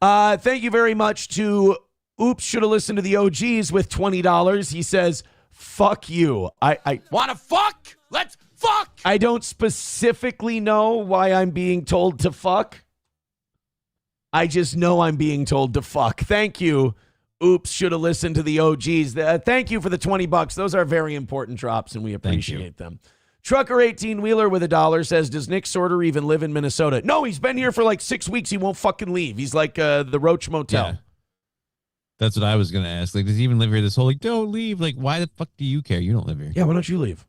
Thank you very much to Oops, should have listened to the OGs with $20. He says, fuck you. I want to fuck? Let's fuck. I don't specifically know why I'm being told to fuck. I just know I'm being told to fuck. Thank you. Oops, should have listened to the OGs. Thank you for the $20. Those are very important drops, and we appreciate them. Trucker 18-wheeler with $1 says, does Nick Sorter even live in Minnesota? No, he's been here for like 6 weeks. He won't fucking leave. He's like the Roach Motel. Yeah. That's what I was going to ask. Like, does he even live here this whole, like, don't leave. Like, why the fuck do you care? You don't live here. Yeah, why don't you leave?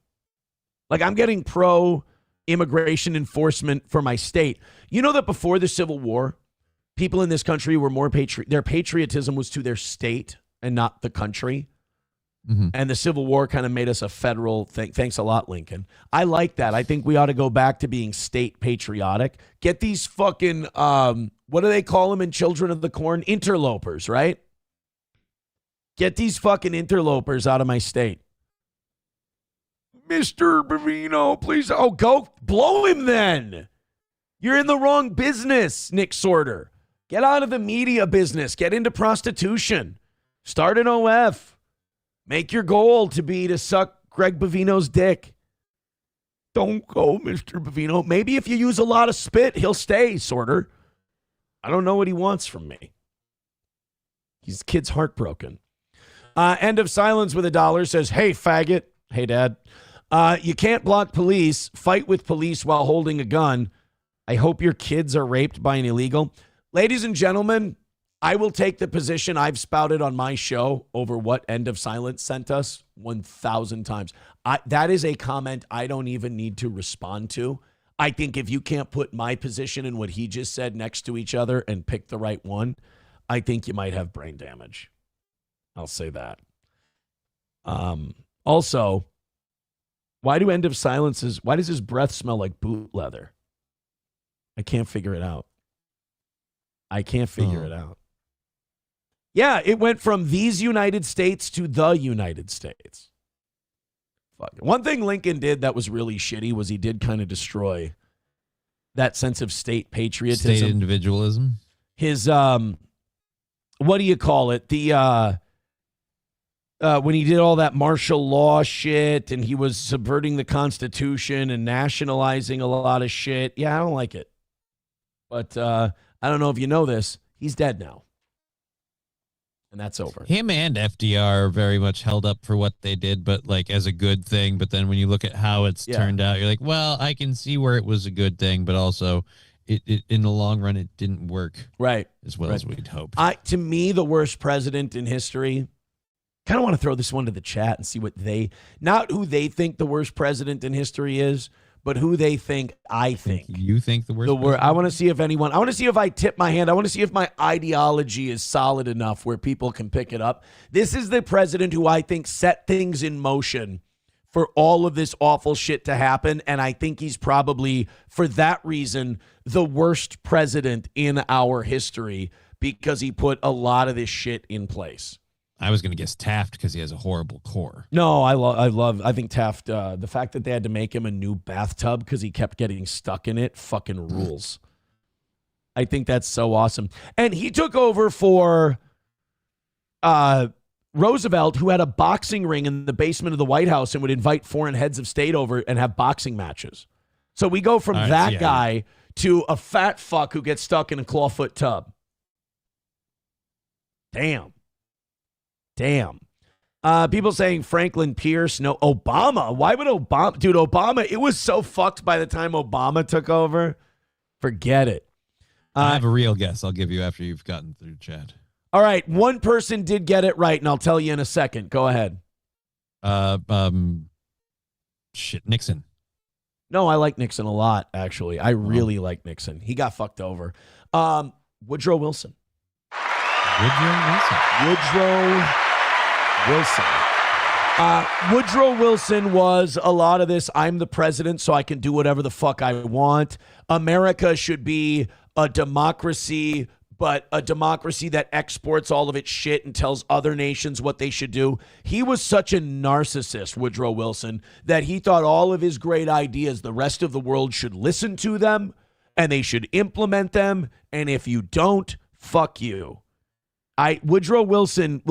Like, I'm getting pro-immigration enforcement for my state. You know that before the Civil War, people in this country were more their patriotism was to their state and not the country. Mm-hmm. And the Civil War kind of made us a federal thing. Thanks a lot, Lincoln. I like that. I think we ought to go back to being state patriotic. Get these fucking, what do they call them in Children of the Corn? Interlopers, right? Get these fucking interlopers out of my state. Mr. Bovino, please. Oh, go blow him then. You're in the wrong business, Nick Sorter. Get out of the media business. Get into prostitution. Start an OF. Make your goal to be to suck Greg Bovino's dick. Don't go, Mr. Bovino. Maybe if you use a lot of spit, he'll stay, Sorter. I don't know what he wants from me. His kid's heartbroken. End of silence with $1 says, hey, faggot. Hey, Dad. You can't block police. Fight with police while holding a gun. I hope your kids are raped by an illegal. Ladies and gentlemen, I will take the position I've spouted on my show over what End of Silence sent us 1,000 times. That is a comment I don't even need to respond to. I think if you can't put my position and what he just said next to each other and pick the right one, I think you might have brain damage. I'll say that. Also, why does his breath smell like boot leather? I can't figure it out. Yeah, it went from these United States to the United States. Fuck. One thing Lincoln did that was really shitty was he did kind of destroy that sense of state patriotism. State individualism. His, what do you call it? When he did all that martial law shit and he was subverting the Constitution and nationalizing a lot of shit. Yeah, I don't like it. But I don't know if you know this. He's dead now. And that's over. Him and FDR are very much held up for what they did, but like as a good thing. But then when you look at how it's turned out, you're like, well, I can see where it was a good thing, but also it in the long run, it didn't work as well as we'd hoped. To me, the worst president in history, kind of want to throw this one to the chat and see what not who they think the worst president in history is, but who they think I think. You think the worst? I want to see if I tip my hand. I want to see if my ideology is solid enough where people can pick it up. This is the president who I think set things in motion for all of this awful shit to happen. And I think he's probably, for that reason, the worst president in our history because he put a lot of this shit in place. I was going to guess Taft because he has a horrible core. No, I think Taft, the fact that they had to make him a new bathtub because he kept getting stuck in it fucking rules. I think that's so awesome. And he took over for Roosevelt, who had a boxing ring in the basement of the White House and would invite foreign heads of state over and have boxing matches. So we go from that guy to a fat fuck who gets stuck in a clawfoot tub. Damn. People saying Franklin Pierce, no, Obama. Why would Obama? Dude, Obama, it was so fucked by the time Obama took over. Forget it. I have a real guess I'll give you after you've gotten through chat. All right, one person did get it right, and I'll tell you in a second. Go ahead. Nixon. No, I like Nixon a lot, actually. I really like Nixon. He got fucked over. Woodrow Wilson. Woodrow Wilson was a lot of this. I'm the president, so I can do whatever the fuck I want. America should be a democracy, but a democracy that exports all of its shit and tells other nations what they should do. He was such a narcissist, Woodrow Wilson, that he thought all of his great ideas, the rest of the world should listen to them and they should implement them. And if you don't, fuck you. Woodrow Wilson,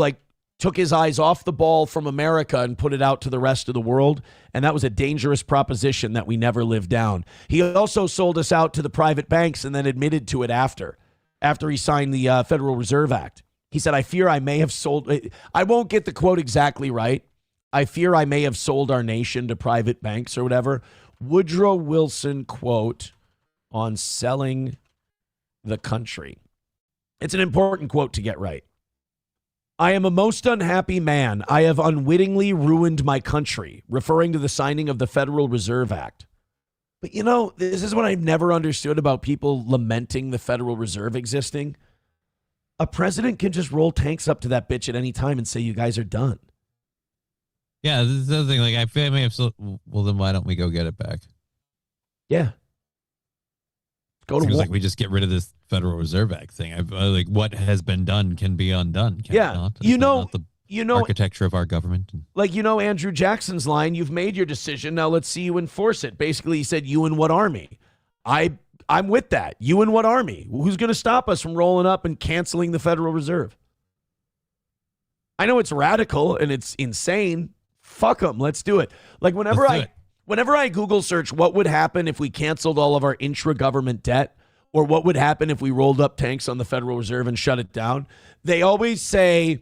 took his eyes off the ball from America and put it out to the rest of the world. And that was a dangerous proposition that we never lived down. He also sold us out to the private banks and then admitted to it after he signed the Federal Reserve Act. He said, I fear I may have sold, I won't get the quote exactly right. I fear I may have sold our nation to private banks or whatever. Woodrow Wilson quote on selling the country. It's an important quote to get right. I am a most unhappy man. I have unwittingly ruined my country, referring to the signing of the Federal Reserve Act. But this is what I've never understood about people lamenting the Federal Reserve existing. A president can just roll tanks up to that bitch at any time and say, you guys are done. Yeah, this is the other thing. I feel I may have well, then why don't we go get it back? Yeah. Go to war. We just get rid of this Federal Reserve Act thing. What has been done can be undone. Not the architecture of our government. Andrew Jackson's line, you've made your decision. Now let's see you enforce it. Basically, he said, you and what army? I'm with that. You and what army? Who's going to stop us from rolling up and canceling the Federal Reserve? I know it's radical and it's insane. Fuck them. Let's do it. Whenever I Google search what would happen if we canceled all of our intra-government debt, or what would happen if we rolled up tanks on the Federal Reserve and shut it down, they always say,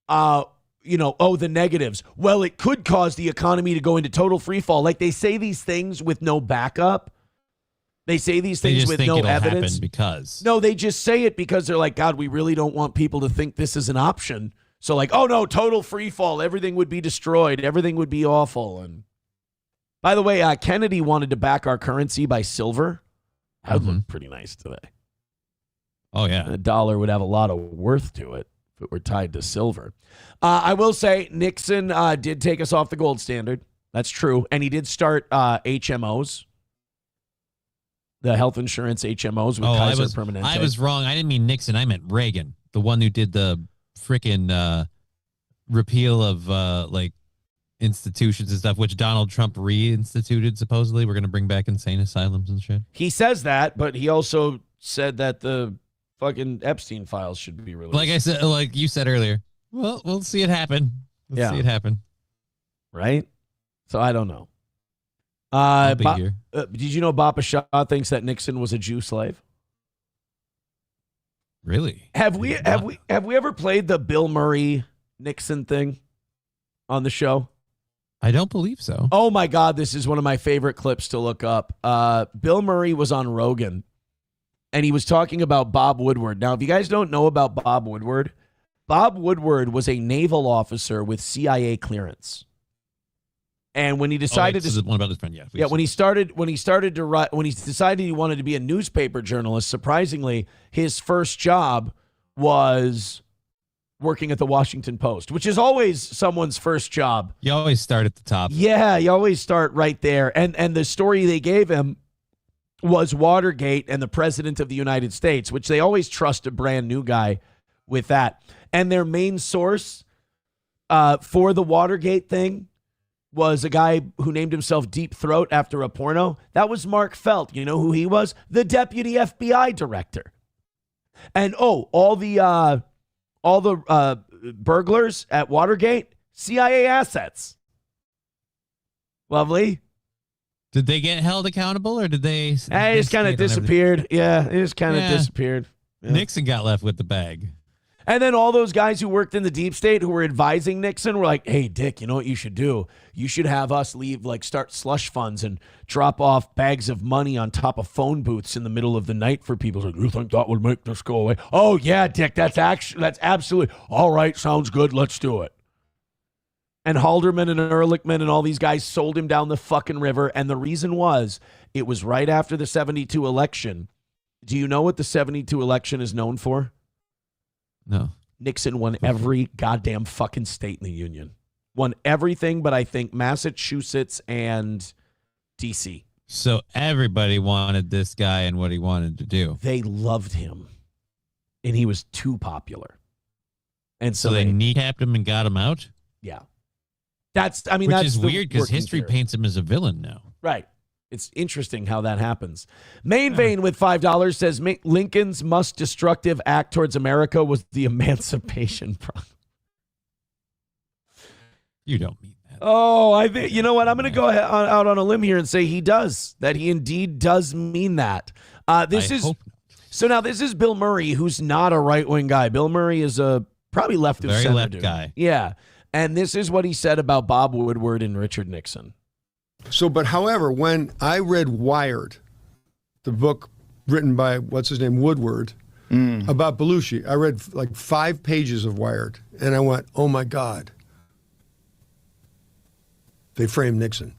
the negatives. Well, it could cause the economy to go into total free fall. They say these things with no backup. They say these things with no evidence. No, they just say it because they're like, God, we really don't want people to think this is an option. So oh no, total free fall. Everything would be destroyed. Everything would be awful. And by the way, Kennedy wanted to back our currency by silver. That would look pretty nice today. Oh, yeah. The dollar would have a lot of worth to it. if it were tied to silver. I will say Nixon did take us off the gold standard. That's true. And he did start HMOs, the health insurance HMOs with Kaiser Permanente. I was wrong. I didn't mean Nixon. I meant Reagan, the one who did the frickin' repeal of like institutions and stuff, which Donald Trump reinstituted. Supposedly, we're going to bring back insane asylums and shit. He says that, but he also said that the fucking Epstein files should be released. Like I said, like you said earlier. Well, we'll see it happen. Let's see it happen. Right? So I don't know. I'll be here. Did you know Bapa Shah thinks that Nixon was a Jew slave? Really? Have we ever played the Bill Murray Nixon thing on the show? I don't believe so. Oh my God, this is one of my favorite clips to look up. Bill Murray was on Rogan, and he was talking about Bob Woodward. Now, if you guys don't know about Bob Woodward was a naval officer with CIA clearance. And when he decided to one about his friend, when he decided he wanted to be a newspaper journalist, surprisingly, his first job was working at the Washington Post, which is always someone's first job. You always start at the top. Yeah, you always start right there. And the story they gave him was Watergate and the President of the United States, which they always trust a brand new guy with that. And their main source for the Watergate thing was a guy who named himself Deep Throat after a porno. That was Mark Felt. You know who he was? The deputy FBI director. And all the burglars at Watergate, CIA assets. Lovely. Did they get held accountable, or did they? It just kind of disappeared. Yeah, it just kind of disappeared. Yeah. Nixon got left with the bag. And then all those guys who worked in the deep state who were advising Nixon were like, hey, Dick, you know what you should do? You should have us start slush funds and drop off bags of money on top of phone booths in the middle of the night for people. Like, you think that would make this go away? Oh, yeah, Dick, that's absolutely all right. Sounds good. Let's do it. And Halderman and Ehrlichman and all these guys sold him down the fucking river. And the reason was it was right after the 72 election. Do you know what the 72 election is known for? No. Nixon won every goddamn fucking state in the union. Won everything but I think Massachusetts and D.C. So everybody wanted this guy and what he wanted to do. They loved him. And he was too popular. And so they kneecapped him and got him out? Yeah. Which is weird because history paints him as a villain now. Right. It's interesting how that happens. Main Vein with $5 says Lincoln's most destructive act towards America was the Emancipation Proclamation. You don't mean that. Oh, I think, you know what? I'm going to go out on a limb here and say he does. That he indeed does mean that. So now this is Bill Murray, who's not a right-wing guy. Bill Murray is a probably left of center very left dude. Guy. Yeah. And this is what he said about Bob Woodward and Richard Nixon. So, but however, when I read Wired, the book written by, Woodward, about Belushi, I read like 5 pages of Wired, and I went, oh my God. They framed Nixon.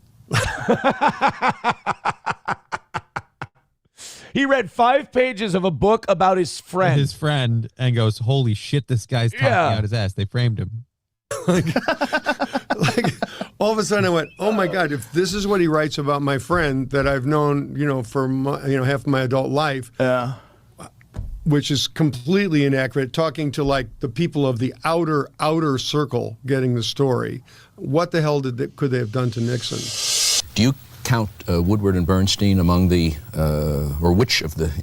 He read 5 pages of a book about his friend. And goes, holy shit, this guy's talking out his ass. They framed him. like all of a sudden I went, oh my God, if this is what he writes about my friend that I've known, for half of my adult life, which is completely inaccurate, talking to like the people of the outer circle getting the story, what the hell could they have done to Nixon? Do you count Woodward and Bernstein among the,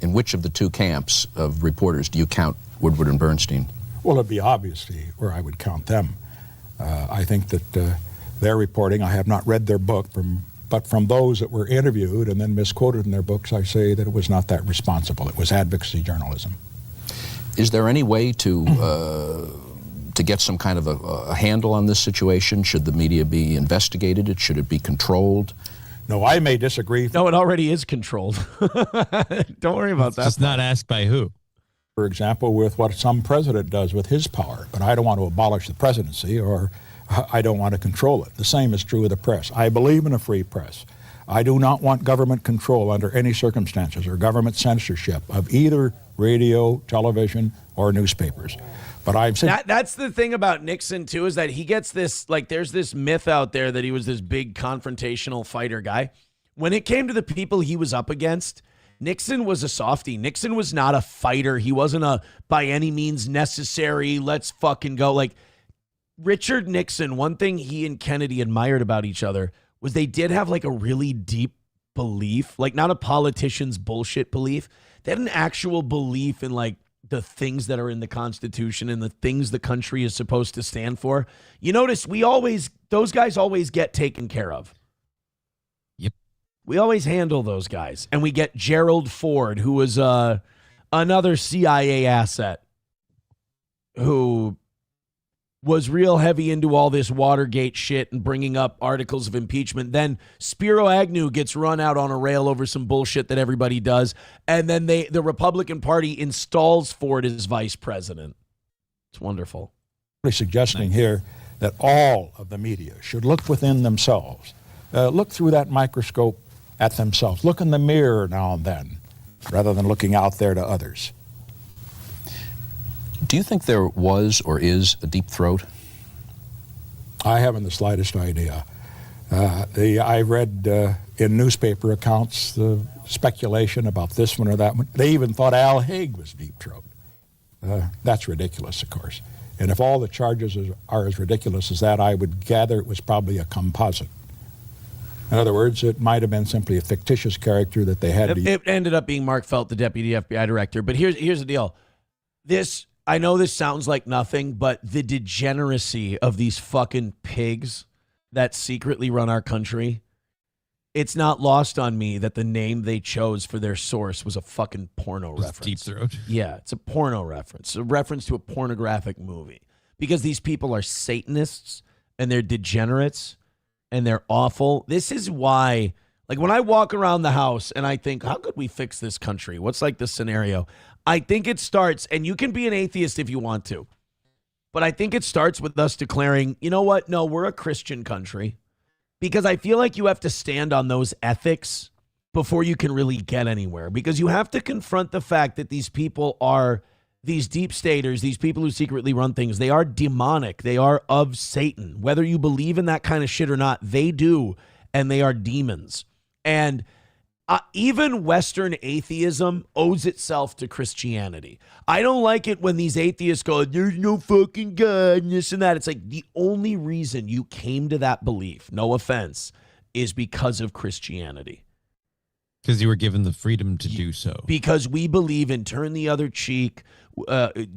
in which of the two camps of reporters do you count Woodward and Bernstein? Well, it'd be obviously where I would count them. I think that their reporting, I have not read their book, but from those that were interviewed and then misquoted in their books, I say that it was not that responsible. It was advocacy journalism. Is there any way to get some kind of a handle on this situation? Should the media be investigated? Should it be controlled? No, I may disagree. No, it already is controlled. Don't worry about that. Just not asked by who. For example, with what some president does with his power. But I don't want to abolish the presidency, or I don't want to control it. The same is true of the press. I believe in a free press. I do not want government control under any circumstances or government censorship of either radio, television, or newspapers. But I'm saying that's the thing about Nixon too, is that he gets this, like, there's this myth out there that he was this big confrontational fighter guy. When it came to the people he was up against, Nixon was a softie. Nixon was not a fighter. He wasn't a by any means necessary, let's fucking go. Like, Richard Nixon, one thing he and Kennedy admired about each other was they did have like a really deep belief, like not a politician's bullshit belief. They had an actual belief in like the things that are in the Constitution and the things the country is supposed to stand for. You notice those guys always get taken care of. Yep. We always handle those guys. And we get Gerald Ford, who was another CIA asset who was real heavy into all this Watergate shit and bringing up articles of impeachment. Then Spiro Agnew gets run out on a rail over some bullshit that everybody does. And then the Republican Party installs Ford as vice president. It's wonderful. Suggesting here that all of the media should look within themselves, look through that microscope at themselves, look in the mirror now and then, rather than looking out there to others. Do you think there was or is a deep throat? I haven't the slightest idea. I read in newspaper accounts the speculation about this one or that one. They even thought Al Haig was deep throat. That's ridiculous, of course. And if all the charges are as ridiculous as that, I would gather it was probably a composite. In other words, it might have been simply a fictitious character that they had to... It ended up being Mark Felt, the deputy FBI director. But here's the deal. I know this sounds like nothing, but the degeneracy of these fucking pigs that secretly run our country, it's not lost on me that the name they chose for their source was a fucking porno reference. Deep Throat. Yeah, it's a porno reference, a reference to a pornographic movie. Because these people are Satanists and they're degenerates and they're awful. This is why, like, when I walk around the house and I think, how could we fix this country? What's like the scenario? I think it starts, and you can be an atheist if you want to, but I think it starts with us declaring, you know what? No, we're a Christian country, because I feel like you have to stand on those ethics before you can really get anywhere, because you have to confront the fact that these people are these deep staters, these people who secretly run things. They are demonic. They are of Satan. Whether you believe in that kind of shit or not, they do, and they are demons. And even Western atheism owes itself to Christianity. I don't like it when these atheists go, there's no fucking God, and this and that. It's like the only reason you came to that belief, no offense, is because of Christianity. Because you were given the freedom to do so. Because we believe in turn the other cheek.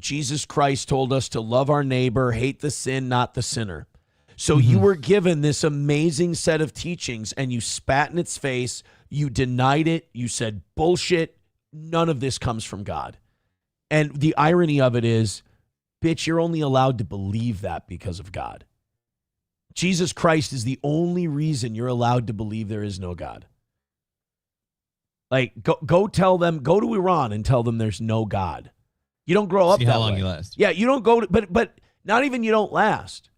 Jesus Christ told us to love our neighbor, hate the sin, not the sinner. So you were given this amazing set of teachings and you spat in its face. You denied it. You said bullshit. None of this comes from God. And the irony of it is, bitch, you're only allowed to believe that because of God. Jesus Christ is the only reason you're allowed to believe there is no God. Like, go tell them, go to Iran and tell them there's no God. You don't grow up that way. See how long you last. Yeah, you don't go to, but not even you don't last.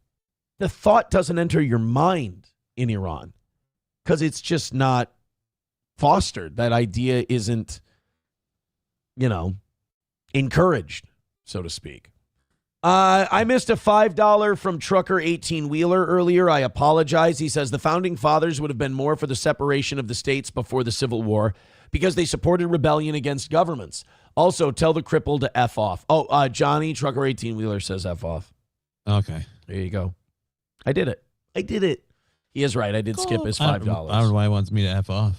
The thought doesn't enter your mind in Iran because it's just not fostered. That idea isn't, encouraged, so to speak. I missed a $5 from Trucker 18-Wheeler earlier. I apologize. He says the founding fathers would have been more for the separation of the states before the Civil War because they supported rebellion against governments. Also, tell the cripple to F off. Oh, Johnny, Trucker 18-Wheeler says F off. Okay. There you go. I did it. He is right. I did skip his $5. I don't know why he wants me to F off.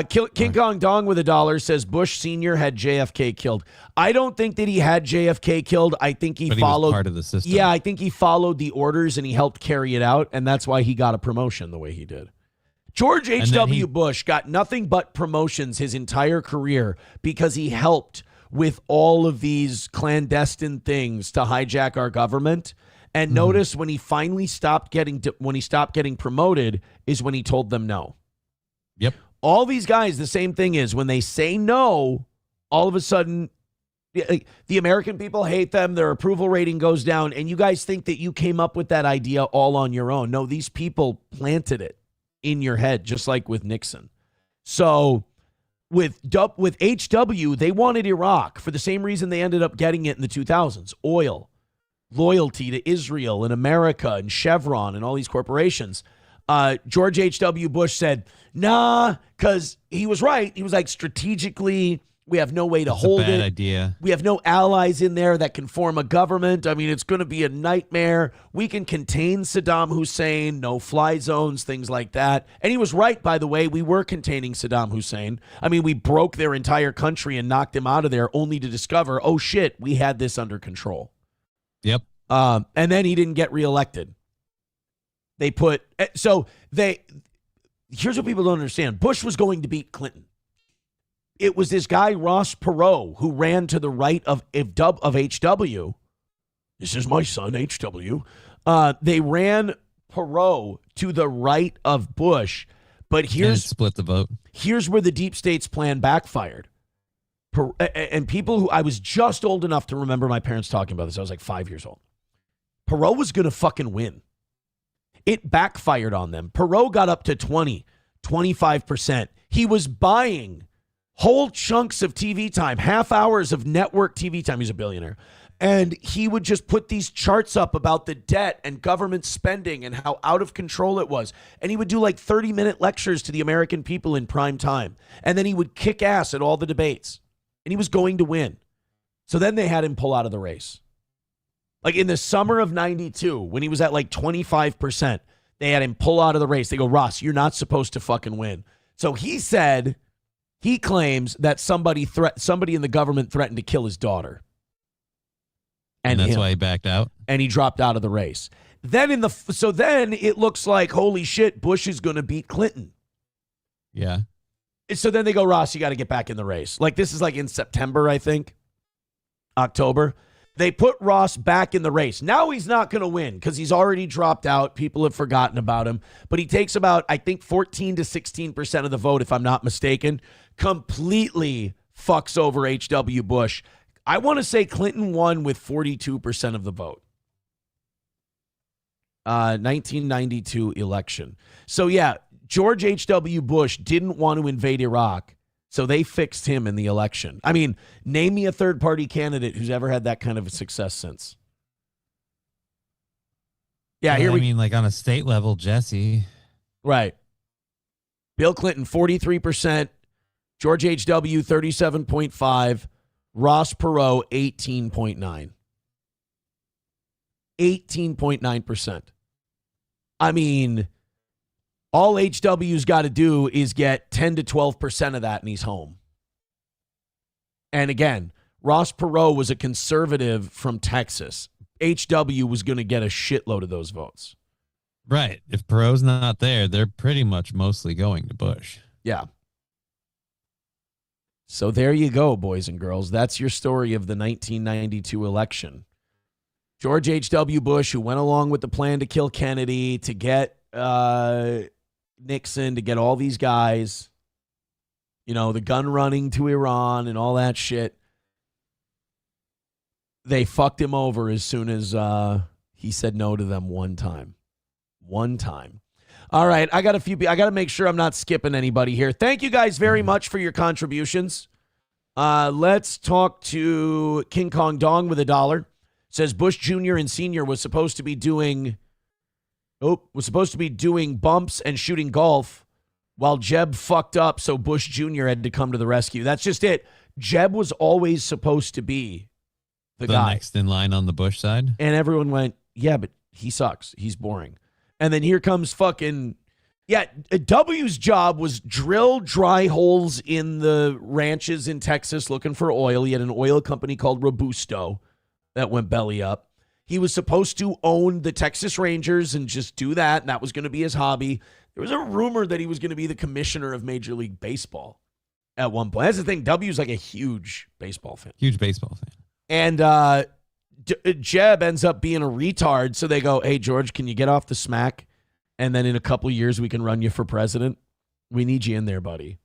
King Kong Dong with $1 says Bush Sr. had JFK killed. I don't think that he had JFK killed. I think he followed was part of the system. Yeah, I think he followed the orders and he helped carry it out, and that's why he got a promotion the way he did. George H.W. Bush got nothing but promotions his entire career because he helped with all of these clandestine things to hijack our government. And notice when he finally stopped getting promoted is when he told them no. Yep. All these guys, the same thing is when they say no, all of a sudden the American people hate them. Their approval rating goes down. And you guys think that you came up with that idea all on your own. No, these people planted it in your head, just like with Nixon. So with HW, they wanted Iraq for the same reason they ended up getting it in the 2000s, oil. loyalty to Israel and America and Chevron and all these corporations. George H.W. Bush said, nah, because he was right. He was like, strategically, we have no way to hold it. Bad idea. We have no allies in there that can form a government. I mean, it's going to be a nightmare. We can contain Saddam Hussein, no fly zones, things like that. And he was right, by the way. We were containing Saddam Hussein. I mean, we broke their entire country and knocked him out of there only to discover, oh shit, we had this under control. Yep. And then he didn't get reelected. Here's what people don't understand. Bush was going to beat Clinton. It was this guy, Ross Perot, who ran to the right of HW. This is my son, HW. They ran Perot to the right of Bush. But split the vote. Here's where the deep state's plan backfired. And people who, I was just old enough to remember my parents talking about this. I was like 5 years old. Perot was going to fucking win. It backfired on them. Perot got up to 25%. He was buying whole chunks of TV time, half hours of network TV time. He's a billionaire. And he would just put these charts up about the debt and government spending and how out of control it was. And he would do like 30-minute lectures to the American people in prime time. And then he would kick ass at all the debates. And he was going to win. So then they had him pull out of the race. Like in the summer of 92, when he was at like 25%, they had him pull out of the race. They go, Ross, you're not supposed to fucking win. So he claims that somebody in the government threatened to kill his daughter. And that's why he backed out. And he dropped out of the race. Then it looks like, holy shit, Bush is going to beat Clinton. Yeah. So then they go, Ross, you got to get back in the race. Like this is like in September, I think. October. They put Ross back in the race. Now he's not going to win because he's already dropped out. People have forgotten about him. But he takes about, I think, 14 to 16% of the vote, if I'm not mistaken. Completely fucks over H.W. Bush. I want to say Clinton won with 42% of the vote. 1992 election. So, yeah, George H.W. Bush didn't want to invade Iraq. So they fixed him in the election. I mean, name me a third-party candidate who's ever had that kind of a success since. Yeah, I mean, like on a state level, Jesse. Right. Bill Clinton, 43%. George H.W., 37.5%. Ross Perot, 18.9%. 18.9%. I mean, all HW's got to do is get 10 to 12% of that, and he's home. And again, Ross Perot was a conservative from Texas. HW was going to get a shitload of those votes. Right. If Perot's not there, they're pretty much mostly going to Bush. Yeah. So there you go, boys and girls. That's your story of the 1992 election. George H.W. Bush, who went along with the plan to kill Kennedy, to get Nixon, to get all these guys, you know, the gun running to Iran and all that shit. They fucked him over as soon as he said no to them one time. One time. All right, I got to make sure I'm not skipping anybody here. Thank you guys very much for your contributions. Let's talk to King Kong Dong with $1. Says Bush Jr. and Sr. was supposed to be doing bumps and shooting golf while Jeb fucked up, so Bush Jr. had to come to the rescue. That's just it. Jeb was always supposed to be the guy next in line on the Bush side. And everyone went, yeah, but he sucks. He's boring. And then here comes fucking, W's job was drill dry holes in the ranches in Texas looking for oil. He had an oil company called Robusto that went belly up. He was supposed to own the Texas Rangers and just do that, and that was going to be his hobby. There was a rumor that he was going to be the commissioner of Major League Baseball at one point. That's the thing. W's like a huge baseball fan. Huge baseball fan. And Jeb ends up being a retard, so they go, hey, George, can you get off the smack? And then in a couple of years, we can run you for president. We need you in there, buddy.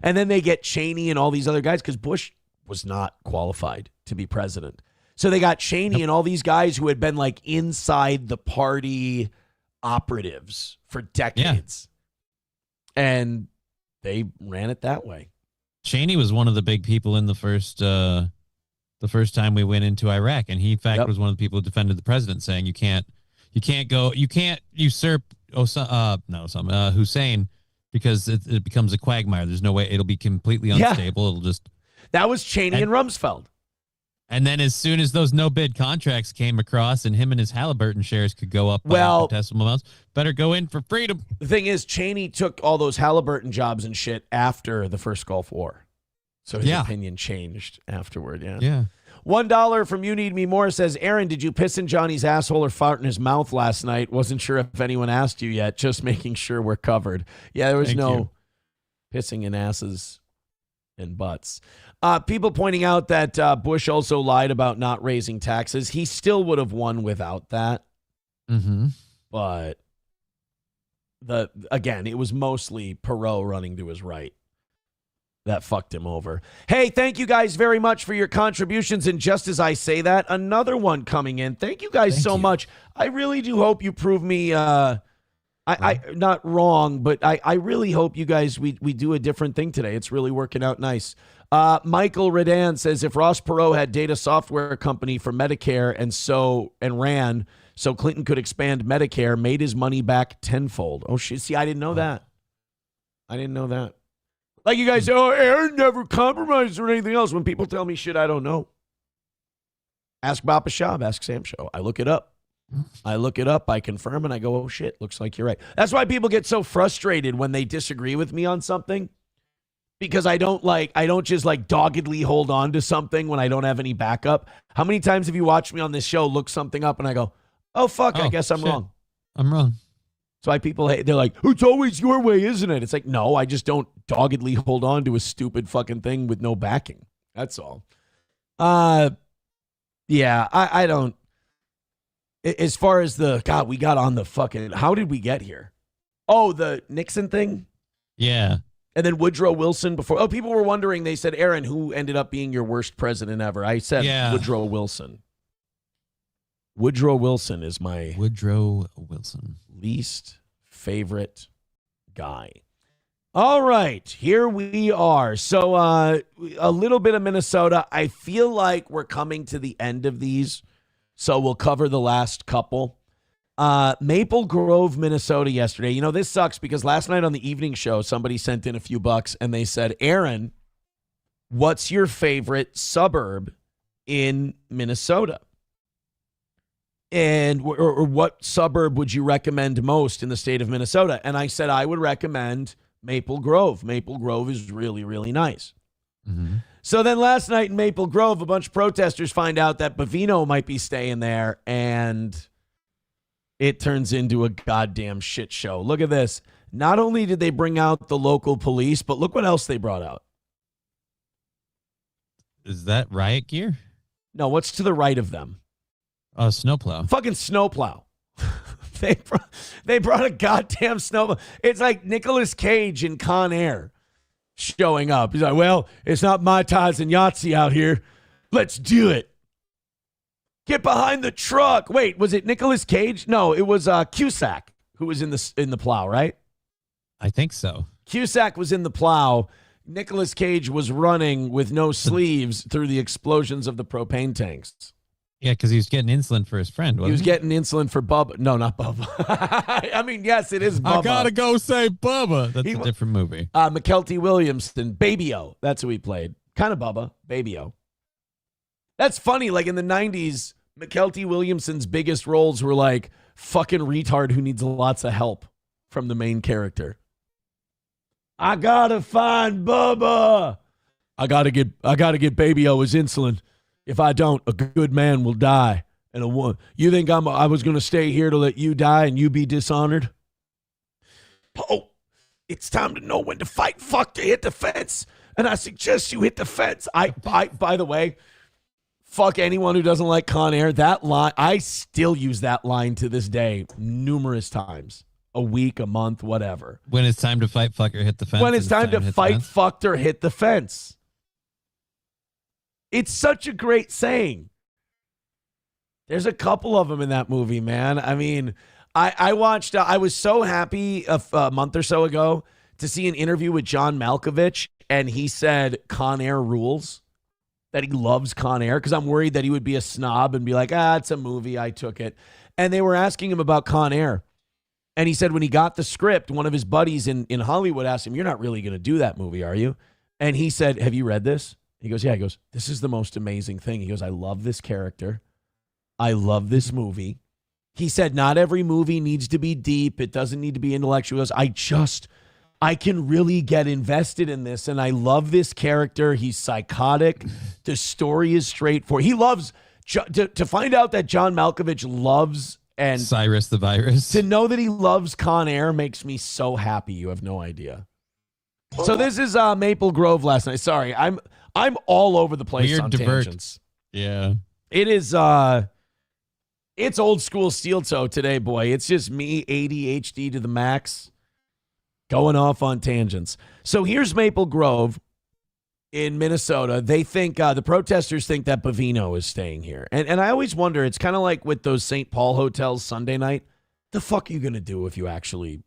And then they get Cheney and all these other guys because Bush was not qualified to be president. So they got Cheney and all these guys who had been like inside the party operatives for decades. Yeah. And they ran it that way. Cheney was one of the big people in the first the first time we went into Iraq, and he in fact was one of the people who defended the president, saying you can't usurp Hussein because it becomes a quagmire. There's no way it'll be completely unstable. It'll just that was Cheney and Rumsfeld. And then as soon as those no-bid contracts came across and him and his Halliburton shares could go up by infinitesimal amounts, better go in for freedom. The thing is, Cheney took all those Halliburton jobs and shit after the first Gulf War. So his opinion changed afterward, Yeah. $1 from You Need Me More says, Aaron, did you piss in Johnny's asshole or fart in his mouth last night? Wasn't sure if anyone asked you yet. Just making sure we're covered. Yeah, there was no pissing in asses and butts. People pointing out that Bush also lied about not raising taxes. He still would have won without that. Mm-hmm. But again, it was mostly Perot running to his right that fucked him over. Hey, thank you guys very much for your contributions. And just as I say that, another one coming in. Thank you guys so much. I really do hope you prove me I not wrong, but I really hope you guys we do a different thing today. It's really working out nice. Michael Redan says, if Ross Perot had data software company for Medicare and ran so Clinton could expand Medicare, made his money back tenfold. Oh shit! See, I didn't know that. Like you guys say, oh, Aaron never compromised or anything else. When people tell me shit I don't know, ask Bapa Shab, ask Sam Show. I look it up, I confirm, and I go, oh shit, looks like you're right. That's why people get so frustrated when they disagree with me on something. Because I don't just doggedly hold on to something when I don't have any backup. How many times have you watched me on this show look something up and I go, oh, fuck, I guess I'm wrong. I'm wrong. That's why people hate, they're like, it's always your way, isn't it? It's like, no, I just don't doggedly hold on to a stupid fucking thing with no backing. That's all. Yeah, I don't. As far as we got on the fucking, how did we get here? Oh, the Nixon thing? Yeah. And then Woodrow Wilson before. Oh, people were wondering. They said, Aaron, who ended up being your worst president ever? I said Woodrow Wilson. Woodrow Wilson is my least favorite guy. All right, here we are. So a little bit of Minnesota. I feel like we're coming to the end of these, so we'll cover the last couple. Maple Grove, Minnesota yesterday. You know, this sucks because last night on the evening show, somebody sent in a few bucks and they said, Aaron, what's your favorite suburb in Minnesota? And or what suburb would you recommend most in the state of Minnesota? And I said, I would recommend Maple Grove. Maple Grove is really, really nice. Mm-hmm. So then last night in Maple Grove, a bunch of protesters find out that Bavino might be staying there, and it turns into a goddamn shit show. Look at this. Not only did they bring out the local police, but look what else they brought out. Is that riot gear? No, what's to the right of them? Oh, snowplow. Fucking snowplow. They brought a goddamn snowplow. It's like Nicolas Cage in Con Air showing up. He's like, well, it's not Mai Tais and Yahtzee out here. Let's do it. Get behind the truck. Wait, was it Nicolas Cage? No, it was Cusack who was in the plow, right? I think so. Cusack was in the plow. Nicolas Cage was running with no sleeves through the explosions of the propane tanks. Yeah, because he was getting insulin for his friend, wasn't he? He was getting insulin for Bubba. No, not Bubba. I mean, yes, it is Bubba. I gotta go save Bubba. That's a different movie. McKelty Williamson, Baby-O. That's who he played. Kind of Bubba, Baby-O. That's funny. Like in the 90s, McKelty Williamson's biggest roles were like fucking retard who needs lots of help from the main character. I gotta find Bubba. I gotta get Baby-O his insulin. If I don't, a good man will die. And you think I was going to stay here to let you die and you be dishonored? Oh, it's time to know when to fight. Fuck to hit the fence. And I suggest you hit the fence. By the way, fuck anyone who doesn't like Con Air. That line, I still use that line to this day numerous times. A week, a month, whatever. When it's time to fight, fuck or hit the fence. When it's time to fight, fuck or hit the fence. It's such a great saying. There's a couple of them in that movie, man. I mean, I watched, I was so happy a month or so ago to see an interview with John Malkovich, and he said Con Air rules. that he loves Con Air, because I'm worried that he would be a snob and be like, it's a movie, I took it. And they were asking him about Con Air. And he said when he got the script, one of his buddies in Hollywood asked him, you're not really going to do that movie, are you? And he said, have you read this? He goes, yeah. He goes, this is the most amazing thing. He goes, I love this character. I love this movie. He said, not every movie needs to be deep. It doesn't need to be intellectual. He goes, I can really get invested in this. And I love this character. He's psychotic. The story is straightforward. He loves, to find out that John Malkovich loves and Cyrus the Virus. To know that he loves Con Air makes me so happy. You have no idea. So this is Maple Grove last night. Sorry, I'm all over the place on tangents. Yeah. It is it's old school steel toe today, boy. It's just me, ADHD to the max, going off on tangents. So here's Maple Grove in Minnesota. They think the protesters think that Bavino is staying here. And I always wonder, it's kind of like with those St. Paul hotels Sunday night. The fuck are you going to do if you actually,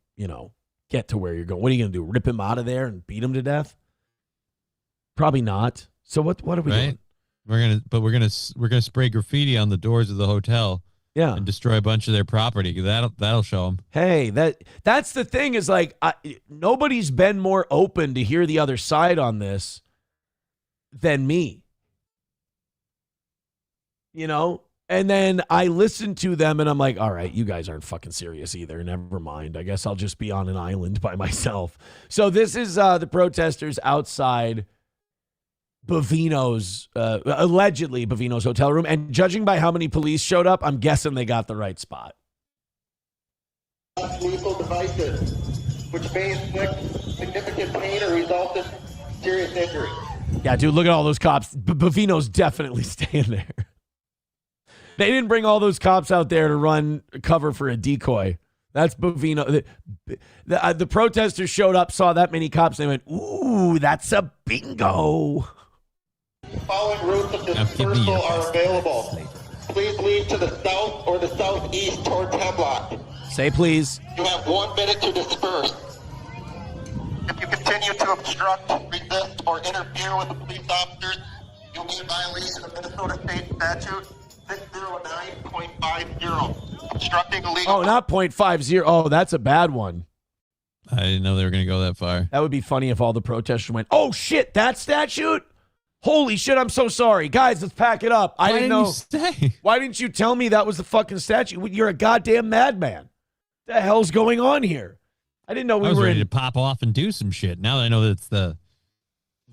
get to where you're going? What are you going to do? Rip him out of there and beat him to death? Probably not. So what are we doing? We're gonna spray graffiti on the doors of the hotel. Yeah, and destroy a bunch of their property. That'll show them. Hey, that's the thing is like nobody's been more open to hear the other side on this than me. And then I listen to them and I'm like, all right, you guys aren't fucking serious either. Never mind. I guess I'll just be on an island by myself. So this is the protesters outside Bavino's, allegedly Bavino's hotel room. And judging by how many police showed up, I'm guessing they got the right spot. Lethal devices, which may inflict significant pain or result in serious injury. Yeah, dude, look at all those cops. Bavino's definitely staying there. They didn't bring all those cops out there to run cover for a decoy. That's Bavino. The protesters showed up, saw that many cops, and they went, ooh, that's a bingo. Following routes of dispersal are available. Please leave to the south or the southeast towards Hemlock. Say please. You have 1 minute to disperse. If you continue to obstruct, resist, or interfere with the police officers, you'll be in violation of Minnesota State Statute 609.50. Obstructing illegal. Oh, not .50. Oh, that's a bad one. I didn't know they were going to go that far. That would be funny if all the protesters went, oh, shit, that statute? Holy shit, I'm so sorry. Guys, let's pack it up. I didn't know. Why didn't you tell me that was the fucking statute? You're a goddamn madman. What the hell's going on here? I didn't know we were ready to pop off and do some shit. Now that I know that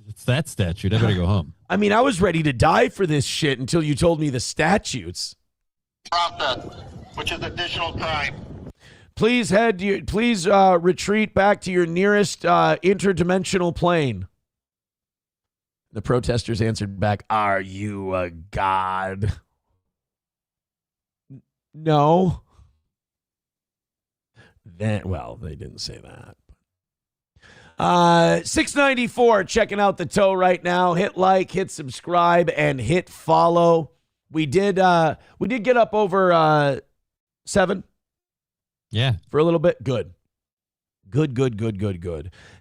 it's that statute, I better go home. I mean, I was ready to die for this shit until you told me the statutes. Process, which is additional crime. Please retreat back to your nearest interdimensional plane. The protesters answered back, are you a god? No. Then, well, they didn't say that. 694, checking out the toe right now. Hit like, hit subscribe, and hit follow. We did get up over 7. Yeah. For a little bit. Good.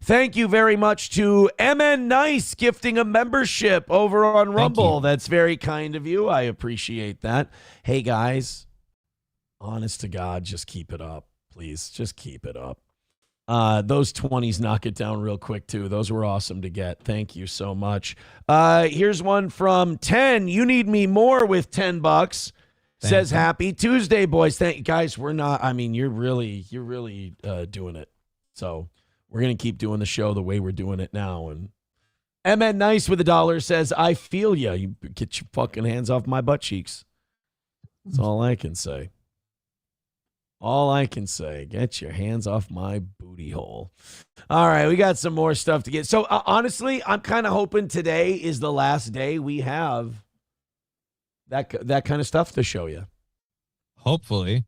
Thank you very much to MN Nice gifting a membership over on Rumble. That's very kind of you. I appreciate that. Hey, guys, honest to God, just keep it up. Please, just keep it up. Those 20s knock it down real quick, too. Those were awesome to get. Thank you so much. Here's one from 10. You need me more with $10. Says happy Tuesday, boys. Thank you, guys. We're not, I mean, you're really doing it. So we're going to keep doing the show the way we're doing it now. And MN Nice with $1 says, I feel ya. You get your fucking hands off my butt cheeks. That's all I can say. Get your hands off my booty hole. All right, we got some more stuff to get. So honestly, I'm kind of hoping today is the last day we have that kind of stuff to show you. Hopefully.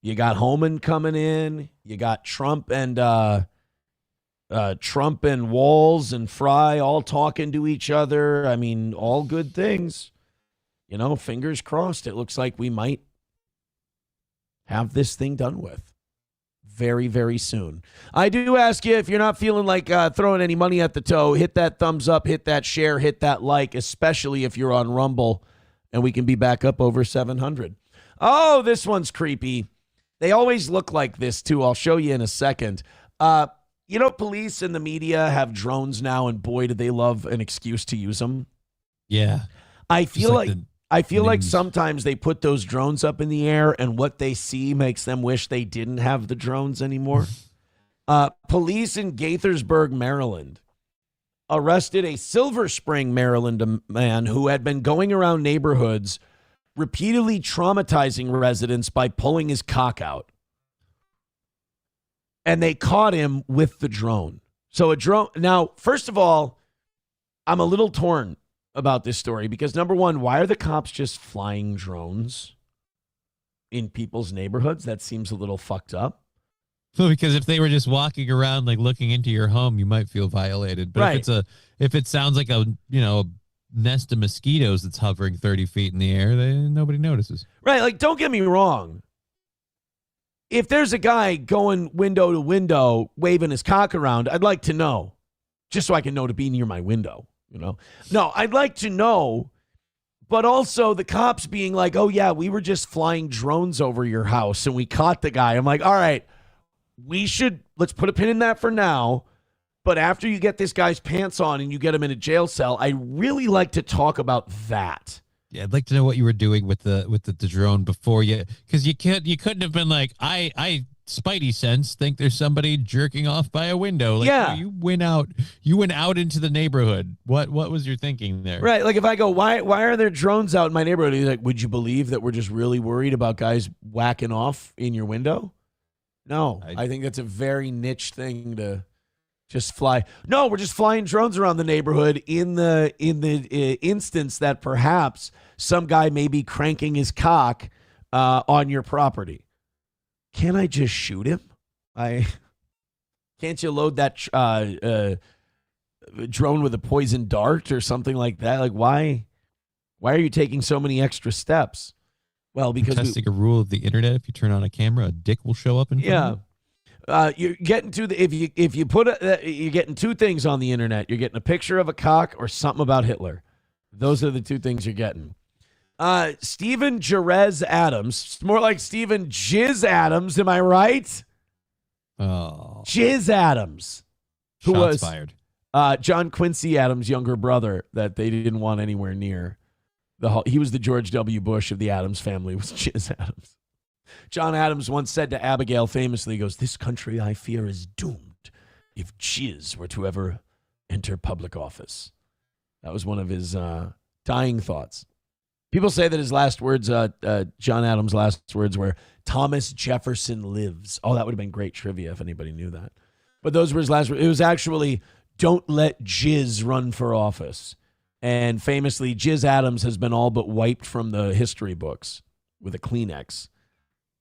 You got Homan coming in. You got Trump and Walz and Fry all talking to each other. I mean, all good things. Fingers crossed. It looks like we might have this thing done with. very, very soon. I do ask you, if you're not feeling like throwing any money at the toe, hit that thumbs up, hit that share, hit that like, especially if you're on Rumble, and we can be back up over 700. Oh, this one's creepy. They always look like this, too. I'll show you in a second. Police and the media have drones now, and boy, do they love an excuse to use them. Yeah. I feel like sometimes they put those drones up in the air, and what they see makes them wish they didn't have the drones anymore. Police in Gaithersburg, Maryland, arrested a Silver Spring, Maryland man who had been going around neighborhoods repeatedly traumatizing residents by pulling his cock out. And they caught him with the drone. So a drone. Now, first of all, I'm a little torn about this story because, number one, why are the cops just flying drones in people's neighborhoods? That seems a little fucked up. Well, because if they were just walking around, like looking into your home, you might feel violated. But right. if it sounds like a nest of mosquitoes that's hovering 30 feet in the air, nobody notices. Right. Like, don't get me wrong. If there's a guy going window to window waving his cock around, I'd like to know, just so I can know to be near my window. No, I'd like to know, but also the cops being like, oh yeah, we were just flying drones over your house and we caught the guy. I'm like, all right, let's put a pin in that for now. But after you get this guy's pants on and you get him in a jail cell, I really like to talk about that. Yeah, I'd like to know what you were doing with the drone before you, because you couldn't have been like, I spidey sense think there's somebody jerking off by a window. Like, yeah, you went out into the neighborhood. What was your thinking there? Right, like if I go, why are there drones out in my neighborhood? He's like, would you believe that we're just really worried about guys whacking off in your window? No, I think that's a very niche thing to just fly. No, we're just flying drones around the neighborhood in the instance that perhaps some guy may be cranking his cock on your property. Can I just shoot him? Can't you load that drone with a poison dart or something like that? Like, why are you taking so many extra steps? Well, because testing a rule of the internet. If you turn on a camera, a dick will show up in front of it. You're getting to if you put you're getting two things on the internet. You're getting a picture of a cock or something about Hitler. Those are the two things you're getting. Stephen Jerez Adams. It's more like Stephen Jizz Adams. Am I right? Oh, Jizz Adams, who shots was fired. John Quincy Adams' younger brother that they didn't want anywhere near. He was the George W. Bush of the Adams family. Was Jizz Adams. John Adams once said to Abigail famously, he goes, "This country, I fear, is doomed if jizz were to ever enter public office." That was one of his dying thoughts. People say that his last words, John Adams' last words were, "Thomas Jefferson lives." Oh, that would have been great trivia if anybody knew that. But those were his last words. It was actually, "Don't let jizz run for office." And famously, Jizz Adams has been all but wiped from the history books with a Kleenex.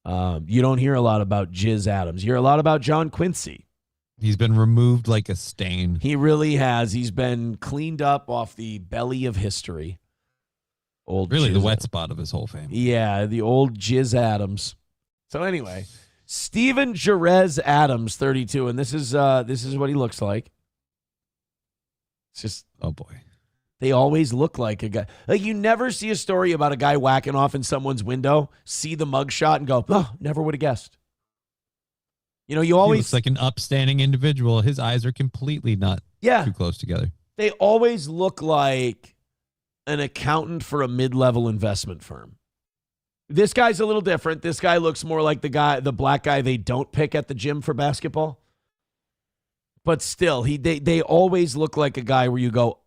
You don't hear a lot about Jizz Adams. You hear a lot about John Quincy. He's been removed like a stain. He really has. He's been cleaned up off the belly of history. The wet spot of his whole family. Yeah, the old Jizz Adams. So anyway, Stephen Jerez Adams, 32, and this is what he looks like. It's just, oh boy. They always look like a guy. Like, you never see a story about a guy whacking off in someone's window, see the mugshot, and go, oh, never would have guessed. You always... He looks like an upstanding individual. His eyes are completely not too close together. They always look like an accountant for a mid-level investment firm. This guy's a little different. This guy looks more like the black guy they don't pick at the gym for basketball. But still, they always look like a guy where you go,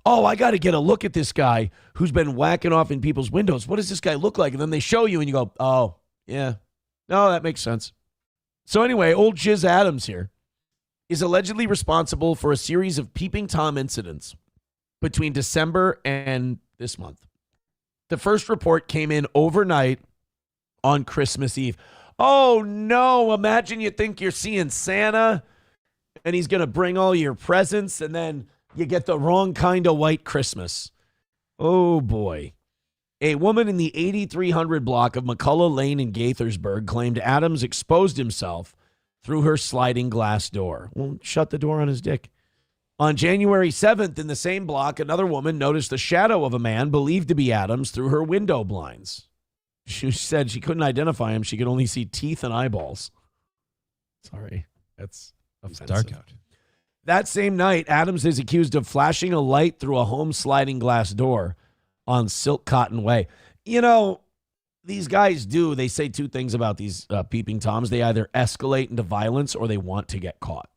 oh, I got to get a look at this guy who's been whacking off in people's windows. What does this guy look like? And then they show you and you go, oh, yeah. No, that makes sense. So anyway, old Jizz Adams here is allegedly responsible for a series of Peeping Tom incidents between December and this month. The first report came in overnight on Christmas Eve. Oh, no. Imagine you think you're seeing Santa and he's going to bring all your presents, and then you get the wrong kind of white Christmas. Oh, boy. A woman in the 8300 block of McCullough Lane in Gaithersburg claimed Adams exposed himself through her sliding glass door. Well, shut the door on his dick. On January 7th, in the same block, another woman noticed the shadow of a man believed to be Adams through her window blinds. She said she couldn't identify him. She could only see teeth and eyeballs. Sorry, that's offensive. It's dark out. That same night, Adams is accused of flashing a light through a home sliding glass door on Silk Cotton Way. You know, these guys do. They say two things about these Peeping Toms. They either escalate into violence or they want to get caught.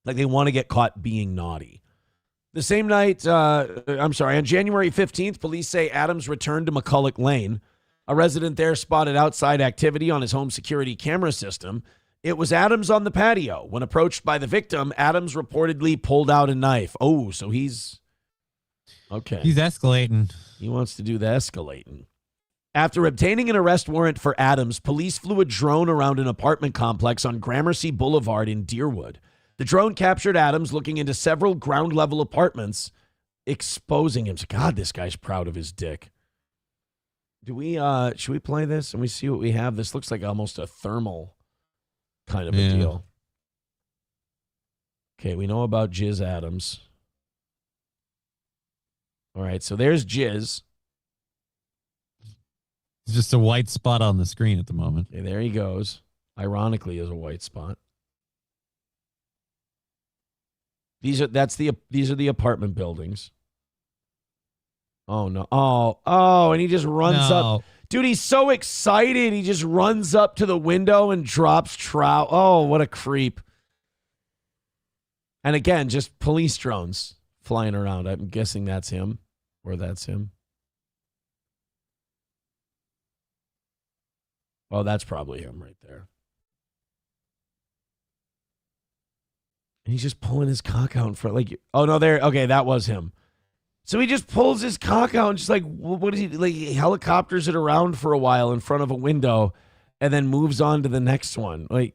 Like they want to get caught being naughty. The same night, on January 15th, police say Adams returned to McCulloch Lane. A resident there spotted outside activity on his home security camera system. It was Adams on the patio. When approached by the victim, Adams reportedly pulled out a knife. Oh, so he's... Okay. He's escalating. He wants to do the escalating. After obtaining an arrest warrant for Adams, police flew a drone around an apartment complex on Gramercy Boulevard in Deerwood. The drone captured Adams looking into several ground-level apartments, exposing him. God, this guy's proud of his dick. Should we play this and we see what we have? This looks like almost a thermal kind of a deal. Okay, we know about Jizz Adams. All right, so there's Jizz. It's just a white spot on the screen at the moment. Okay, there he goes. Ironically, is a white spot. These are the apartment buildings. Oh no! Oh! And he just runs up, dude. He's so excited. He just runs up to the window and drops trout. Oh, what a creep! And again, just police drones flying around. I'm guessing that's him, or that's him. Oh, that's probably him right there. And he's just pulling his cock out in front. Like, oh, no, there. Okay, that was him. So he just pulls his cock out and just like, what is he, like, he helicopters it around for a while in front of a window and then moves on to the next one. Like,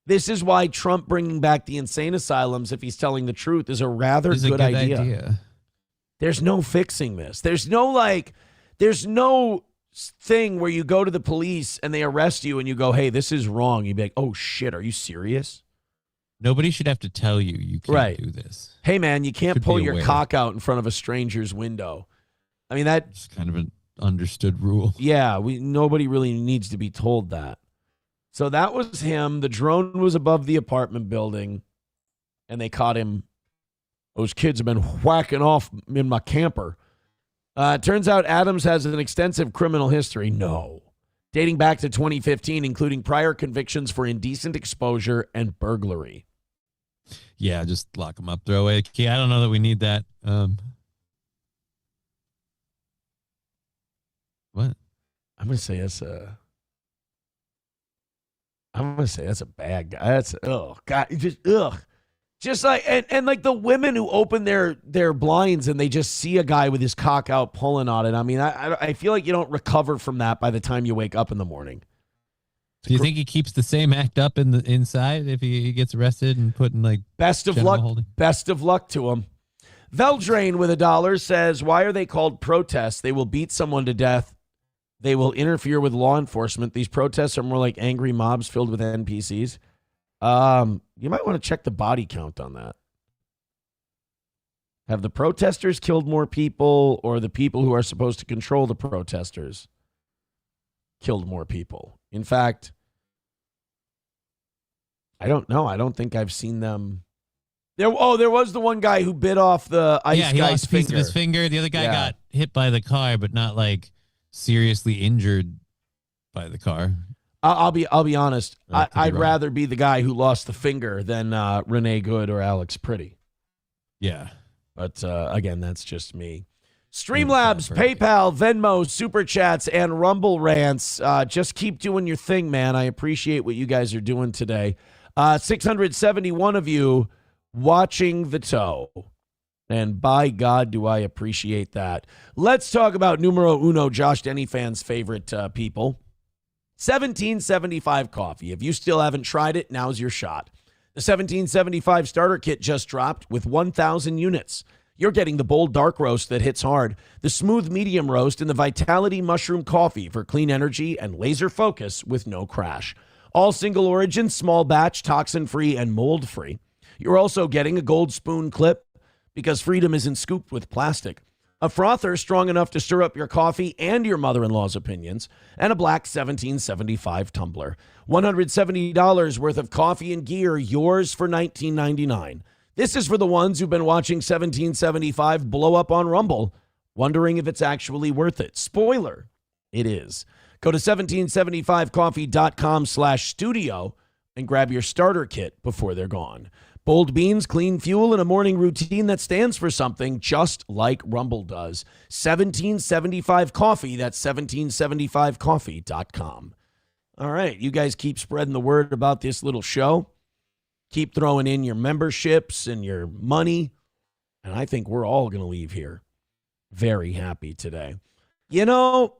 this is why Trump bringing back the insane asylums, if he's telling the truth, is a rather good idea. There's no fixing this. There's no thing where you go to the police and they arrest you and you go, hey, this is wrong. You'd be like, oh, shit, are you serious? Nobody should have to tell you can't do this. Hey, man, you can't pull your cock out in front of a stranger's window. I mean, that's kind of an understood rule. Yeah, nobody really needs to be told that. So that was him. The drone was above the apartment building, and they caught him. Those kids have been whacking off in my camper. Turns out Adams has an extensive criminal history. No. Dating back to 2015, including prior convictions for indecent exposure and burglary. Yeah, just lock him up, throw away a key. I don't know that we need that. What? I'm gonna say that's a bad guy. That's God, just like and like the women who open their blinds and they just see a guy with his cock out pulling on it. I mean, I feel like you don't recover from that by the time you wake up in the morning. Do you think he keeps the same act up in the inside if he gets arrested and put in like best of luck to him? Veldrain with $1 says, why are they called protests? They will beat someone to death. They will interfere with law enforcement. These protests are more like angry mobs filled with NPCs. You might want to check the body count on that. Have the protesters killed more people, or the people who are supposed to control the protesters killed more people? In fact, I don't know. I don't think I've seen them. There was the one guy who bit off the ice guy's he lost a piece finger. of his finger. The other guy got hit by the car, but not like seriously injured by the car. I'll be honest. I'd rather be the guy who lost the finger than Renee Good or Alex Pretty. Yeah. But again, that's just me. Streamlabs, PayPal, Venmo, Super Chats, and Rumble Rants. Just keep doing your thing, man. I appreciate what you guys are doing today. 671 of you watching the toe. And by God, do I appreciate that. Let's talk about numero uno, Josh Denny fans' favorite people. 1775 coffee. If you still haven't tried it, now's your shot. The 1775 starter kit just dropped with 1,000 units. You're getting the bold dark roast that hits hard, the smooth medium roast, and the Vitality Mushroom Coffee for clean energy and laser focus with no crash. All single origin, small batch, toxin-free, and mold-free. You're also getting a gold spoon clip because freedom isn't scooped with plastic. A frother strong enough to stir up your coffee and your mother-in-law's opinions, and a black 1775 tumbler. $170 worth of coffee and gear, yours for $19.99. This is for the ones who've been watching 1775 blow up on Rumble, wondering if it's actually worth it. Spoiler, it is. Go to 1775coffee.com/studio and grab your starter kit before they're gone. Bold beans, clean fuel, and a morning routine that stands for something just like Rumble does. 1775 Coffee, that's 1775coffee.com. All right, you guys keep spreading the word about this little show. Keep throwing in your memberships and your money, and I think we're all going to leave here very happy today. You know,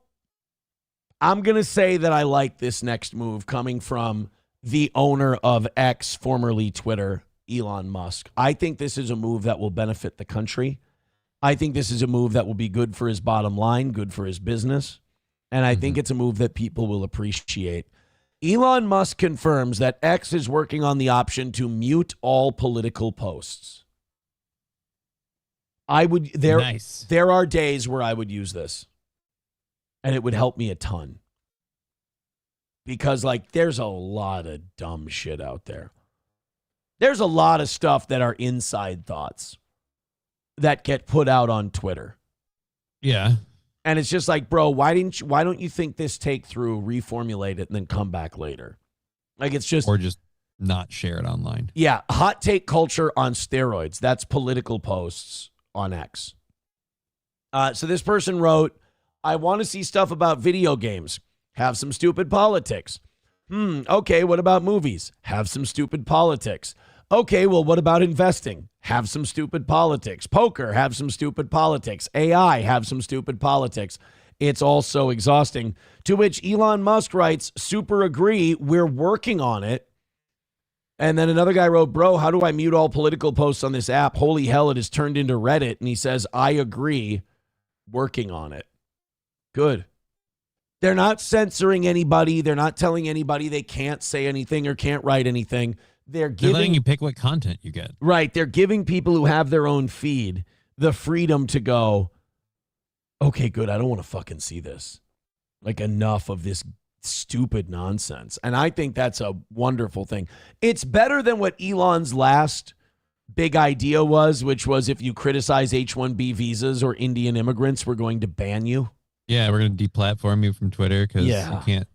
I'm going to say that I like this next move coming from the owner of X, formerly Twitter, Elon Musk. I think this is a move that will benefit the country. I think this is a move that will be good for his bottom line, good for his business. And I think it's a move that people will appreciate. Elon Musk confirms that X is working on the option to mute all political posts. There are days where I would use this, and it would help me a ton. Because, like, there's a lot of dumb shit out there. There's a lot of stuff that are inside thoughts that get put out on Twitter. Yeah. And it's just like, bro, why don't you think this take through, reformulate it, and then come back later? Like, it's just... Or just not share it online. Yeah, hot take culture on steroids. That's political posts on X. So this person wrote, I want to see stuff about video games. Have some stupid politics. Okay, what about movies? Have some stupid politics. Okay, well, what about investing? Have some stupid politics. Poker, have some stupid politics. AI, have some stupid politics. It's all so exhausting. To which Elon Musk writes, super agree, we're working on it. And then another guy wrote, bro, how do I mute all political posts on this app? Holy hell, it has turned into Reddit. And he says, I agree, working on it. Good. They're not censoring anybody. They're not telling anybody they can't say anything or can't write anything. They're letting you pick what content you get. Right. They're giving people who have their own feed the freedom to go, okay, good. I don't want to fucking see this. Like, enough of this stupid nonsense. And I think that's a wonderful thing. It's better than what Elon's last big idea was, which was if you criticize H-1B visas or Indian immigrants, we're going to ban you. Yeah, we're going to deplatform you from Twitter because you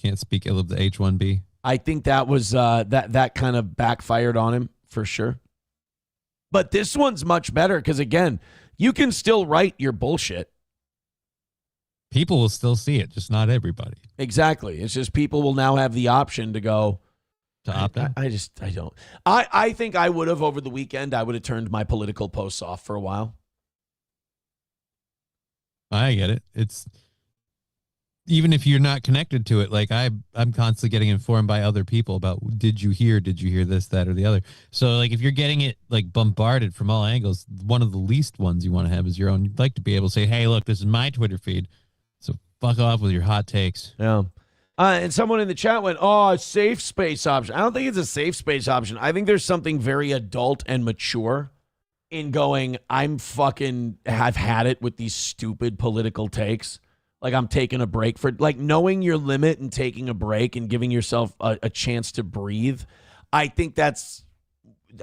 can't speak ill of the H-1B. I think that was that kind of backfired on him for sure. But this one's much better because, again, you can still write your bullshit. People will still see it, just not everybody. Exactly. It's just people will now have the option to go to opt in. I don't. I think I would have over the weekend. I would have turned my political posts off for a while. I get it. It's even if you're not connected to it, like I'm constantly getting informed by other people about did you hear this, that, or the other. So like if you're getting it like bombarded from all angles, one of the least ones you want to have is your own. You'd like to be able to say, hey, look, this is my Twitter feed. So fuck off with your hot takes. Yeah. And someone in the chat went, oh, a safe space option. I don't think it's a safe space option. I think there's something very adult and mature in going, I've had it with these stupid political takes. Like I'm taking a break for like knowing your limit and taking a break and giving yourself a chance to breathe. I think that's,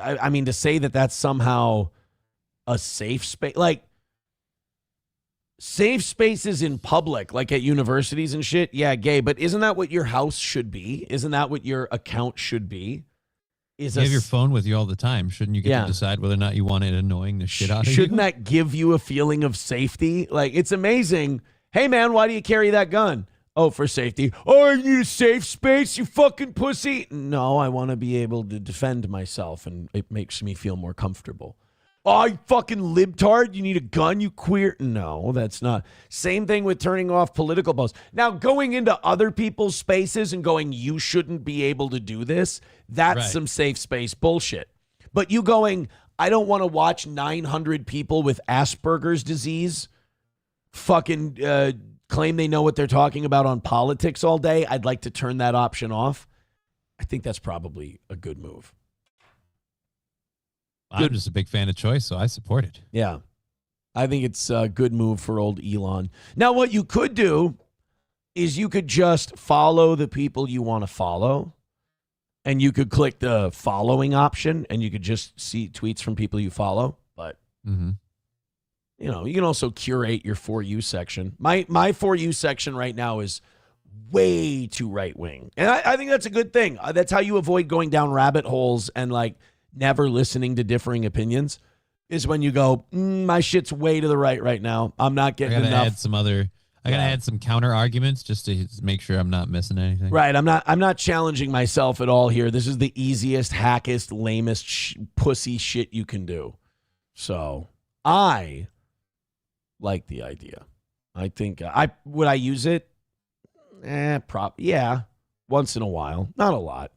I mean, to say that that's somehow a safe space, like safe spaces in public, like at universities and shit. Yeah, gay. But isn't that what your house should be? Isn't that what your account should be? You have your phone with you all the time. Shouldn't you get to decide whether or not you want it annoying the shit out of you? Shouldn't that give you a feeling of safety? Like, it's amazing. Hey, man, why do you carry that gun? Oh, for safety. Oh, I need a safe space, you fucking pussy. No, I want to be able to defend myself, and it makes me feel more comfortable. Oh, you fucking libtard, you need a gun, you queer. No, that's not. Same thing with turning off political posts. Now, going into other people's spaces and going, you shouldn't be able to do this, that's some safe space bullshit. But you going, I don't want to watch 900 people with Asperger's disease fucking claim they know what they're talking about on politics all day. I'd like to turn that option off. I think that's probably a good move. I'm just a big fan of choice, so I support it. Yeah. I think it's a good move for old Elon. Now, what you could do is you could just follow the people you want to follow, and you could click the following option, and you could just see tweets from people you follow. But, you know, you can also curate your For You section. My For You section right now is way too right-wing. And I think that's a good thing. That's how you avoid going down rabbit holes and, like, never listening to differing opinions, is when you go, my shit's way to the right now. I'm not getting enough. I gotta add some counter arguments just to make sure I'm not missing anything. Right. I'm not challenging myself at all here. This is the easiest, hackest, lamest pussy shit you can do. So I like the idea. I think would I use it? Yeah. Once in a while. Not a lot.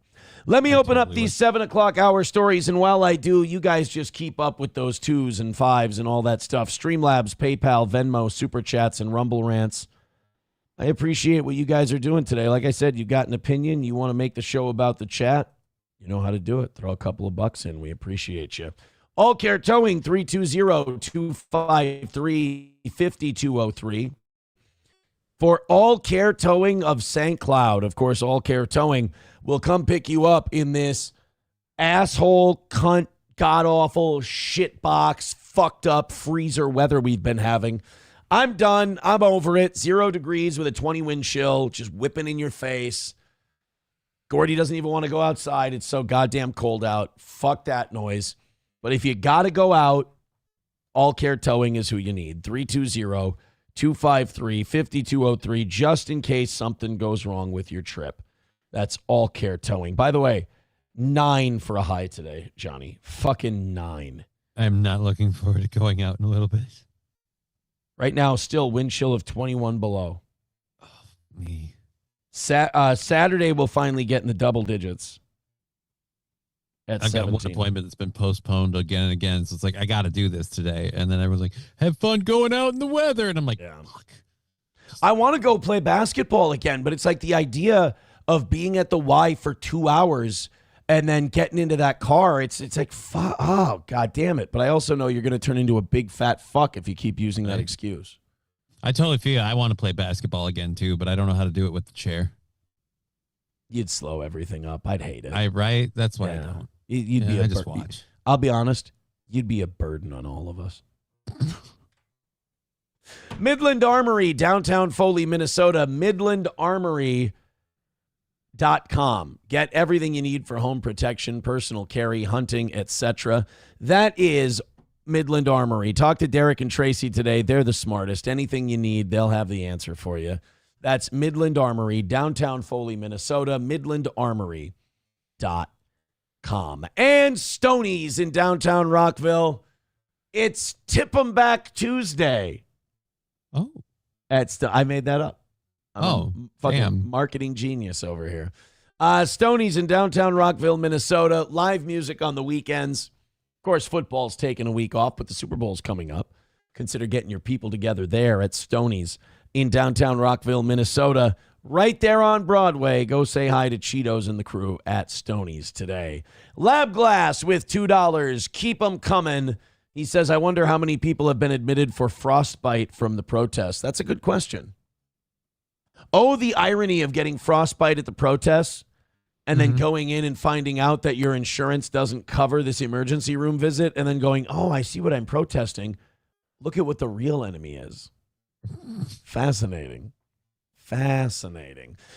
Let me open up these 7 o'clock hour stories, and while I do, you guys just keep up with those 2s and 5s and all that stuff. Streamlabs, PayPal, Venmo, Super Chats, and Rumble Rants. I appreciate what you guys are doing today. Like I said, you got an opinion, you want to make the show about the chat, you know how to do it. Throw a couple of bucks in. We appreciate you. All Care Towing, 320-253-5203. For All Care Towing of St. Cloud, of course, All Care Towing will come pick you up in this asshole, cunt, god-awful, shitbox, fucked up freezer weather we've been having. I'm done. I'm over it. 0 degrees with a 20 wind chill, just whipping in your face. Gordy doesn't even want to go outside. It's so goddamn cold out. Fuck that noise. But if you got to go out, All Care Towing is who you need. 320-253-5203, just in case something goes wrong with your trip. That's All Care Towing. By the way, 9 for a high today, Johnny. Fucking 9. I'm not looking forward to going out in a little bit. Right now, still wind chill of 21 below. Oh, me. Saturday, we'll finally get in the double digits. I've got one appointment that's been postponed again and again. So it's like, I got to do this today. And then everyone's like, have fun going out in the weather. And I'm like, fuck. I want to go play basketball again, but it's like the idea of being at the Y for 2 hours and then getting into that car. It's like, oh, God damn it. But I also know you're going to turn into a big fat fuck if you keep using that excuse. I totally feel I want to play basketball again, too, but I don't know how to do it with the chair. You'd slow everything up. I'd hate it. Right? That's why I don't. You'd be I just watch. I'll be honest. You'd be a burden on all of us. Midland Armory, downtown Foley, Minnesota. MidlandArmory.com. Get everything you need for home protection, personal carry, hunting, etc. That is Midland Armory. Talk to Derek and Tracy today. They're the smartest. Anything you need, they'll have the answer for you. That's Midland Armory, downtown Foley, Minnesota. MidlandArmory.com. And Stoney's in downtown Rockville. It's Tip 'em Back Tuesday. Oh. I made that up. I'm a fucking marketing genius over here. Stoney's in downtown Rockville, Minnesota. Live music on the weekends. Of course, football's taking a week off, but the Super Bowl's coming up. Consider getting your people together there at Stoney's in downtown Rockville, Minnesota. Right there on Broadway. Go say hi to Cheetos and the crew at Stoney's today. Lab Glass with $2. Keep them coming. He says, I wonder how many people have been admitted for frostbite from the protests. That's a good question. Oh, the irony of getting frostbite at the protests and then going in and finding out that your insurance doesn't cover this emergency room visit and then going, oh, I see what I'm protesting. Look at what the real enemy is. Fascinating.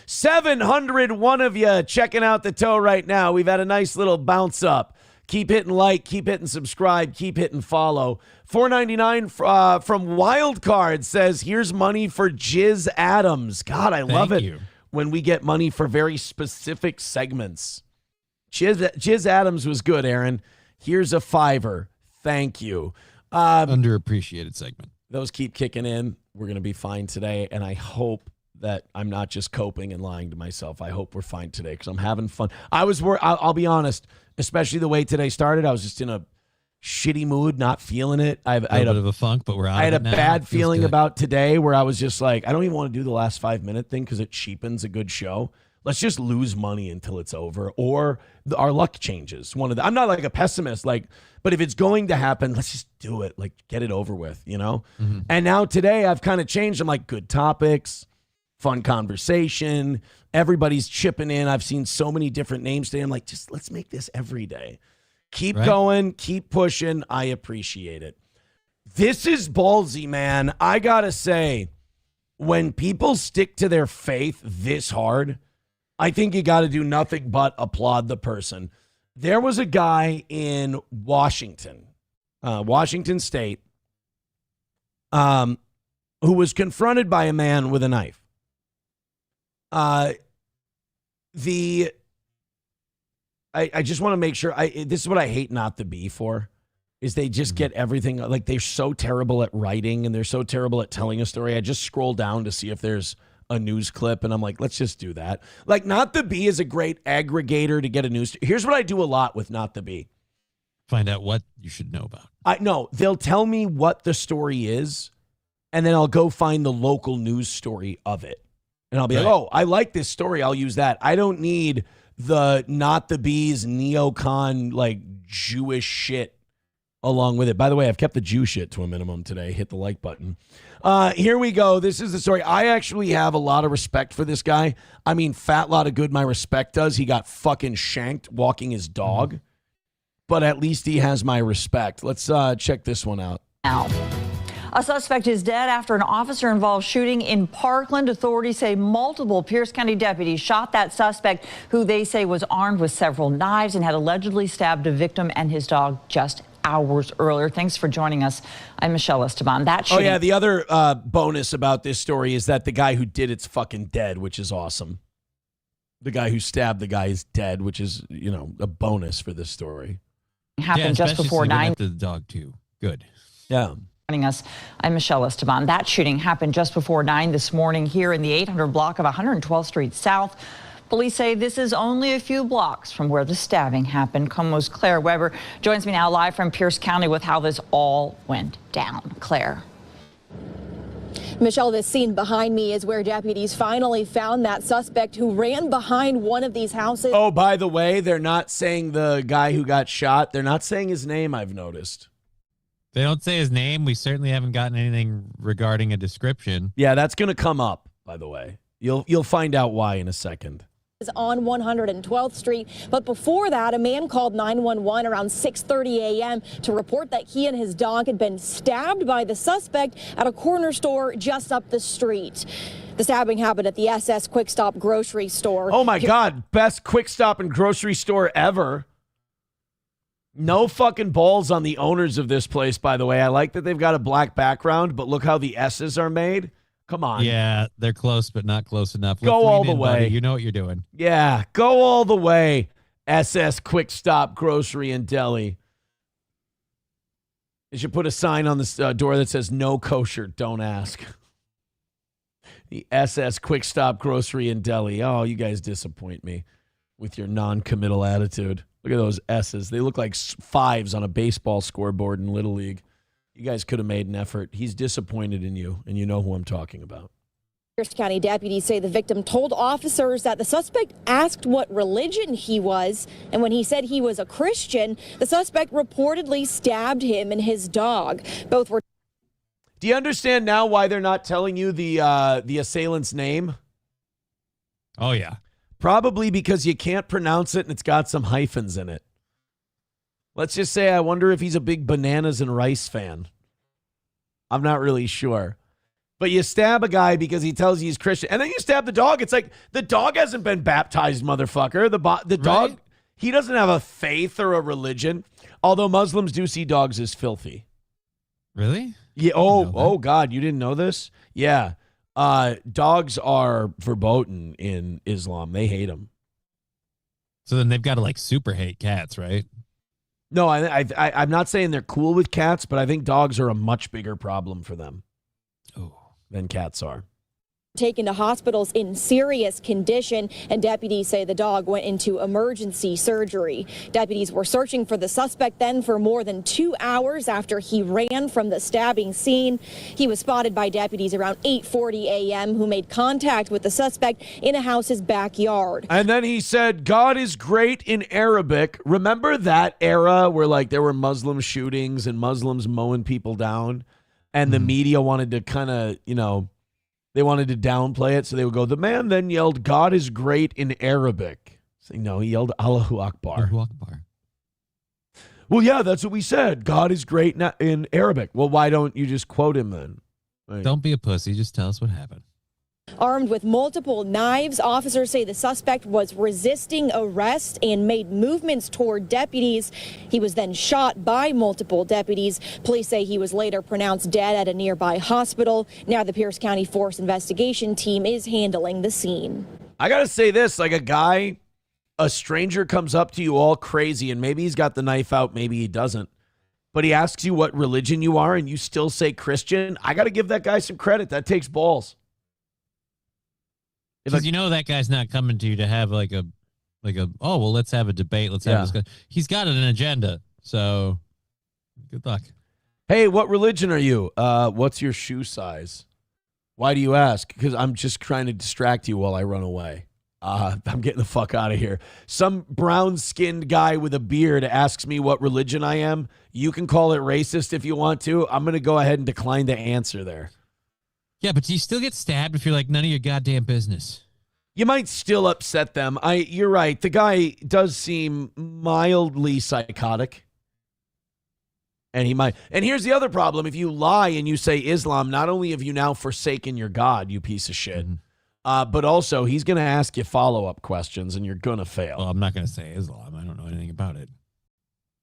701 of you checking out the tow right now. We've had a nice little bounce up. Keep hitting like, keep hitting subscribe, keep hitting follow. $4.99 from Wildcard says, here's money for Jizz Adams. God, I love it when we get money for very specific segments. Jizz Adams was good, Aaron. Here's a $5. Thank you. Underappreciated segment. Those keep kicking in. We're going to be fine today, and I hope that I'm not just coping and lying to myself. I hope we're fine today because I'm having fun. I'll be honest, especially the way today started, I was just in a shitty mood, not feeling it. I had a bit of a funk, but we're out. I had of it a now. bad feeling about today where I was just like, I don't even want to do the last 5-minute thing because it cheapens a good show. let's just lose money until it's over, or our luck changes. I'm not like a pessimist, but if it's going to happen, let's just do it. Like, get it over with, you know? Mm-hmm. And now today I've kind of changed. I'm like, good topics, fun conversation. Everybody's chipping in. I've seen so many different names today. I'm like, just let's make this every day. Keep going, keep pushing. I appreciate it. This is ballsy, man. I gotta say, when people stick to their faith this hard, I think you got to do nothing but applaud the person. There was a guy in Washington State, who was confronted by a man with a knife. I just want to make sure, this is what I hate Not the Bee for, is they just get everything, like they're so terrible at writing and they're so terrible at telling a story. I just scroll down to see if there's a news clip and I'm like, let's just do that. Like, Not the Bee is a great aggregator to get a news. Here's what I do a lot with Not the Bee. Find out what you should know about. No, they'll tell me what the story is, and then I'll go find the local news story of it. And I'll be like, oh, I like this story. I'll use that. I don't need the Not the Bee's neocon, like, Jewish shit along with it. By the way, I've kept the Jew shit to a minimum today. Hit the like button. Here we go. This is the story. I actually have a lot of respect for this guy. I mean, fat lot of good my respect does. He got fucking shanked walking his dog. But at least he has my respect. Let's check this one out. Now, a suspect is dead after an officer-involved shooting in Parkland. Authorities say multiple Pierce County deputies shot that suspect, who they say was armed with several knives and had allegedly stabbed a victim and his dog just hours earlier. Thanks for joining us. I'm Michelle Esteban. That shooting. Oh, yeah. The other bonus about this story is that the guy who did it's fucking dead, which is awesome. The guy who stabbed the guy is dead, which is, you know, a bonus for this story. Happened just before 9. The dog, too. Good. Yeah. Joining us, I'm Michelle Esteban. That shooting happened just before 9 this morning here in the 800 block of 112th Street South. Police say this is only a few blocks from where the stabbing happened. KOMO's Claire Weber joins me now live from Pierce County with how this all went down. Claire. Michelle, this scene behind me is where deputies finally found that suspect who ran behind one of these houses. Oh, by the way, they're not saying the guy who got shot. They're not saying his name, I've noticed. They don't say his name. We certainly haven't gotten anything regarding a description. Yeah, that's going to come up, by the way. You'll find out why in a second. On 112th Street. But before that, a man called 911 around 6:30 a.m. to report that he and his dog had been stabbed by the suspect at a corner store just up the street. The stabbing happened at the SS Quick Stop grocery store. Oh, my God. Best Quick Stop and grocery store ever. No fucking balls on the owners of this place, by the way. I like that they've got a black background, but look how the S's are made. Come on. Yeah, they're close, but not close enough. Go all the way. Buddy. You know what you're doing. Yeah, go all the way. SS Quick Stop Grocery and Deli. They should put a sign on the door that says no kosher, don't ask. The SS Quick Stop Grocery and Deli. Oh, you guys disappoint me with your non-committal attitude. Look at those S's. They look like 5s on a baseball scoreboard in Little League. You guys could have made an effort. He's disappointed in you, and you know who I'm talking about. Pierce County deputies say the victim told officers that the suspect asked what religion he was, and when he said he was a Christian, the suspect reportedly stabbed him and his dog. Both were. Do you understand now why they're not telling you the assailant's name? Oh, yeah. Probably because you can't pronounce it and it's got some hyphens in it. Let's just say I wonder if he's a big bananas and rice fan. I'm not really sure. But you stab a guy because he tells you he's Christian. And then you stab the dog. It's like, the dog hasn't been baptized, motherfucker. The dog, he doesn't have a faith or a religion. Although Muslims do see dogs as filthy. Really? Yeah. Oh, God. You didn't know this? Yeah. Dogs are verboten in Islam. They hate them. So then they've got to like super hate cats, right? No, I'm not saying they're cool with cats, but I think dogs are a much bigger problem for them than cats are. taken to hospitals in serious condition, and deputies say the dog went into emergency surgery. Deputies were searching for the suspect then for more than 2 hours after he ran from the stabbing scene. He was spotted by deputies around 8:40 a.m. who made contact with the suspect in a house's backyard. And then he said, God is great in Arabic. Remember that era where like there were Muslim shootings and Muslims mowing people down, and the media wanted to kind of, they wanted to downplay it, so they would go, the man then yelled, God is great in Arabic. So, no, he yelled, Allahu Akbar. Allahu Akbar. Well, yeah, that's what we said. God is great in Arabic. Well, why don't you just quote him then? Right. Don't be a pussy. Just tell us what happened. Armed with multiple knives, officers say the suspect was resisting arrest and made movements toward deputies. He was then shot by multiple deputies. Police say he was later pronounced dead at a nearby hospital. Now the Pierce County Force Investigation Team is handling the scene. I got to say this, like a stranger comes up to you all crazy, and maybe he's got the knife out, maybe he doesn't, but he asks you what religion you are, and you still say Christian. I got to give that guy some credit. That takes balls. Because that guy's not coming to you to have like a oh, well, let's have a debate. Let's have this. He's got an agenda. So good luck. Hey, what religion are you? What's your shoe size? Why do you ask? Because I'm just trying to distract you while I run away. I'm getting the fuck out of here. Some brown-skinned guy with a beard asks me what religion I am. You can call it racist if you want to. I'm going to go ahead and decline to answer there. Yeah, but do you still get stabbed if you're like, none of your goddamn business? You might still upset them. You're right. The guy does seem mildly psychotic. And he might. And here's the other problem. If you lie and you say Islam, not only have you now forsaken your God, you piece of shit, but also he's going to ask you follow-up questions and you're going to fail. Well, I'm not going to say Islam. I don't know anything about it.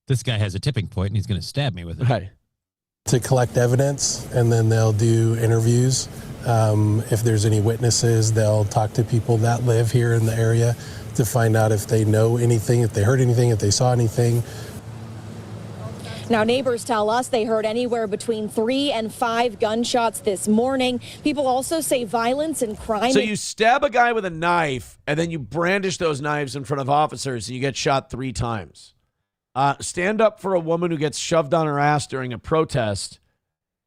This guy has a tipping point and he's going to stab me with it. Right. To collect evidence, and then they'll do interviews. If there's any witnesses, they'll talk to people that live here in the area to find out if they know anything, if they heard anything, if they saw anything. Now, neighbors tell us they heard anywhere between 3 and 5 gunshots this morning. People also say violence and crime. So you stab a guy with a knife, and then you brandish those knives in front of officers, and you get shot 3 times. Stand up for a woman who gets shoved on her ass during a protest.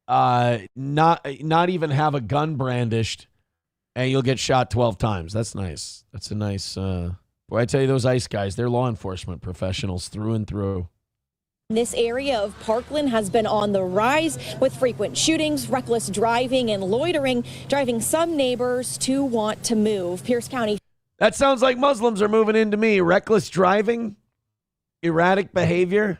Not even have a gun brandished, and you'll get shot 12 times. That's nice. That's a nice. Boy, I tell you, those ICE guys, they're law enforcement professionals through and through. This area of Parkland has been on the rise with frequent shootings, reckless driving, and loitering, driving some neighbors to want to move. Pierce County. That sounds like Muslims are moving into me. Reckless driving, erratic behavior,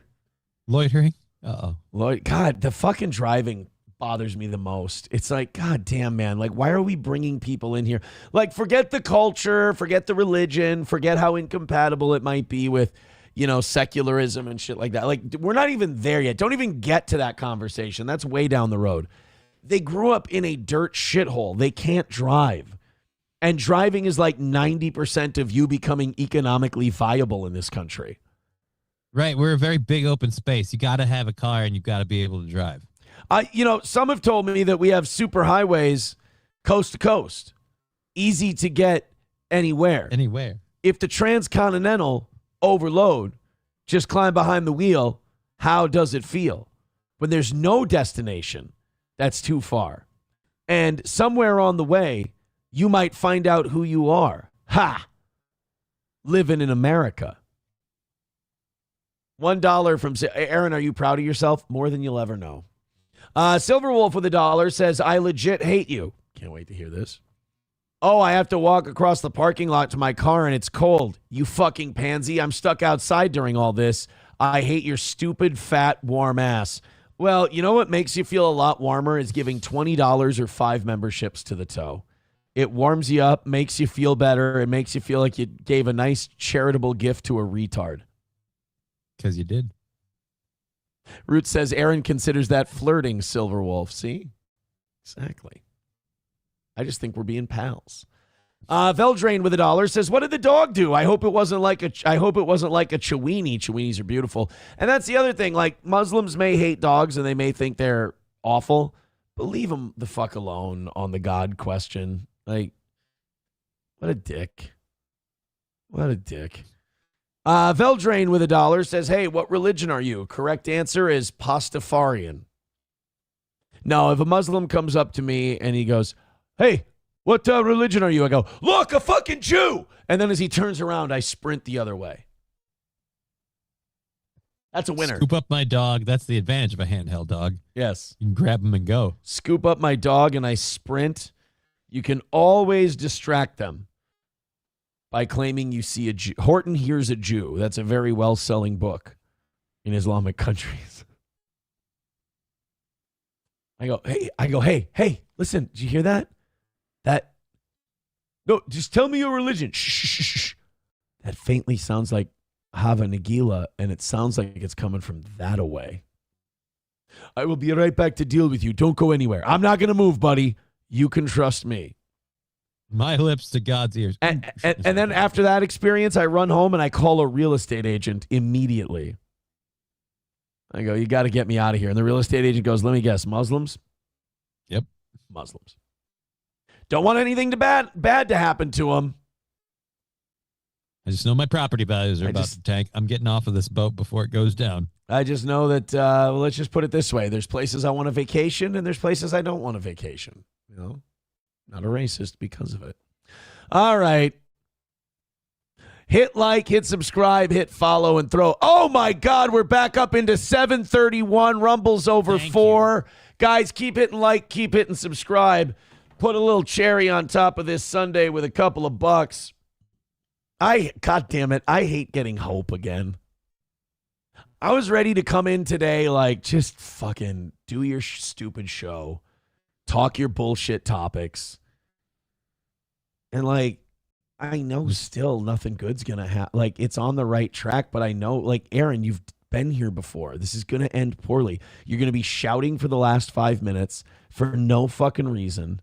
loitering. God, the fucking driving bothers me the most. It's like, God damn, man. Like, why are we bringing people in here? Like, forget the culture, forget the religion, forget how incompatible it might be with, secularism and shit like that. Like, we're not even there yet. Don't even get to that conversation. That's way down the road. They grew up in a dirt shithole. They can't drive. And driving is like 90% of you becoming economically viable in this country. Right. We're a very big open space. You got to have a car and you've got to be able to drive. Some have told me that we have super highways coast to coast, easy to get anywhere. Anywhere. If the transcontinental overload, just climb behind the wheel, how does it feel? When there's no destination, that's too far. And somewhere on the way, you might find out who you are. Ha! Living in America. $1 from Aaron. Are you proud of yourself? More than you'll ever know. Silver Wolf with $1 says, I legit hate you. Can't wait to hear this. Oh, I have to walk across the parking lot to my car and it's cold. You fucking pansy. I'm stuck outside during all this. I hate your stupid, fat, warm ass. Well, you know what makes you feel a lot warmer is giving $20 or 5 memberships to the toe. It warms you up, makes you feel better. It makes you feel like you gave a nice charitable gift to a retard. Because you did. Root says Aaron considers that flirting, Silver Wolf. See? Exactly. I just think we're being pals. Veldrain with $1 says, what did the dog do? I hope it wasn't like a Chiweenie. Chiweenies are beautiful. And that's the other thing. Like, Muslims may hate dogs and they may think they're awful, but leave them the fuck alone on the God question. Like, what a dick. What a dick. Veldrain with $1 says, hey, what religion are you? Correct answer is Pastafarian. No, if a Muslim comes up to me and he goes, hey, what religion are you? I go, look, a fucking Jew. And then as he turns around, I sprint the other way. That's a winner. Scoop up my dog. That's the advantage of a handheld dog. Yes. You can grab him and go. Scoop up my dog and I sprint. You can always distract them by claiming you see a Jew. Horton Hears a Jew. That's a very well-selling book in Islamic countries. I go, hey, listen, did you hear that? No, just tell me your religion. Shh. That faintly sounds like Hava Nagila, and it sounds like it's coming from that away. I will be right back to deal with you. Don't go anywhere. I'm not going to move, buddy. You can trust me. My lips to God's ears. And then after that experience, I run home and I call a real estate agent immediately. I go, you got to get me out of here. And the real estate agent goes, let me guess, Muslims? Yep. Muslims. Don't want anything bad to happen to them. I just know my property values are about to tank. I'm getting off of this boat before it goes down. I just know that, let's just put it this way. There's places I want to vacation and there's places I don't want to vacation. You know, not a racist because of it. All right. Hit like, hit subscribe, hit follow, and throw. Oh, my God, we're back up into 731. Rumble's over 4. Guys, keep hitting like, keep hitting subscribe. Put a little cherry on top of this Sunday with a couple of bucks. God damn it, I hate getting hope again. I was ready to come in today, like, just fucking do your stupid show. Talk your bullshit topics. And, like, I know still nothing good's going to happen. Like, it's on the right track, but I know, like, Aaron, you've been here before. This is going to end poorly. You're going to be shouting for the last 5 minutes for no fucking reason.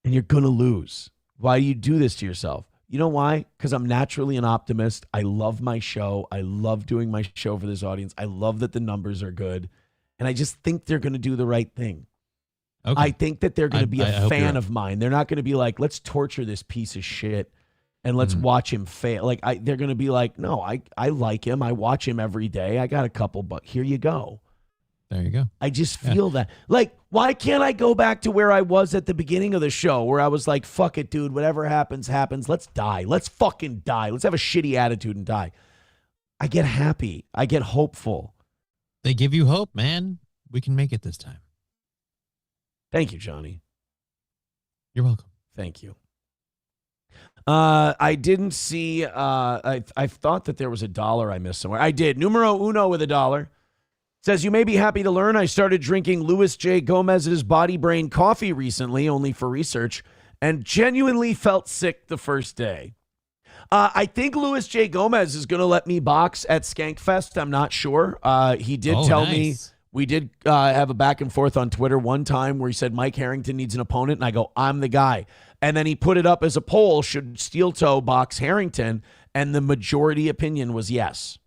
And you're going to lose. Why do you do this to yourself? You know why? Because I'm naturally an optimist. I love my show. I love doing my show for this audience. I love that the numbers are good. And I just think they're going to do the right thing. Okay. I think that they're going to be a fan of mine. They're not going to be like, let's torture this piece of shit and let's watch him fail. Like, they're going to be like, no, I like him. I watch him every day. I got a couple, but here you go. There you go. I just feel that. Like, why can't I go back to where I was at the beginning of the show where I was like, fuck it, dude. Whatever happens, happens. Let's die. Let's fucking die. Let's have a shitty attitude and die. I get happy. I get hopeful. They give you hope, man. We can make it this time. Thank you, Johnny. You're welcome. Thank you. I didn't see, I thought that there was $1 I missed somewhere. I did. Numero uno with $1. Says, you may be happy to learn I started drinking Louis J. Gomez's Body Brain coffee recently, only for research, and genuinely felt sick the first day. I think Louis J. Gomez is going to let me box at Skankfest. I'm not sure. He did tell me. We did have a back and forth on Twitter one time where he said Mike Harrington needs an opponent, and I go, I'm the guy. And then he put it up as a poll, should Steel Toe box Harrington? And the majority opinion was yes.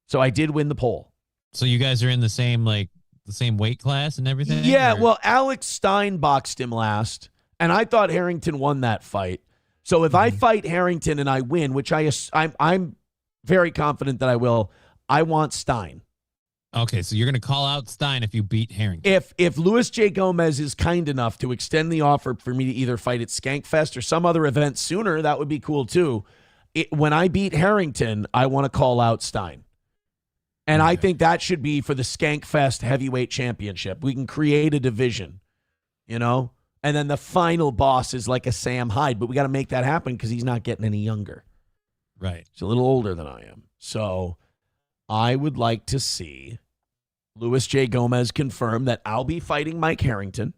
So I did win the poll. So you guys are in the same weight class and everything? Yeah, well, Alex Stein boxed him last, and I thought Harrington won that fight. So if I fight Harrington and I win, which I'm very confident that I will, I want Stein. Okay, so you're going to call out Stein if you beat Harrington. If Louis J. Gomez is kind enough to extend the offer for me to either fight at Skankfest or some other event sooner, that would be cool too. When I beat Harrington, I want to call out Stein. And I think that should be for the Skankfest Heavyweight Championship. We can create a division, you know? And then the final boss is like a Sam Hyde, but we got to make that happen because he's not getting any younger. Right. He's a little older than I am. So I would like to see Louis J. Gomez confirm that I'll be fighting Mike Harrington.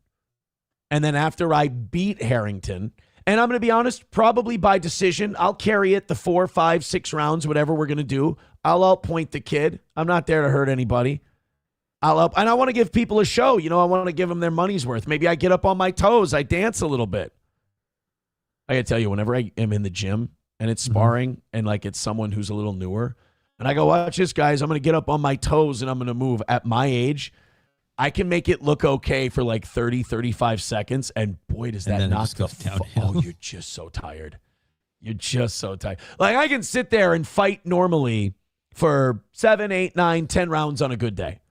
And then after I beat Harrington, and I'm going to be honest, probably by decision, I'll carry it the 4, 5, 6 rounds, whatever we're going to do. I'll outpoint the kid. I'm not there to hurt anybody. And I want to give people a show. You know, I want to give them their money's worth. Maybe I get up on my toes. I dance a little bit. I got to tell you, whenever I am in the gym and it's sparring and like it's someone who's a little newer, and I go, watch this, guys, I'm going to get up on my toes and I'm going to move. At my age, I can make it look okay for like 30, 35 seconds, and boy, does that knock the downhill. Oh, you're just so tired. You're just so tired. Like, I can sit there and fight normally for 7, 8, 9, 10 rounds on a good day.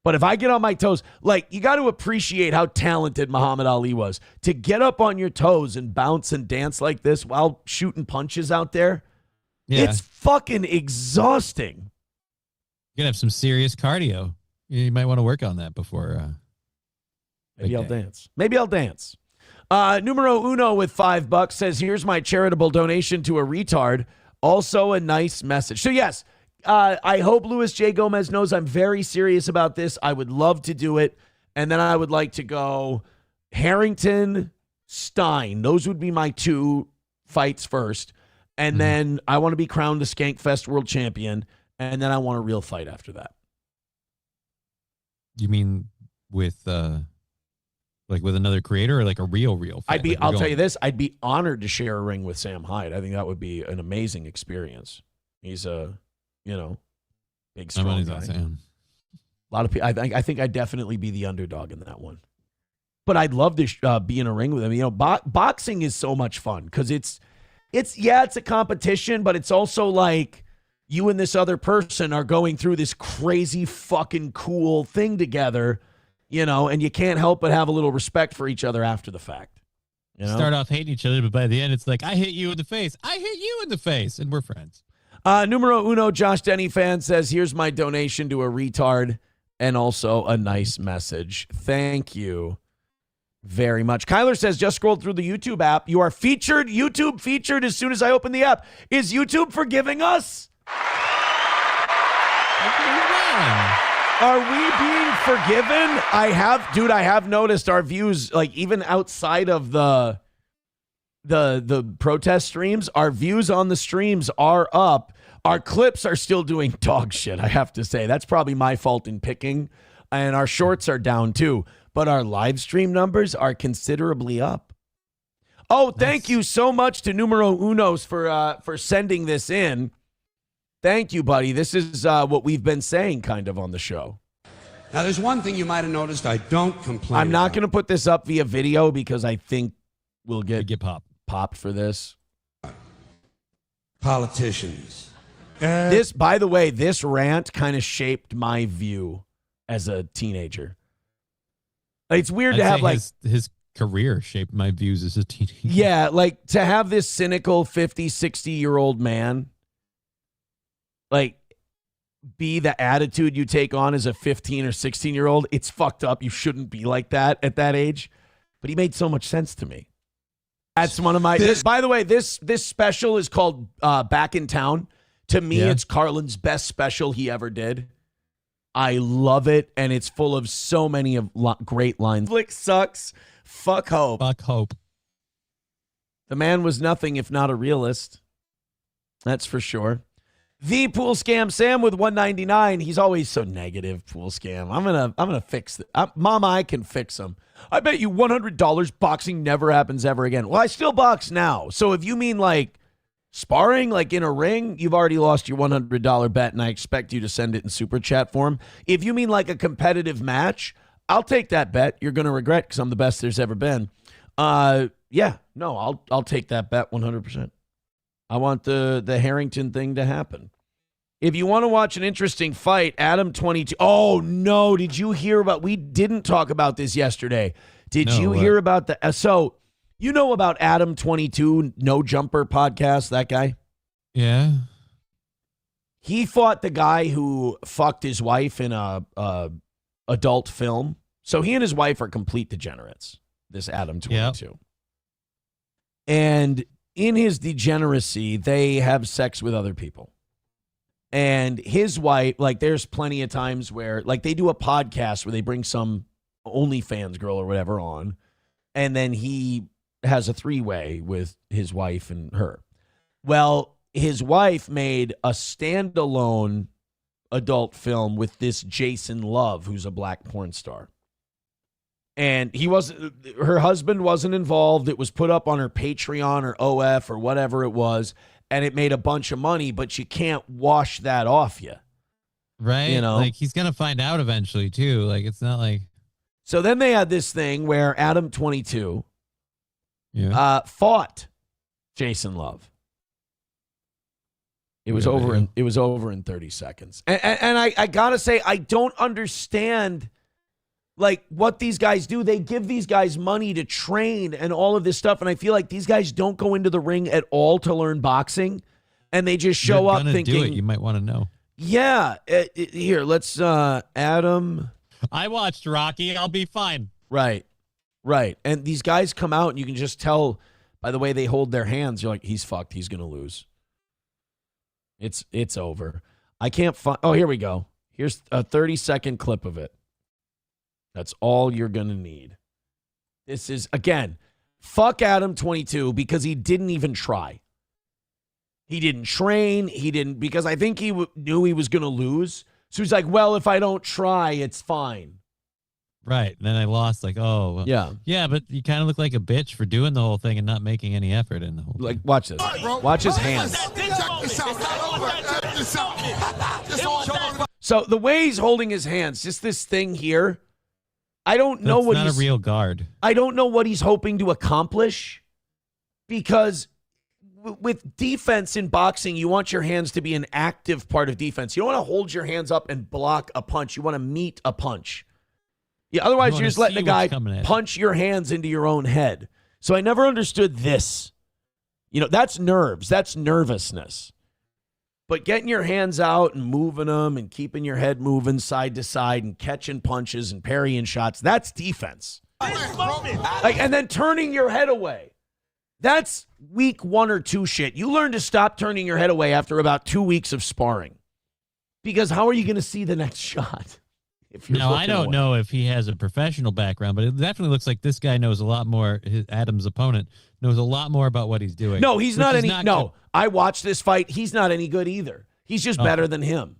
But if I get on my toes, like, you got to appreciate how talented Muhammad Ali was. To get up on your toes and bounce and dance like this while shooting punches out there, it's fucking exhausting. You're going to have some serious cardio. You might want to work on that before. Maybe I'll dance. Numero uno with $5 says, here's my charitable donation to a retard. Also a nice message. So yes, I hope Luis J. Gomez knows I'm very serious about this. I would love to do it. And then I would like to go Harrington, Stein. Those would be my 2 fights first. And then I want to be crowned the Skankfest world champion. And then I want a real fight after that. You mean with like with another creator, or like a real fight? I'll tell you this, I'd be honored to share a ring with Sam Hyde. I think that would be an amazing experience. He's a, big strong guy. Sam. A lot of people. I think I'd definitely be the underdog in that one. But I'd love to be in a ring with him. Boxing is so much fun because it's a competition, but it's also like you and this other person are going through this crazy fucking cool thing together, and you can't help but have a little respect for each other after the fact. Start off hating each other, but by the end, it's like, I hit you in the face. I hit you in the face, and we're friends. Numero uno, Josh Denny fan says, here's my donation to a retard and also a nice message. Thank you very much. Kyler says, just scrolled through the YouTube app. You are featured, YouTube featured as soon as I open the app. Is YouTube forgiving us? Are we being forgiven? I have noticed our views, like even outside of the protest streams, our views on the streams are up. Our clips are still doing dog shit, I have to say. That's probably my fault in picking. And our shorts are down too. But our live stream numbers are considerably up. Oh, thank you so much to Numero Unos for sending this in. Thank you, buddy. This is what we've been saying kind of on the show. Now, there's one thing you might have noticed I don't complain I'm not going to put this up via video because I think we'll get popped for this. Politicians. This, by the way, this rant kind of shaped my view as a teenager. It's weird to have like his career shaped my views as a teenager. Yeah, like to have this cynical 50, 60-year-old man like be the attitude you take on as a 15 or 16-year-old. It's fucked up. You shouldn't be like that at that age. But he made so much sense to me. That's one of my... by the way, this special is called Back in Town. To me, it's Carlin's best special he ever did. I love it, and it's full of so many great lines. Flick sucks. Fuck hope. Fuck hope. The man was nothing if not a realist. That's for sure. The Pool Scam Sam with $1.99. He's always so negative. Pool Scam. I'm gonna fix it. Mama, I can fix him. I bet you $100 boxing never happens ever again. Well, I still box now. So if you mean like sparring, like in a ring, you've already lost your $100 bet, and I expect you to send it in super chat form. If you mean like a competitive match, I'll take that bet. You're gonna regret because I'm the best there's ever been. I'll take that bet 100%. I want the Harrington thing to happen. If you want to watch an interesting fight, Adam 22. Oh, no. Did you hear about... We didn't talk about this yesterday. Did you hear about the... So, you know about Adam 22, No Jumper podcast, that guy? Yeah. He fought the guy who fucked his wife in a adult film. So he and his wife are complete degenerates, this Adam 22. Yep. And... in his degeneracy, they have sex with other people. And his wife, like there's plenty of times where like they do a podcast where they bring some OnlyFans girl or whatever on. And then he has a 3-way with his wife and her. Well, his wife made a standalone adult film with this Jason Love, who's a black porn star. And her husband wasn't involved. It was put up on her Patreon or OF or whatever it was. And it made a bunch of money, but you can't wash that off you. Right? You know? Like, he's going to find out eventually, too. Like, it's not like... So then they had this thing where Adam 22 fought Jason Love. It was over in 30 seconds. And I gotta say, I don't understand like what these guys do. They give these guys money to train and all of this stuff, and I feel like these guys don't go into the ring at all to learn boxing, and they just show up thinking, do it. You might want to know. Yeah, here, let's Adam. I watched Rocky. I'll be fine. Right. And these guys come out, and you can just tell by the way they hold their hands. You're like, he's fucked. He's gonna lose. It's over. I can't find. Oh, here we go. Here's a 30-second clip of it. That's all you're gonna need. This is, again, fuck Adam 22 because he didn't even try. He didn't train. He didn't, because I think he knew he was gonna lose. So he's like, well, if I don't try, it's fine. Right. And then I lost, like, oh. Yeah. Yeah, but you kind of look like a bitch for doing the whole thing and not making any effort in the whole thing. Like, watch this. Watch his hands. So the way he's holding his hands, just this thing here, I don't know what he's... not a real guard. I don't know what he's hoping to accomplish, because with defense in boxing, you want your hands to be an active part of defense. You don't want to hold your hands up and block a punch. You want to meet a punch. Yeah, otherwise you're just letting a guy punch your hands into your own head. So I never understood this. You know, that's nerves. That's nervousness. But getting your hands out and moving them and keeping your head moving side to side and catching punches and parrying shots, that's defense. Like, and then turning your head away. That's week 1 or 2 shit. You learn to stop turning your head away after about 2 weeks of sparring. Because how are you going to see the next shot? Now, I don't know if he has a professional background, but it definitely looks like this guy knows a lot more. Adam's opponent knows a lot more about what he's doing. No, he's not any. No, I watched this fight. He's not any good either. He's just better than him.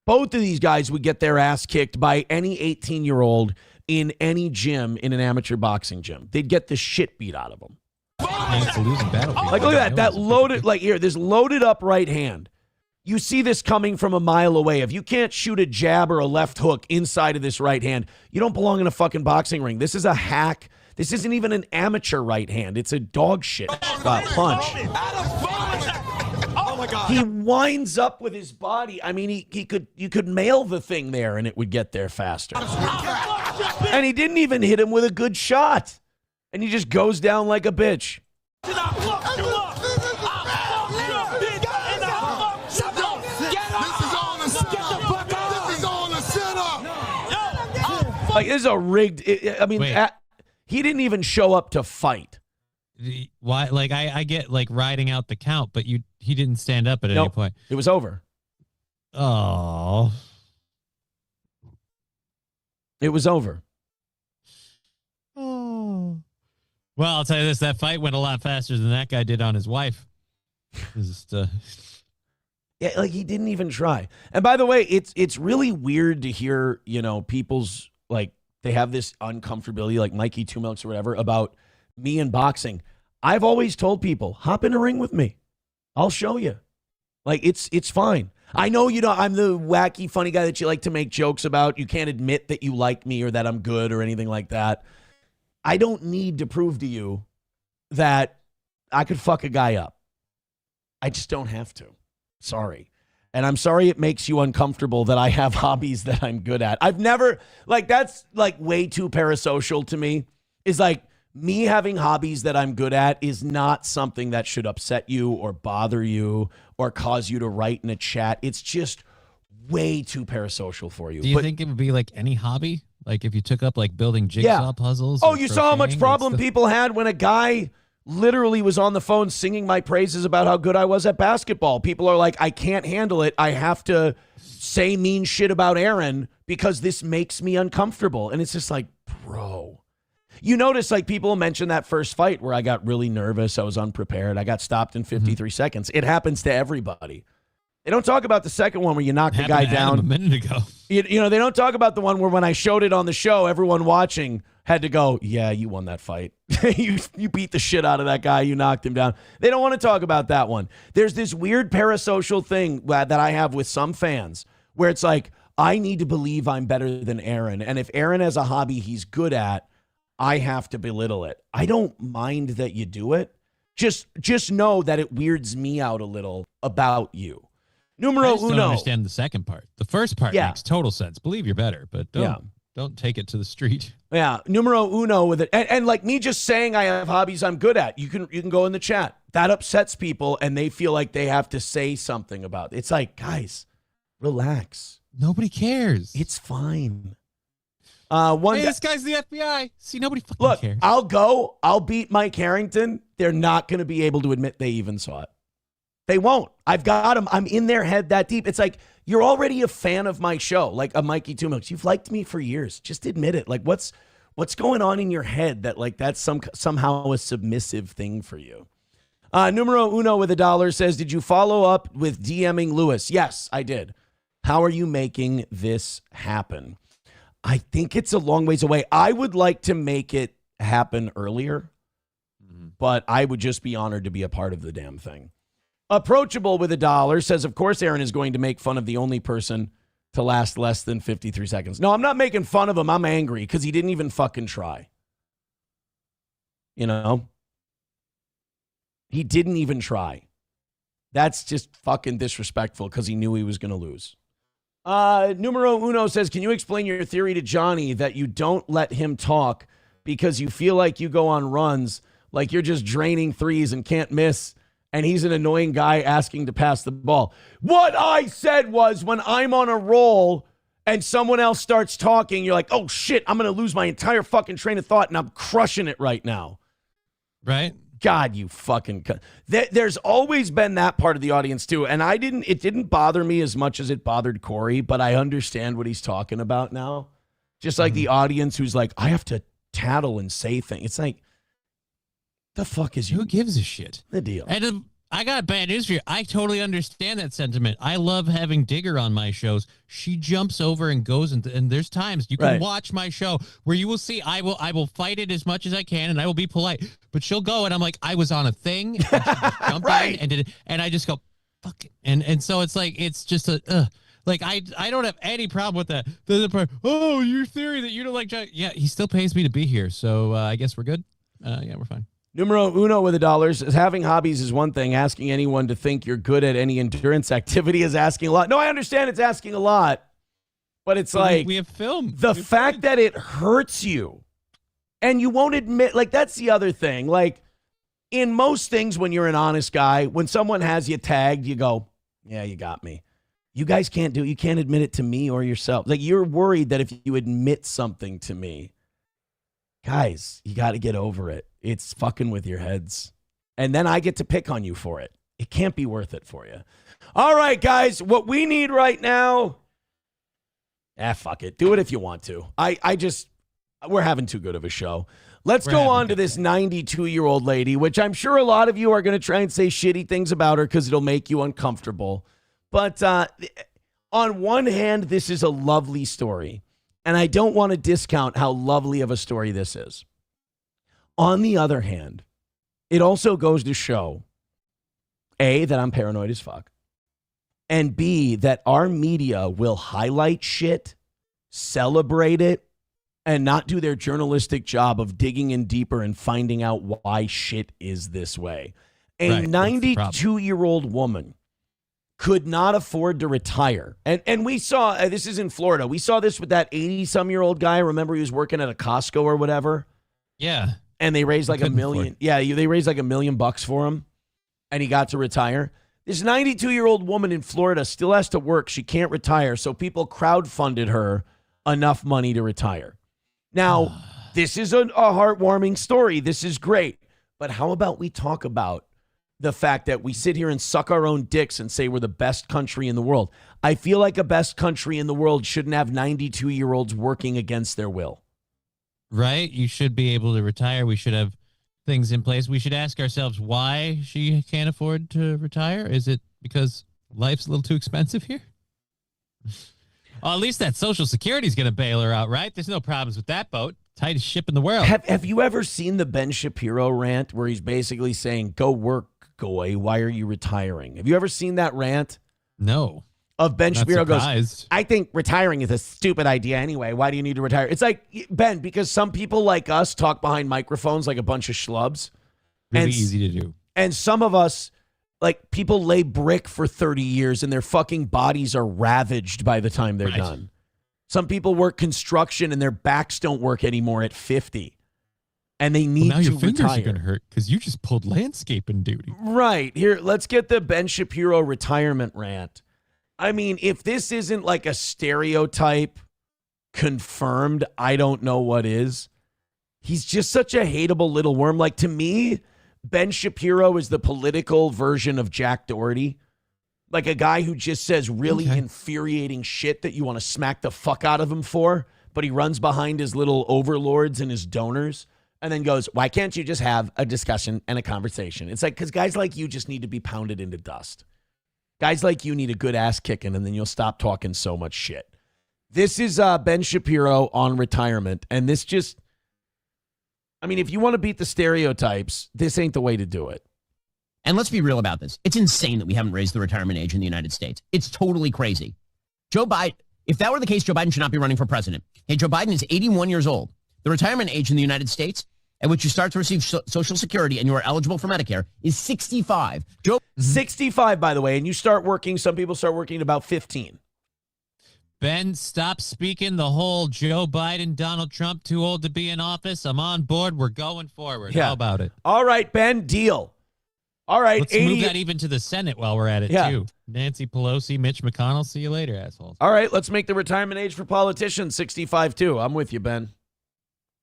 Both of these guys would get their ass kicked by any 18-year-old in any gym, in an amateur boxing gym. They'd get the shit beat out of them. It's a losing battle. Like, look at that. That loaded, like here, this loaded up right hand. You see this coming from a mile away. If you can't shoot a jab or a left hook inside of this right hand, you don't belong in a fucking boxing ring. This is a hack. This isn't even an amateur right hand. It's a dog shit punch. Oh my God. He winds up with his body. I mean, you could mail the thing there and it would get there faster. And he didn't even hit him with a good shot. And he just goes down like a bitch. Like, this is a rigged. I mean, he didn't even show up to fight. Why? Like, I get like riding out the count, but he didn't stand up at any point. It was over. Oh, it was over. Oh. Well, I'll tell you this: that fight went a lot faster than that guy did on his wife. Just, yeah, like he didn't even try. And by the way, it's really weird to hear, people's, like, they have this uncomfortability, like Mikey Two Milks or whatever, about me and boxing. I've always told people, hop in a ring with me. I'll show you. Like, it's fine. I know I'm the wacky, funny guy that you like to make jokes about. You can't admit that you like me or that I'm good or anything like that. I don't need to prove to you that I could fuck a guy up. I just don't have to. Sorry. And I'm sorry it makes you uncomfortable that I have hobbies that I'm good at. I've never, like, that's like way too parasocial to me. Is like, me having hobbies that I'm good at is not something that should upset you or bother you or cause you to write in a chat. It's just way too parasocial for you. Do you think it would be like any hobby? Like if you took up like building jigsaw puzzles? Oh, you saw how much problem people had when a guy literally was on the phone singing my praises about how good I was at basketball. People are like, I can't handle it. I have to say mean shit about Aaron because this makes me uncomfortable. And it's just like, bro. You notice, like, people mention that first fight where I got really nervous. I was unprepared. I got stopped in 53 seconds. It happens to everybody. They don't talk about the second one where you knock the guy down a minute ago. They don't talk about the one where when I showed it on the show, everyone watching had to go, yeah, you won that fight. you beat the shit out of that guy. You knocked him down. They don't want to talk about that one. There's this weird parasocial thing that I have with some fans where it's like, I need to believe I'm better than Aaron. And if Aaron has a hobby he's good at, I have to belittle it. I don't mind that you do it. Just know that it weirds me out a little about you. Numero I just uno. don't understand the second part. The first part makes total sense. Believe you're better, but don't take it to the street. Yeah, numero uno with it. And like me just saying I have hobbies I'm good at. You can go in the chat. That upsets people and they feel like they have to say something about it. It's like, guys, relax. Nobody cares. It's fine. This guy's the FBI. See, nobody fucking cares. I'll beat Mike Harrington. They're not going to be able to admit they even saw it. They won't. I've got them. I'm in their head that deep. It's like, you're already a fan of my show, like a Mikey Two Milks. You've liked me for years. Just admit it. Like, what's going on in your head that like that's somehow a submissive thing for you? Numero uno with $1 says, did you follow up with DMing Lewis? Yes, I did. How are you making this happen? I think it's a long ways away. I would like to make it happen earlier, but I would just be honored to be a part of the damn thing. Approachable with $1 says, of course, Aaron is going to make fun of the only person to last less than 53 seconds. No, I'm not making fun of him. I'm angry because he didn't even fucking try. You know? He didn't even try. That's just fucking disrespectful because he knew he was going to lose. Numero uno says, can you explain your theory to Johnny that you don't let him talk because you feel like you go on runs, like you're just draining threes and can't miss, and he's an annoying guy asking to pass the ball? What I said was, when I'm on a roll and someone else starts talking, you're like, oh shit, I'm going to lose my entire fucking train of thought and I'm crushing it right now. Right? God, you fucking... There's always been that part of the audience, too. And it didn't bother me as much as it bothered Corey, but I understand what he's talking about now. Just like the audience who's like, I have to tattle and say things. It's like, the fuck is you? Who gives a shit? The deal. And I got bad news for you. I totally understand that sentiment. I love having Digger on my shows. She jumps over and goes, and there's times you can watch my show where you will see I will fight it as much as I can, and I will be polite. But she'll go, and I'm like, I was on a thing, and she jumped in and did it, and I just go, fuck it. And so it's like, it's just like I don't have any problem with that. The part, oh, your theory that you don't like John. Yeah, he still pays me to be here, so I guess we're good. Yeah, we're fine. Numero uno with $1 says, having hobbies is one thing. Asking anyone to think you're good at any endurance activity is asking a lot. No, I understand it's asking a lot, but it's like, we have film. The fact that it hurts you and you won't admit, like, that's the other thing. Like, in most things, when you're an honest guy, when someone has you tagged, you go, yeah, you got me. You guys can't do it. You can't admit it to me or yourself. Like, you're worried that if you admit something to me, guys, you got to get over it. It's fucking with your heads. And then I get to pick on you for it. It can't be worth it for you. All right, guys, what we need right now, fuck it. Do it if you want to. We're having too good of a show. Let's go on to this 92-year-old lady, which I'm sure a lot of you are going to try and say shitty things about her because it'll make you uncomfortable. But on one hand, this is a lovely story. And I don't want to discount how lovely of a story this is. On the other hand, it also goes to show, A, that I'm paranoid as fuck, and B, that our media will highlight shit, celebrate it, and not do their journalistic job of digging in deeper and finding out why shit is this way. A 92-year-old woman could not afford to retire. And we saw, this is in Florida, we saw this with that 80-some-year-old guy. Remember, he was working at a Costco or whatever? Yeah. And they raised like $1 million. Yeah, they raised like $1 million for him, and he got to retire. This 92-year-old woman in Florida still has to work. She can't retire, so people crowdfunded her enough money to retire. Now, this is a heartwarming story. This is great. But how about we talk about the fact that we sit here and suck our own dicks and say we're the best country in the world? I feel like a best country in the world shouldn't have 92-year-olds working against their will. Right? You should be able to retire. We should have things in place. We should ask ourselves why she can't afford to retire. Is it because life's a little too expensive here? Well, at least that Social Security is going to bail her out, right? There's no problems with that boat. Tightest ship in the world. Have you ever seen the Ben Shapiro rant where he's basically saying, go work, Goy, why are you retiring? Have you ever seen that rant? No. of Ben Not Shapiro surprised. goes, I think retiring is a stupid idea anyway. Why do you need to retire? It's like, Ben, because some people like us talk behind microphones like a bunch of schlubs. Really easy to do. And some of us, like, people lay brick for 30 years and their fucking bodies are ravaged by the time they're done. Some people work construction and their backs don't work anymore at 50. And they need now your to fingers retire. are going to hurt because you just pulled landscaping duty. Right. Here, let's get the Ben Shapiro retirement rant. I mean, if this isn't like a stereotype confirmed, I don't know what is. He's just such a hateable little worm. Like, to me, Ben Shapiro is the political version of Jack Doherty. Like a guy who just says really infuriating shit that you want to smack the fuck out of him for, but he runs behind his little overlords and his donors and then goes, why can't you just have a discussion and a conversation? It's like, because guys like you just need to be pounded into dust. Guys like you need a good ass kicking, and then you'll stop talking so much shit. This is Ben Shapiro on retirement, and this just, I mean, if you want to beat the stereotypes, this ain't the way to do it. And let's be real about this. It's insane that we haven't raised the retirement age in the United States. It's totally crazy. Joe Biden, if that were the case, Joe Biden should not be running for president. Hey, Joe Biden is 81 years old. The retirement age in the United States at which you start to receive Social Security and you are eligible for Medicare is 65. 65, by the way, and you start working, some people start working at about 15. Ben, stop speaking the whole Joe Biden, Donald Trump, too old to be in office. I'm on board. We're going forward. Yeah. How about it? All right, Ben, deal. All right. Let's move that even to the Senate while we're at it, too. Nancy Pelosi, Mitch McConnell, see you later, assholes. All right, let's make the retirement age for politicians 65, too. I'm with you, Ben.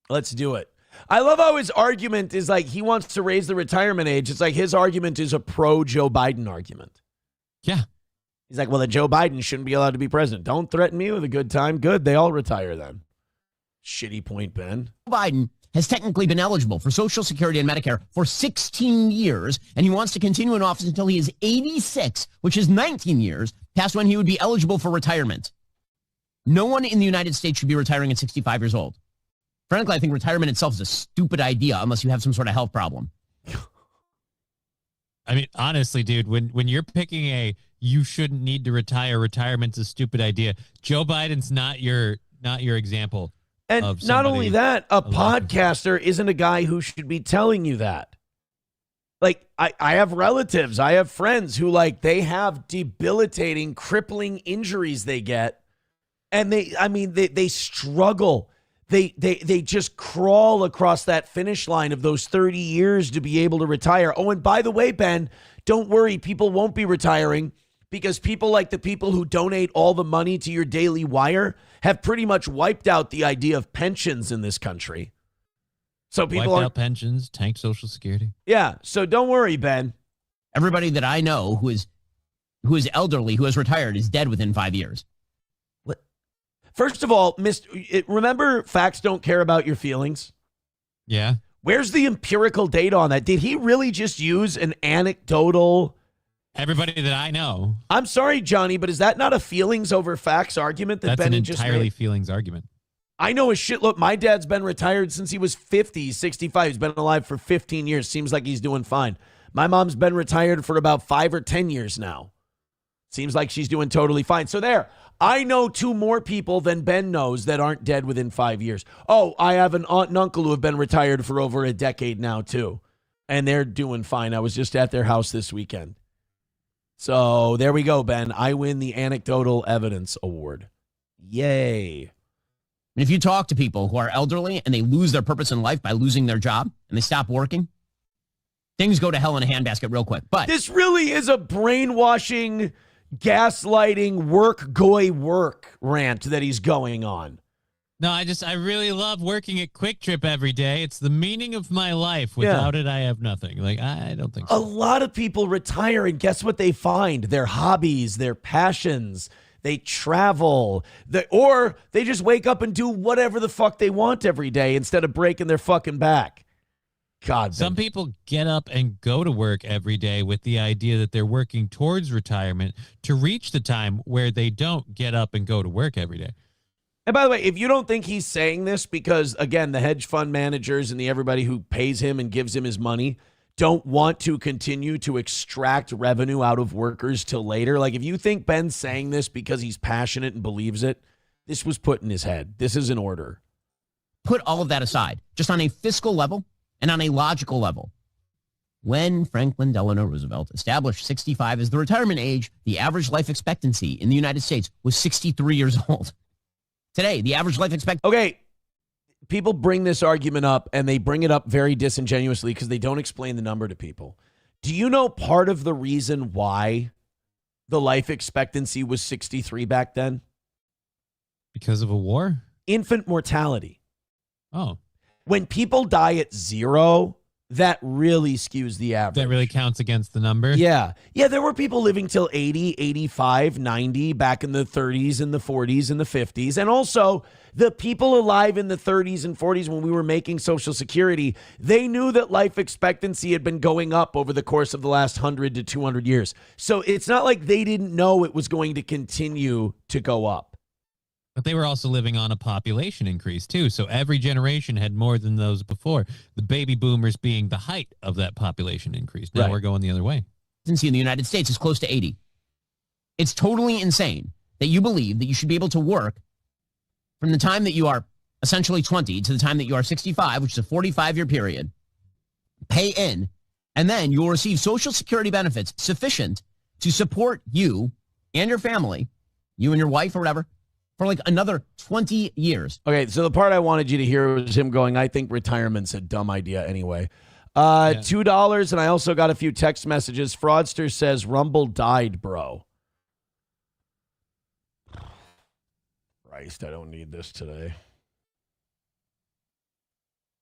Let's do it. I love how his argument is like he wants to raise the retirement age. It's like his argument is a pro-Joe Biden argument. Yeah. He's like, well, then Joe Biden shouldn't be allowed to be president. Don't threaten me with a good time. Good. They all retire then. Shitty point, Ben. Biden has technically been eligible for Social Security and Medicare for 16 years, and he wants to continue in office until he is 86, which is 19 years past when he would be eligible for retirement. No one in the United States should be retiring at 65 years old. Frankly, I think retirement itself is a stupid idea unless you have some sort of health problem. I mean, honestly, dude, when you're picking you shouldn't need to retire, retirement's a stupid idea. Joe Biden's not your example. And not only that, a podcaster isn't a guy who should be telling you that. Like, I have relatives, I have friends who, like, they have debilitating, crippling injuries they get. And they struggle. They just crawl across that finish line of those 30 years to be able to retire. Oh, and by the way, Ben, don't worry. People won't be retiring because people like the people who donate all the money to your Daily Wire have pretty much wiped out the idea of pensions in this country. So people wiped out pensions, tanked Social Security. Yeah. So don't worry, Ben. Everybody that I know who is elderly, who has retired, is dead within 5 years. First of all, remember facts don't care about your feelings? Yeah. Where's the empirical data on that? Did he really just use an anecdotal? Everybody that I know. I'm sorry, Johnny, but is that not a feelings over facts argument that That's Ben an just entirely made? feelings argument. I know a shitload. My dad's been retired since he was 50, 65. He's been alive for 15 years. Seems like he's doing fine. My mom's been retired for about 5 or 10 years now. Seems like she's doing totally fine. So there, I know 2 more people than Ben knows that aren't dead within 5 years. Oh, I have an aunt and uncle who have been retired for over a decade now, too. And they're doing fine. I was just at their house this weekend. So there we go, Ben. I win the Anecdotal Evidence Award. Yay. And if you talk to people who are elderly and they lose their purpose in life by losing their job and they stop working, things go to hell in a handbasket real quick. But this really is a brainwashing, gaslighting, work rant that he's going on. No, I really love working at Quick Trip every day. It's the meaning of my life. Without it, I have nothing. Like, I don't think so. A lot of people retire, and guess what they find? Their hobbies, their passions. They travel, or they just wake up and do whatever the fuck they want every day instead of breaking their fucking back. God, some people get up and go to work every day with the idea that they're working towards retirement to reach the time where they don't get up and go to work every day. And by the way, if you don't think he's saying this because, again, the hedge fund managers and everybody who pays him and gives him his money don't want to continue to extract revenue out of workers till later. Like, if you think Ben's saying this because he's passionate and believes it, this was put in his head. This is an order. Put all of that aside, just on a fiscal level and on a logical level. When Franklin Delano Roosevelt established 65 as the retirement age, the average life expectancy in the United States was 63 years old. Today, the average life expectancy... Okay, people bring this argument up, and they bring it up very disingenuously because they don't explain the number to people. Do you know part of the reason why the life expectancy was 63 back then? Because of a war? Infant mortality. Oh. When people die at 0, that really skews the average. That really counts against the number? Yeah. Yeah, there were people living till 80, 85, 90 back in the 30s and the 40s and the 50s. And also, the people alive in the 30s and 40s when we were making Social Security, they knew that life expectancy had been going up over the course of the last 100 to 200 years. So it's not like they didn't know it was going to continue to go up. But they were also living on a population increase, too. So every generation had more than those before. The baby boomers being the height of that population increase. Now we're going the other way. In the United States is close to 80. It's totally insane that you believe that you should be able to work from the time that you are essentially 20 to the time that you are 65, which is a 45-year period, pay in, and then you will receive Social Security benefits sufficient to support you and your family, you and your wife or whatever, for like another 20 years. Okay, so the part I wanted you to hear was him going, I think retirement's a dumb idea anyway. $2, and I also got a few text messages. Fraudster says, Rumble died, bro. Christ, I don't need this today.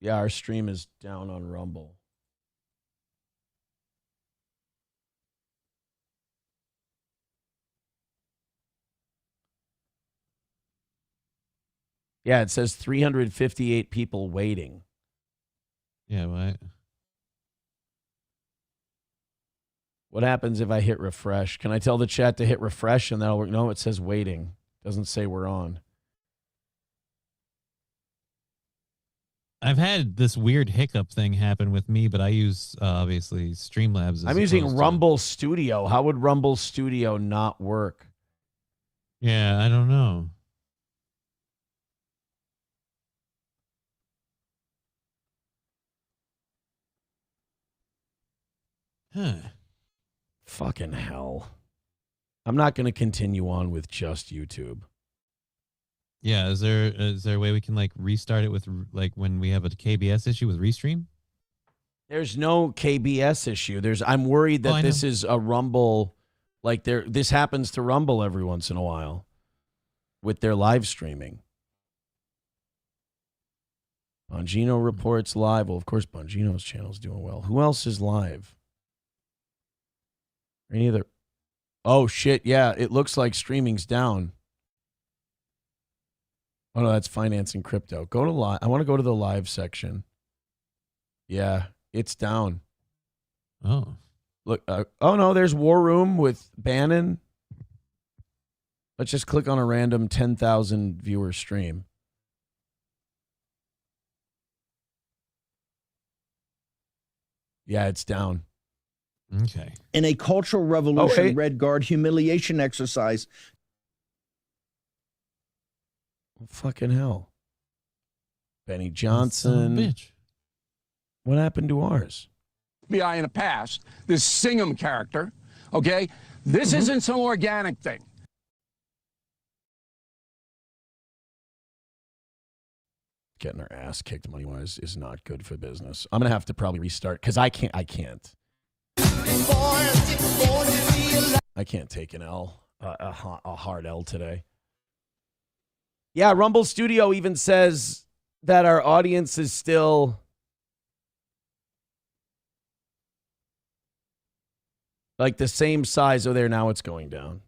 Yeah, our stream is down on Rumble. Yeah, it says 358 people waiting. Yeah, what? What happens if I hit refresh? Can I tell the chat to hit refresh and that'll work? No, it says waiting. Doesn't say we're on. I've had this weird hiccup thing happen with me, but I use, obviously, Streamlabs. I'm using Rumble Studio. How would Rumble Studio not work? Yeah, I don't know. Huh. Fucking hell. I'm not going to continue on with just YouTube. Yeah, is there a way we can like restart it with like when we have a KBS issue with Restream? There's no KBS issue. I'm worried that this is a Rumble, like this happens to Rumble every once in a while with their live streaming. Bongino reports live. Well, of course, Bongino's channel is doing well. Who else is live? Any other? Oh, shit. Yeah, it looks like streaming's down. Oh, no, that's finance and crypto. Go to live. I want to go to the live section. Yeah, it's down. Oh. Look. Oh, no, there's War Room with Bannon. Let's just click on a random 10,000 viewer stream. Yeah, it's down. Okay. In a cultural revolution, Red Guard humiliation exercise. Well, fucking hell. Benny Johnson. Bitch. What happened to ours? FBI in the past, this Singham character, okay? This isn't some organic thing. Getting our ass kicked money-wise is not good for business. I'm going to have to probably restart because I can't. I can't take an L, a hard L today. Yeah, Rumble Studio even says that our audience is still like the same size. Oh, there, now it's going down.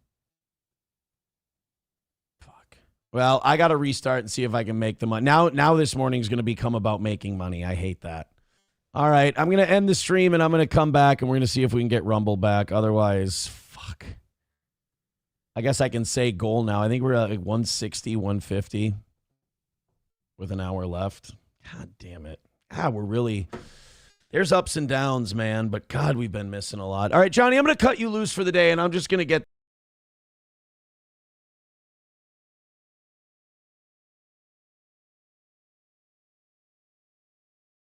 Fuck. Well, I got to restart and see if I can make the money. Now this morning's going to become about making money. I hate that. All right, I'm going to end the stream, and I'm going to come back, and we're going to see if we can get Rumble back. Otherwise, fuck. I guess I can say goal now. I think we're at like 160, 150 with an hour left. God damn it. We're really There's ups and downs, man. But God, we've been missing a lot. All right, Johnny, I'm going to cut you loose for the day, and I'm just going to get